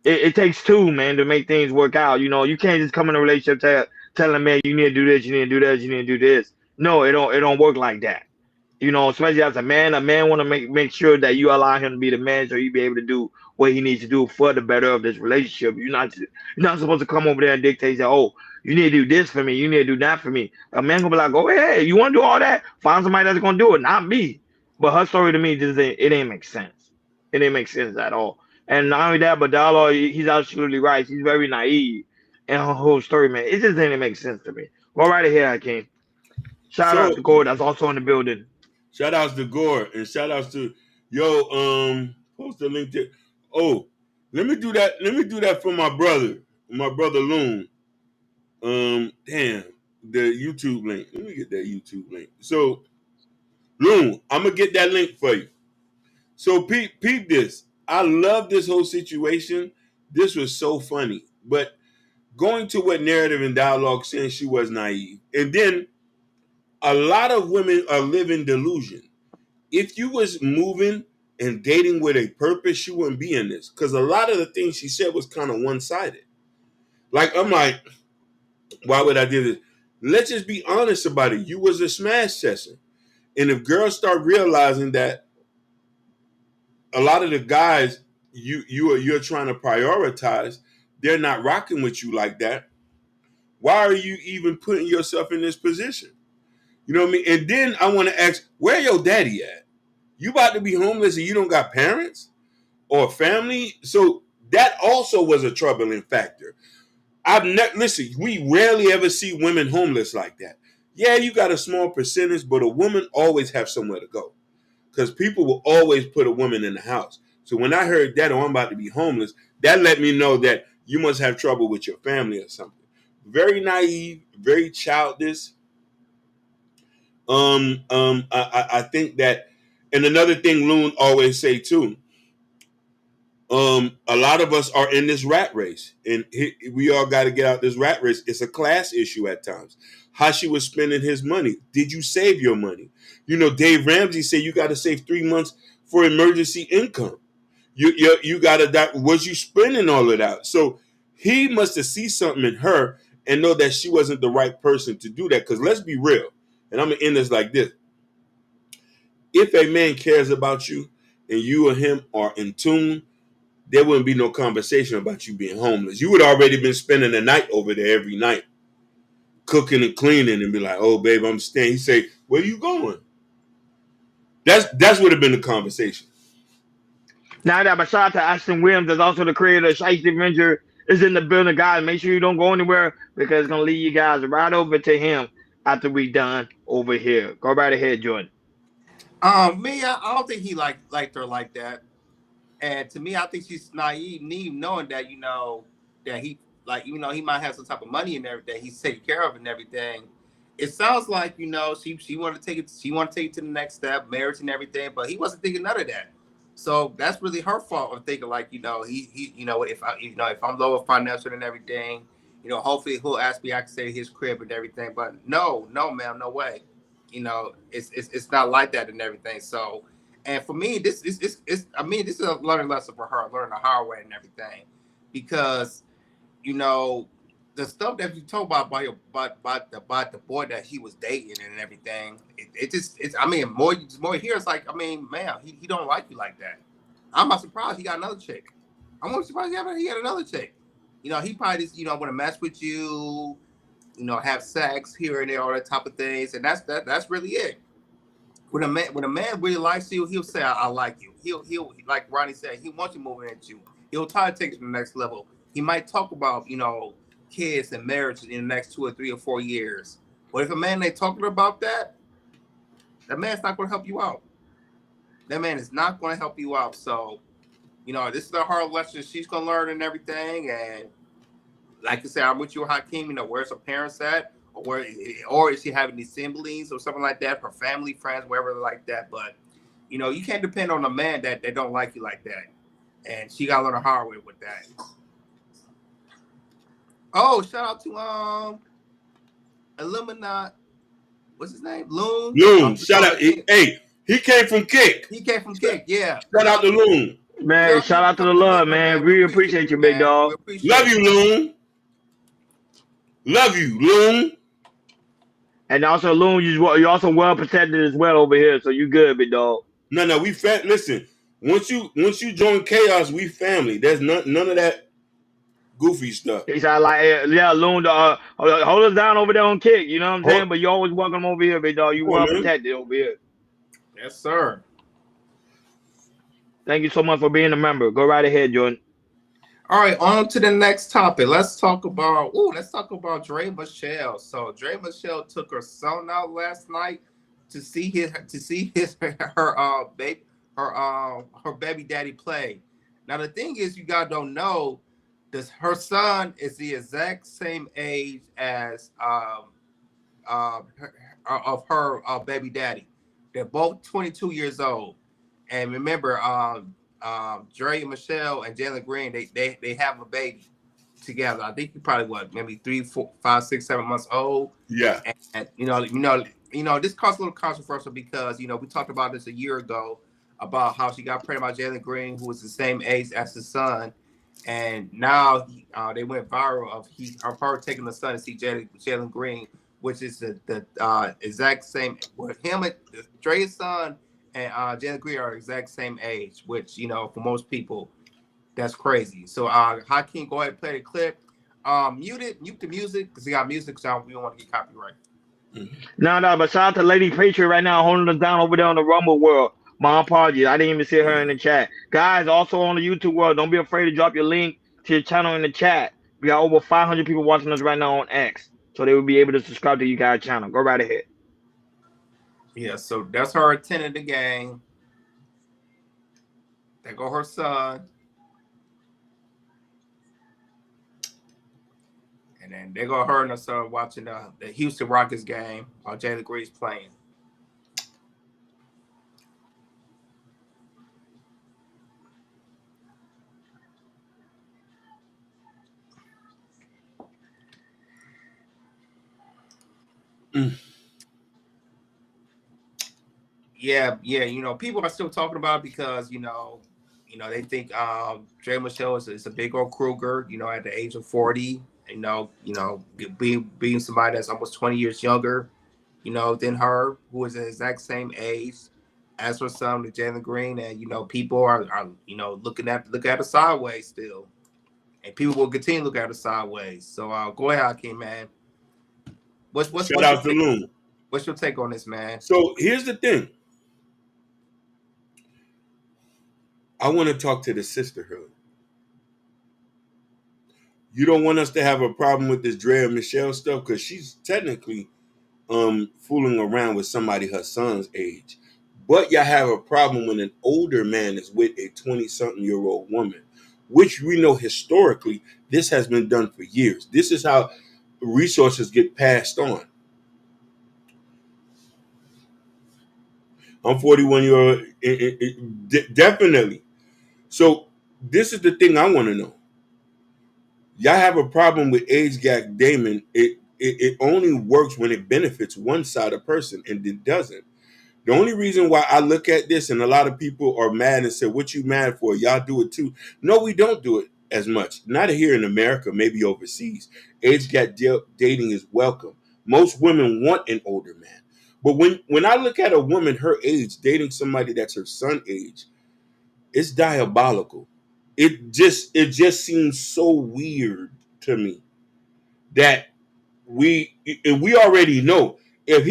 It takes two, man, to make things work out. You know, you can't just come in a relationship telling a man you need to do this, you need to do that, you need to do this. No, it don't work like that. You know, especially as a man want to make sure that you allow him to be the man, so he be able to do what he needs to do for the better of this relationship. You're not supposed to come over there and dictate that. Oh, you need to do this for me. You need to do that for me. A man gonna be like, oh, hey, you want to do all that? Find somebody that's gonna do it, not me. But her story to me just ain't make sense. It ain't make sense at all. And not only that, but Dialogue, he's absolutely right. She's very naive in her whole story, man. It just didn't make sense to me. Go right ahead, Hakeem. Shout out to Gore, that's also in the building. Shout outs to Gore and shout outs to post the link to let me do that for my brother Loon. Damn, the YouTube link. Let me get that YouTube link. So Loon, I'm gonna get that link for you. So peep this. I love this whole situation. This was so funny. But going to what Narrative and Dialogue saying she was naive. And then a lot of women are living delusion. If you was moving and dating with a purpose, you wouldn't be in this. Because a lot of the things she said was kind of one-sided. Like, I'm like, why would I do this? Let's just be honest about it. You was a smash session. And if girls start realizing that a lot of the guys you're trying to prioritize, they're not rocking with you like that, why are you even putting yourself in this position? You know what I mean? And then I want to ask, where your daddy at? You about to be homeless and you don't got parents or family? So That also was a troubling factor. Listen, we rarely ever see women homeless like that. Yeah, you got a small percentage, but a woman always have somewhere to go. Because people will always put a woman in the house. So when I heard that, oh, I'm about to be homeless, that let me know that you must have trouble with your family or something. Very naive, very childish. I think that, and another thing Loon always say too, a lot of us are in this rat race, and we all got to get out this rat race. It's a class issue at times. How she was spending his money. Did you save your money? You know, Dave Ramsey said you got to save 3 months for emergency income. You got to. Was you spending all of that? So he must have seen something in her and know that she wasn't the right person to do that. Because let's be real, and I'm gonna end this like this: if a man cares about you and you and him are in tune, there wouldn't be no conversation about you being homeless. You would already been spending the night over there every night, cooking and cleaning, and be like, "Oh, babe, I'm staying." He say, "Where you going?" That's would have been the conversation. Now that, but shout out to Ashton Williams, that's also the creator of Shiesty Avenger, is in the building, guys. Make sure you don't go anywhere because it's gonna lead you guys right over to him after we done over here. Go right ahead, Jordan. Me, I don't think he liked her like that. And to me, I think she's naive, knowing that that he even though he might have some type of money and everything, he's taken care of and everything. It sounds like she wanted to take it. She wanted to take it to the next step, marriage and everything, but he wasn't thinking none of that. So that's really her fault of thinking he if I'm lower financial and everything, hopefully he'll ask me I can stay at his crib and everything. But no, ma'am, no way. It's not like that and everything. So. And for me, this is this is a learning lesson for her, learning the hard way and everything, because the stuff that you told about the boy that he was dating and everything, more here. It's like, man, he don't like you like that. I'm not surprised he got another chick. I'm more surprised he had another chick. He probably just want to mess with you, have sex here and there, all that type of things, and that's really it. When a man really likes you, he'll say, I like you. He'll like Ronnie said, he wants you moving into you. He'll try to take it to the next level. He might talk about, kids and marriage in the next 2 or 3 or 4 years. But if a man ain't talking about that man's not going to help you out. That man is not going to help you out. So, this is the hard lesson she's going to learn and everything. And like I said, I'm with you, Hakeem. Where's her parents at? Or is she having these siblings or something like that? Her family, friends, wherever like that. But you can't depend on a man that don't like you like that. And she got to learn the hard way with that. Oh, shout out to Illuminati. What's his name? Loon. Loon. Shout out. Hey, he came from Kick. He came from Kick. Yeah. Shout out to Loon. Man, shout out to the love, man. We appreciate you, big dog. Love you, Loon. Love you, Loon. And also, Loon, you're also well protected as well over here, so you good, big dog. No, listen. Once you join Chaos, we family. There's none of that goofy stuff. He sound like, yeah, Loon, hold us down over there on Kick. You know what I'm saying? But you always welcome over here, big dog. You well protected over here. Yes, sir. Thank you so much for being a member. Go right ahead, Jordan. All right, on to the next topic. Let's talk about Dre Michelle. So Dre Michelle took her son out last night to see her baby daddy play. Now the thing is, you guys don't know, her son is the exact same age as her baby daddy. They're both 22 years old. And remember, Dre and Michelle and Jalen Green, they have a baby together. I think he probably maybe 3, 4, 5, 6, 7 months old. Yeah. And this caused a little controversial because we talked about this a year ago about how she got pregnant by Jalen Green, who was the same age as his son, and now they went viral of her taking the son to see Jalen Green, which is the exact same with him and Dre's son. And Jalen Green are exact same age, which, for most people, that's crazy. So, Hakeem, go ahead and play the clip. Mute the music, because we got music, so we don't want to get copyright. No, but shout out to Lady Patriot right now holding us down over there on the Rumble World. My apologies. I didn't even see her in the chat. Guys, also on the YouTube world, don't be afraid to drop your link to your channel in the chat. We got over 500 people watching us right now on X, so they will be able to subscribe to you guys' channel. Go right ahead. Yeah, so that's her attending the game. There go her son. And then they go her and her son watching the Houston Rockets game while Jalen Green's playing. Yeah, people are still talking about it because they think Dre Michelle is a big old Kruger, at the age of 40, being somebody that's almost 20 years younger, than her, who is the exact same age as her son, Jalen Green, and people are looking at her sideways still, and people will continue to look at her sideways. So go ahead, Hakeem, man. Shout out to Loon. What's your take on this, man? So here's the thing. I want to talk to the sisterhood. You don't want us to have a problem with this Drea Michelle stuff because she's technically fooling around with somebody her son's age. But y'all have a problem when an older man is with a 20-something-year-old woman, which we know historically this has been done for years. This is how resources get passed on. I'm 41 year old, definitely. So this is the thing I want to know. Y'all have a problem with age gap Damon. It only works when it benefits one side of person, and it doesn't. The only reason why I look at this, and a lot of people are mad and say, "What you mad for? Y'all do it too." No, we don't do it as much. Not here in America, maybe overseas. Age gap dating is welcome. Most women want an older man. But when I look at a woman her age dating somebody that's her son age, it's diabolical. It just seems so weird to me that we already know if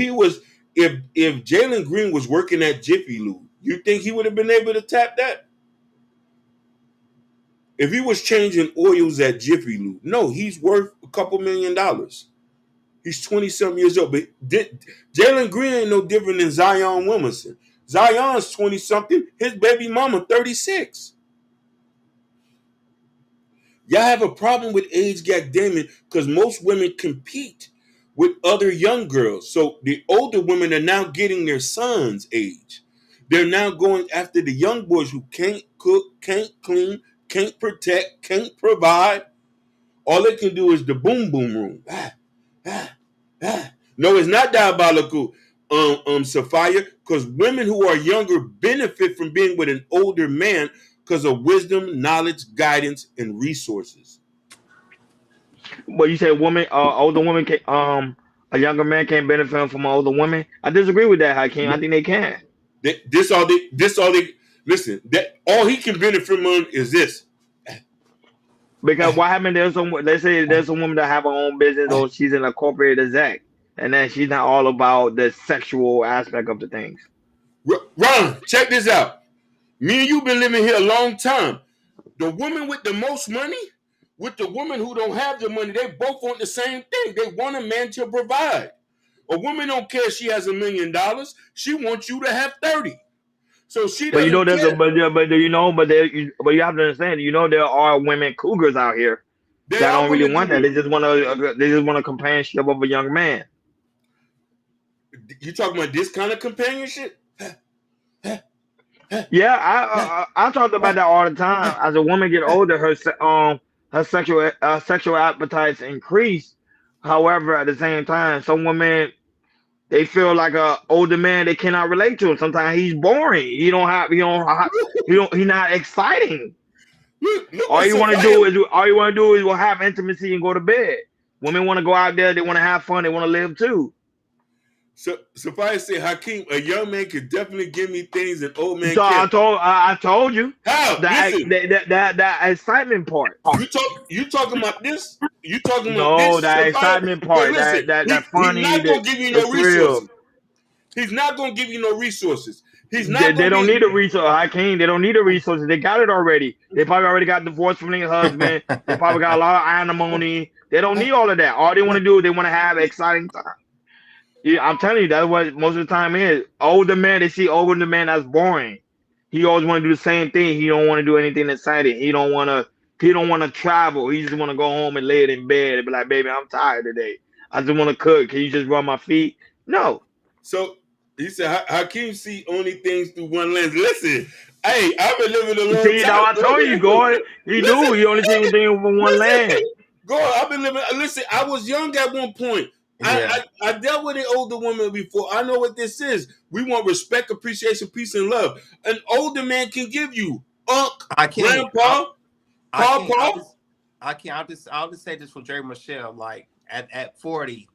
Jalen Green was working at Jiffy Lube, you think he would have been able to tap that? If he was changing oils at Jiffy Lube, no, he's worth a couple $1 million. He's 20-something years old. But Jalen Green ain't no different than Zion Williamson. Zion's 20-something. His baby mama 36. Y'all have a problem with age gap Damon because most women compete with other young girls. So the older women are now getting their sons' age. They're now going after the young boys who can't cook, can't clean, can't protect, can't provide. All they can do is the boom boom room. No, it's not diabolical, Sophia, because women who are younger benefit from being with an older man because of wisdom, knowledge, guidance, and resources. But you say older woman can, a younger man can't benefit from an older woman. I disagree with that, Hakeem. I think they can. This all they listen. That all he can benefit from is this. Because what happened? They say there's a woman that have her own business or she's in a corporate exec, and then she's not all about the sexual aspect of the things. Ron, check this out. Me and you been living here a long time. The woman with the most money with the woman who don't have the money, they both want the same thing. They want a man to provide. A woman don't care if she has $1 million. She wants you to have 30. So she doesn't But care. but you have to understand. There are women cougars out here that don't really want that. They just want a companionship of a young man. You talking about this kind of companionship? Yeah, I talk about that all the time. As a woman get older, her sexual appetites increase. However, at the same time, some women they feel like a older man they cannot relate to him. Sometimes he's boring. He's not exciting. All you want to do is have intimacy and go to bed. Women want to go out there. They want to have fun. They want to live too. So if I say Hakeem, a young man could definitely give me things an old man So can't. I told you How? that excitement part. You talking about this? You talking no, about this? that excitement part. That funny. He's not gonna give you no resources. He's not gonna give you no resources. He's They, not they gonna don't be. need a resource. Hakeem, they don't need a resources. They got it already. They probably already got divorced from their husband. They probably got a lot of alimony. They don't need all of that. All they want to do is they want to have exciting time. Yeah, I'm telling you, that's what most of the time is. Older men, they see older men as boring. He always want to do the same thing. He don't want to do anything exciting. He don't want to. He don't want to travel. He just want to go home and lay it in bed and be like, "Baby, I'm tired today. I just want to cook. Can you just rub my feet?" No. So he said, Hakeem see only things through one lens. Listen, hey, I've been living a long See, now time. I told you, Gordon. He knew he only seen thing from one land. Gordon, I've been living. Listen, I was young at one point. I dealt with an older woman before. I know what this is. We want respect, appreciation, peace, and love. An older man can give you grandpa, papa. I'll just say this for Jerry Michelle. Like at 40,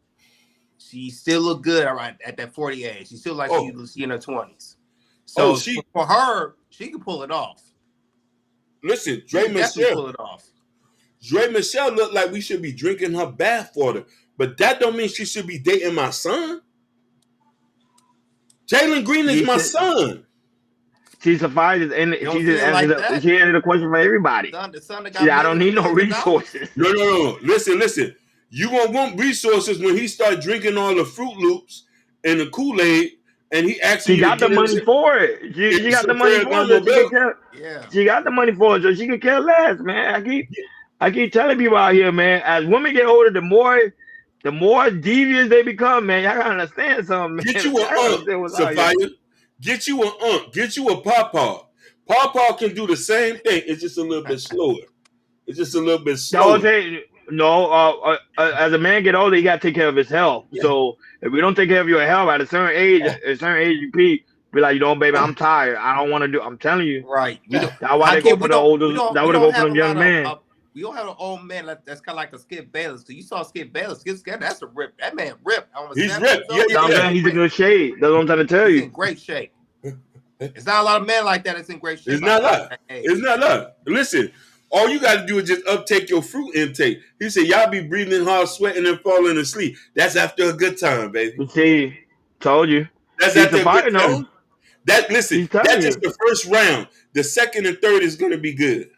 she still look good. All right, at that 40 age, she still like she in her 20s. So for her, she can pull it off. Listen, Dre Michelle pull it off. Dre Michelle looked like we should be drinking her bath water, but that don't mean she should be dating my son. Jalen Green is my son. She suffices, and she just answered. She answered the question for everybody. I don't need no resources. No. Listen. You gonna want resources when he start drinking all the Fruit Loops and the Kool-Aid, and he actually got the money for it. She got the money for it. She got the money for it, so she can care less, man. I keep telling people out here, man. As women get older, the more devious they become, man. Y'all gotta understand something, man. Get you an aunt, Sophia. Get you an aunt. Get you a papa. Papa can do the same thing. It's just a little bit slower. It's just a little bit slower. As a man get older, you gotta take care of his health. Yeah. So if we don't take care of your health at a certain age, you be like, you know, baby, I'm tired. I don't want to do. I'm telling you, right? That's why they go for the older. That would go for them young men. We don't have an old man that's kind of like a Skip Bayless. So you saw Skip Bayless. That's a rip. That man ripped. He's ripped. Yeah. He's in good shape. That's what I'm trying to tell you. He's in great shape. It's not a lot of men like that that's in great shape. It's not that. It's not that. Listen, all you got to do is just uptake your fruit intake. He said, y'all be breathing hard, sweating, and falling asleep. That's after a good time, baby. See, told you. That's after a good time. That's just the first round. The second and third is going to be good.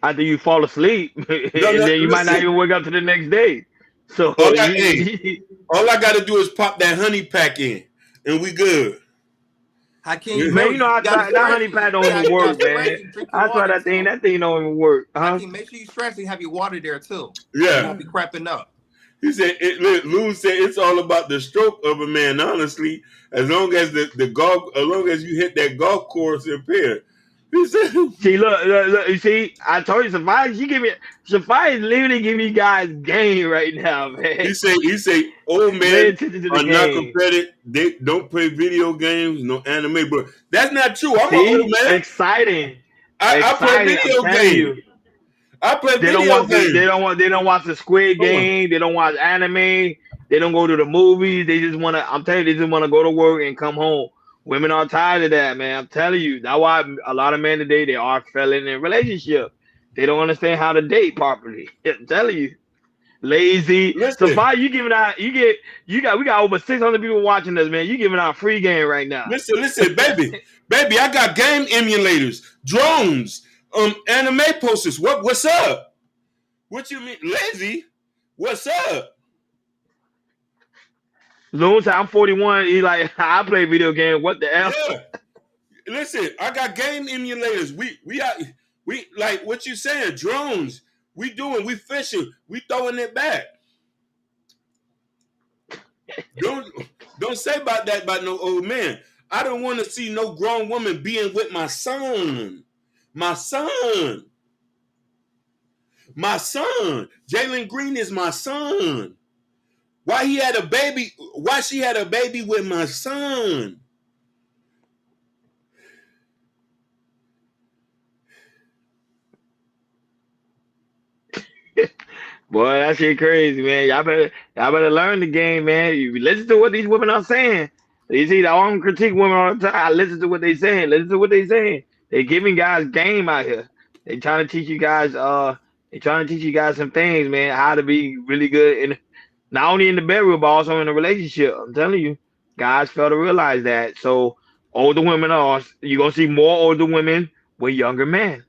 After you fall asleep, and then you might not even wake up to the next day. So all I got to do is pop that honey pack in, and we good. Man, you know that honey pack don't even work, man. I try that thing. That thing don't even work. Make sure you stretch and have your water there too. Yeah, you won't be crapping up. He said, Lou said it's all about the stroke of a man. Honestly, as long as as long as you hit that golf course impaired. See, look, you see, I told you, Sophia is literally giving you guys game right now, man. He say, old men are not competitive. They don't play video games, no anime, but that's not true. I'm an old man. Exciting. I play video games. I play video games. They don't watch the Squid Game. They don't watch anime. They don't go to the movies. They just want to. I'm telling you, they just want to go to work and come home. Women are tired of that, man. I'm telling you. That's why a lot of men today, they are failing in relationship. They don't understand how to date properly. I'm telling you. Lazy. Sophia, we got over 600 people watching us, man. You giving out free game right now. Listen, baby. Baby, I got game emulators, drones, anime posters. What's up? What you mean? Lazy? What's up? Loon said, I'm 41. He's like, I play video games. What the hell? Yeah. Listen, I got game emulators. We like what you saying, drones. We fishing. We throwing it back. Don't say about that about no old man. I don't want to see no grown woman being with my son. My son. Jalen Green is my son. Why she had a baby with my son? Boy, that shit crazy, man. Y'all better learn the game, man. You listen to what these women are saying. You see, I don't critique women all the time. I listen to what they saying. They giving guys game out here. They trying to teach you guys. Some things, man. How to be really good in. Not only in the bedroom, but also in a relationship. I'm telling you. Guys fail to realize that. So older women are you're gonna see more older women with younger men,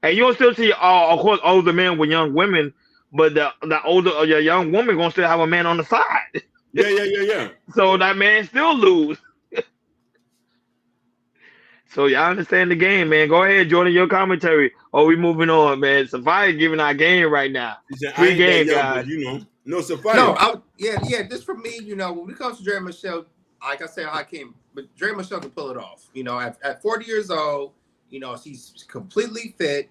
and you'll still see, of course, older men with young women. But the older or your young woman gonna still have a man on the side, Yeah. so that man still lose. So y'all understand the game, man. Go ahead, Jordan, your commentary. Oh, we moving on, man. Sophia's giving our game right now. He said, I Free ain't that game, young, but guys. no, No, Sophia. yeah. This for me, when it comes to Dre Michelle, like I said, Hakeem, but Dre Michelle can pull it off. At 40 years old, she's completely fit.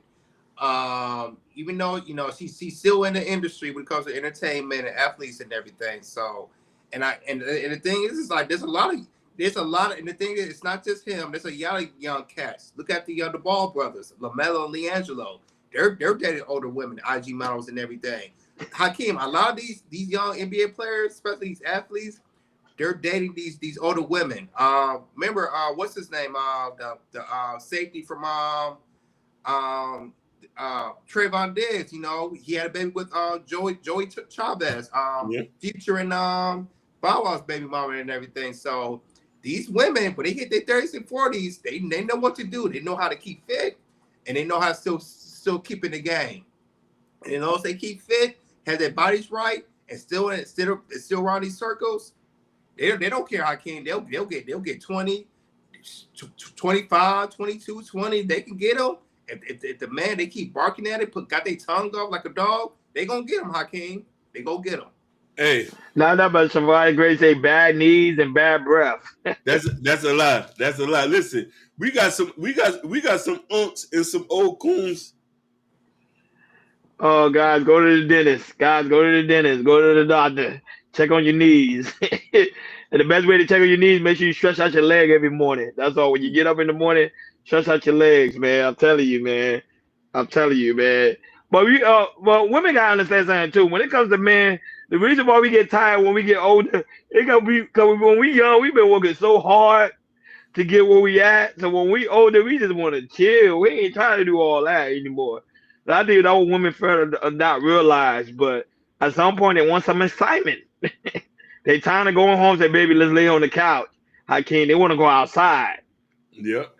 Even though she's still in the industry when it comes to entertainment and athletes and everything. So, and the thing is like and the thing is, it's not just him. There's a lot of young cats. Look at the Ball brothers, LaMelo and Leangelo. They're dating older women, IG models and everything. Hakeem, a lot of these young NBA players, especially these athletes, they're dating these older women. Remember, what's his name? The safety from Trayvon Diggs. He had a baby with Joey Chavez, Yeah. Future and Bow Wow's baby mama and everything. So these women, when they hit their 30s and 40s, they know what to do. They know how to keep fit, and they know how to still keep in the game. And if they keep fit, have their bodies right, and still around these circles, they don't care how can they'll get 20, 25, 22, 20. They can get them. If the man they keep barking at it, got their tongue off like a dog, they gonna get them, Hakeem. They go get them. Hey, Now that but somebody great say bad knees and bad breath. that's a lie. That's a lie. Listen, we got some unks and some old coons. Oh, guys, go to the dentist. Guys, go to the dentist. Go to the doctor. Check on your knees. And the best way to check on your knees, make sure you stretch out your leg every morning. That's all. When you get up in the morning, stretch out your legs, man. I'm telling you, man. I'm telling you, man. But women gotta understand something too. When it comes to men, the reason why we get tired when we get older, it gonna be because when we young, we've been working so hard to get where we at. So when we older, we just want to chill. We ain't trying to do all that anymore. And I think that what women fail to not realize, but at some point they want some excitement. They tired of going home and say, baby, let's lay on the couch. Hakeem, they want to go outside. Yep.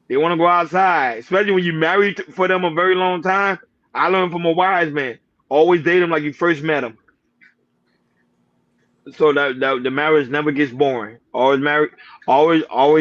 They want to go outside. Especially when you married for them a very long time. I learned from a wise man. Always date them like you first met them. So that the marriage never gets boring. Always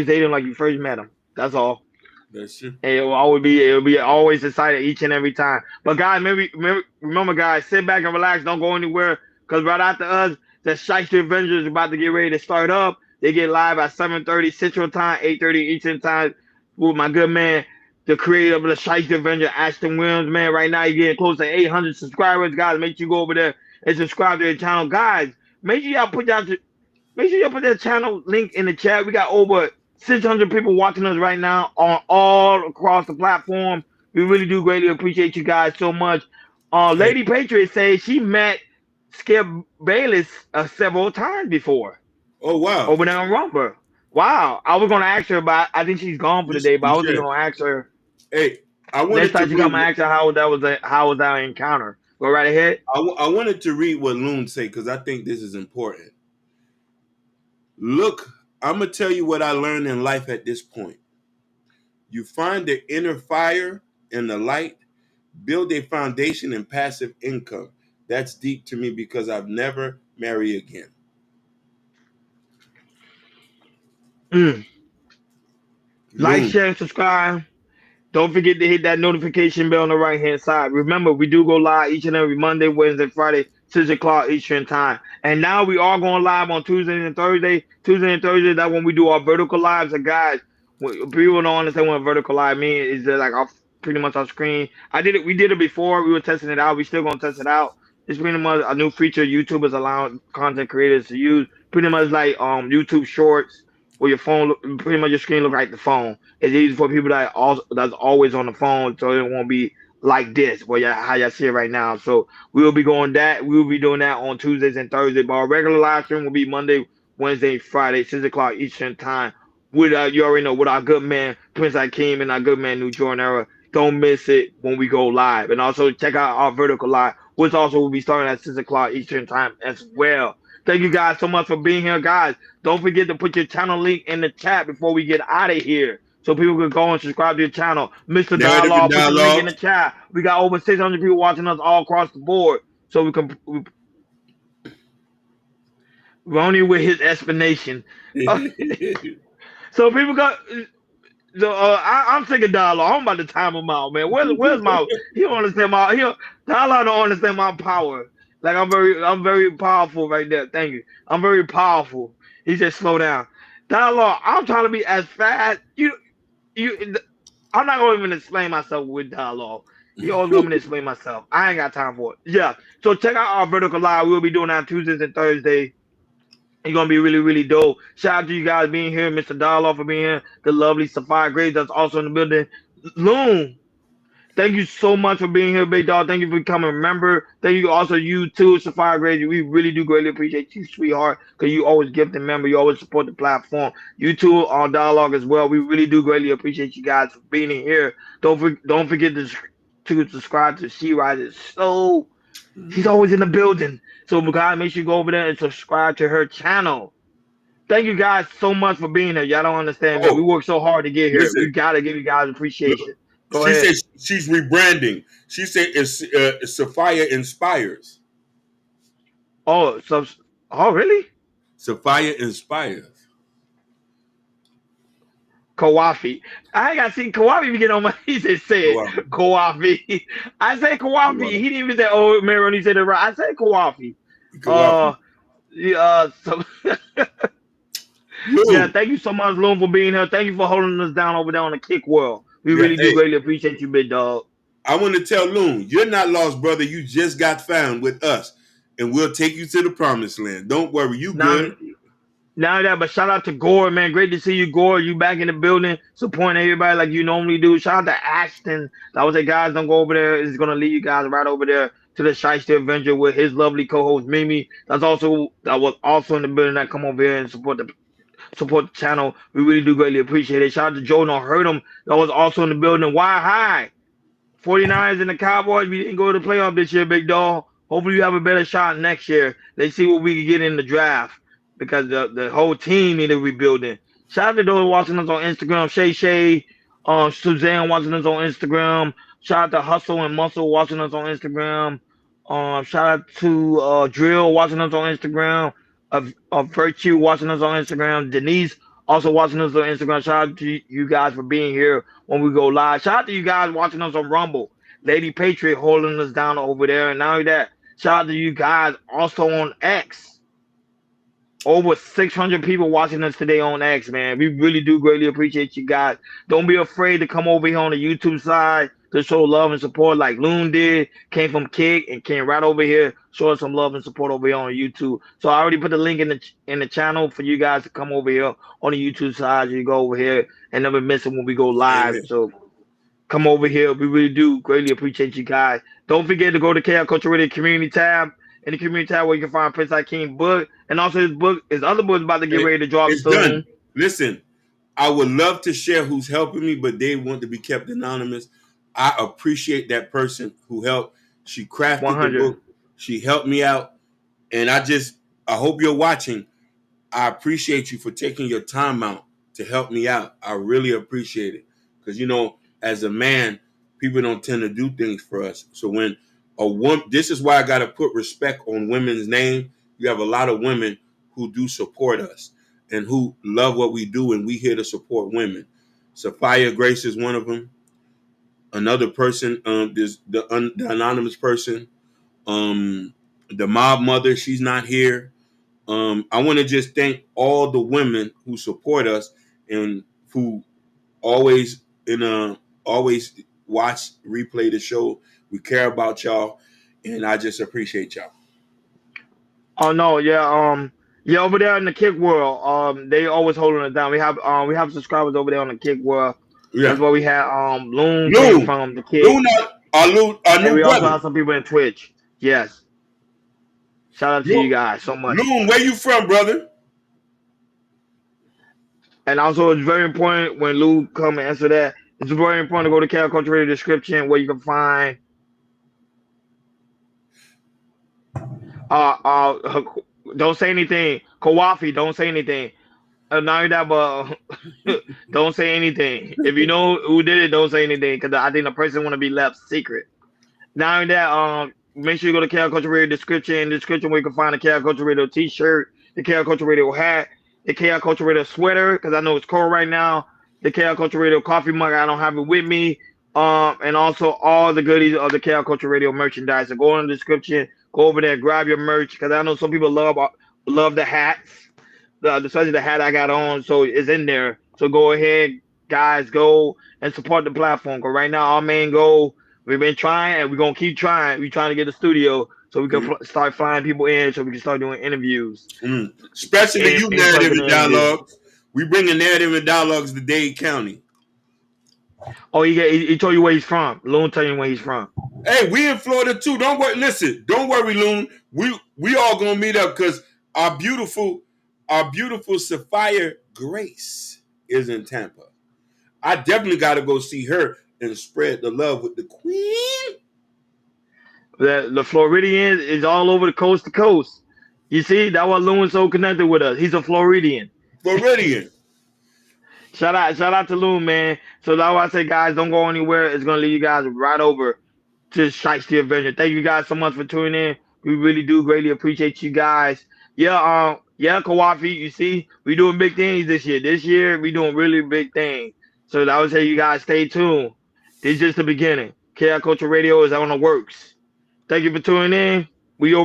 date them like you first met them. That's all. That's true. And it'll be always excited each and every time. But guys, remember, guys, sit back and relax. Don't go anywhere. Cause right after us, the Shyster Avengers is about to get ready to start up. They get live at 7:30 Central Time, 8:30 Eastern Time with my good man, the creator of the Shyster Avenger, Ashton Williams. Man, right now you're getting close to 800 subscribers. Guys, make sure you go over there and subscribe to the channel. Guys, make sure y'all put that channel link in the chat. We got over 600 people watching us right now on all across the platform. We really do greatly appreciate you guys so much. Hey. Lady Patriot says she met Skip Bayless several times before Oh wow. over there on Rumble. Wow. I was gonna ask her, but I think she's gone for the day. But I was just gonna ask her Hey, I next wanted to time she come and read. ask her how was that encounter. Go right ahead. I wanted to read what Loon said because I think this is important. Look, I'm gonna tell you what I learned in life at this point. You find the inner fire and the light, build a foundation in passive income. That's deep to me because I've never married again. Mm. Like, Loon. share, and subscribe. Don't forget to hit that notification bell on the right hand side. Remember, we do go live each and every Monday, Wednesday, Friday, 6 o'clock Eastern time. And now we are going live on Tuesday and Thursday. Tuesday and Thursday, that's when we do our vertical lives. And guys, people don't understand what vertical live means. Is that like pretty much our screen? We did it before. We were testing it out. We still gonna test it out. It's pretty much a new feature YouTube is allowing content creators to use. Pretty much like YouTube Shorts, where your phone, pretty much your screen look like the phone. It's easy for people that's always on the phone, so it won't be like this, how y'all see it right now. So we will be doing that on Tuesdays and Thursdays. But our regular live stream will be Monday, Wednesday, Friday, 6 o'clock Eastern time. With you already know, with our good man Prince Akeem and our good man New Jordan Era. Don't miss it when we go live, and also check out our vertical live, which also will be starting at 6 o'clock Eastern time as well. Thank you guys so much for being here, guys. Don't forget to put your channel link in the chat before we get out of here, so people can go and subscribe to your channel. Mr. Narrative and Dialogue, put your link in dialogue. the chat. We got over 600 people watching us all across the board, so Ronnie with his explanation. So people got. So I'm sick of dialogue. I'm about to time him out, man. Where's my? He don't understand my. Dialogue don't understand my power. Like I'm very powerful right there. Thank you. I'm very powerful. He said slow down. Dialogue. I'm trying to be as fast. You. I'm not gonna even explain myself with dialogue. You always want me to explain myself. I ain't got time for it. Yeah. So check out our vertical live. We'll be doing that Tuesdays and Thursdays. It's gonna be really, really dope. Shout out to you guys being here, Mr. Dialogue for being here, the lovely Sapphire Grace that's also in the building. Loon, thank you so much for being here, big dog. Thank you for becoming a member. Thank you also you too, Sapphire Grace. We really do greatly appreciate you, sweetheart, because you always give the member, you always support the platform. You too on Dialogue as well. We really do greatly appreciate you guys for being in here. Don't forget to subscribe to She Rises. So she's always in the building. So guys, make sure you go over there and subscribe to her channel. Thank you guys so much for being here. Y'all don't understand, man. We Oh, worked so hard to get here. listen. We gotta give you guys appreciation. Go She ahead. said she's rebranding. She said it's Sophia Inspires. Oh, really? Sophia Inspires. Kawafi. I ain't got to see Kawafi get on my. He just said Kawafi. I said Kawafi. He didn't even say, oh, man, he said it right. I said Kawafi. Yeah. So yeah, thank you so much, Loon, for being here. Thank you for holding us down over there on the kick world. We really do greatly appreciate you, big dog. I want to tell Loon, you're not lost, brother. You just got found with us, and we'll take you to the promised land. Don't worry, you good. Now that, but shout out to Gore, man. Great to see you, Gore. You back in the building, supporting everybody like you normally do. Shout out to Ashton. I would say, guys, don't go over there. It's gonna lead you guys right over there to the Shyster Adventure with his lovely co-host Mimi. That was also in the building that come over here and support the channel. We really do greatly appreciate it. Shout out to Joe. Don't hurt him. That was also in the building. Why high? 49ers and the Cowboys. We didn't go to the playoff this year, big dog. Hopefully, you have a better shot next year. Let's see what we can get in the draft, because the whole team needed rebuilding. Shout out to those watching us on Instagram. Shay, Suzanne watching us on Instagram. Shout out to Hustle and Muscle watching us on Instagram. Shout out to Drill watching us on Instagram. Virtue watching us on Instagram. Denise also watching us on Instagram. Shout out to you guys for being here when we go live. Shout out to you guys watching us on Rumble. Lady Patriot holding us down over there. And not only that, shout out to you guys also on X. Over 600 people watching us today on X, man. We really do greatly appreciate you guys. Don't be afraid to come over here on the YouTube side to show love and support like Loon did. Came from Kick and came right over here, show us some love and support over here on YouTube. So I already put the link in the channel for you guys to come over here on the YouTube side. You go over here and never miss it when we go live. Amen. So come over here. We really do greatly appreciate you guys. Don't forget to go to KL Culture Radio Community tab. In the community tab where you can find Prince Hakeem book, and also his other book is about to get ready to drop it's soon. Done. Listen, I would love to share who's helping me, but they want to be kept anonymous. I appreciate that person who helped. She crafted 100. the book. She helped me out, and I hope you're watching. I appreciate you for taking your time out to help me out. I really appreciate it, because as a man, people don't tend to do things for us. So when a woman, this is why I got to put respect on women's name. You have a lot of women who do support us and who love what we do, and we here to support women. Sophia Grace is one of them. Another person, there's the anonymous person, the mob mother. She's not here. I want to just thank all the women who support us and who always watch, replay the show. We care about y'all, and I just appreciate y'all. Oh no, yeah, over there in the Kick world, they always holding it down. We have subscribers over there on the Kick world. Yeah. That's where we had Loon came from the Kick. Loon, our new and we brother. also have some people in Twitch. Yes. Shout out to you guys so much. Loon, where you from, brother? And also, it's very important when Lou come and answer that. It's very important to go to KL Culture Radio description where you can find Don't say anything. Kawafi, don't say anything. Not only that, but don't say anything. If you know who did it, don't say anything because I think the person want to be left secret. Not only that, make sure you go to Cal Culture Radio description. In the description where you can find the Cal Culture Radio T-shirt, the Cal Culture Radio hat, the Cal Culture Radio sweater because I know it's cold right now. The Cal Culture Radio coffee mug. I don't have it with me. And also all the goodies of the Cal Culture Radio merchandise. So go in the description, go over there, grab your merch because I know some people love the hats, especially the hat I got on. So it's in there. So go ahead, guys, go and support the platform. Because right now our main goal. We've been trying, and we're gonna keep trying. We're trying to get a studio so we can start flying people in, so we can start doing interviews. Especially you, narrative and dialogues. We bringing narrative and dialogues to Dade County. Oh, he told you where he's from. Loon tell you where he's from. Hey, we in Florida too. Don't worry. Listen, don't worry, Loon. We all gonna meet up because our beautiful Sapphire Grace is in Tampa. I definitely got to go see her and spread the love with the queen. The Floridian is all over the coast to coast. You see, that's why Loon's so connected with us. He's a Floridian. Shout out to Loon, man. So that's why I say, guys, don't go anywhere. It's gonna lead you guys right over to Shiesty Adventure. Thank you guys so much for tuning in. We really do greatly appreciate you guys. Yeah, Kawafi, you see, we doing big things this year. This year, we doing really big things. So I would say you guys stay tuned. This is just the beginning. KL Culture Radio is on the works. Thank you for tuning in. We over.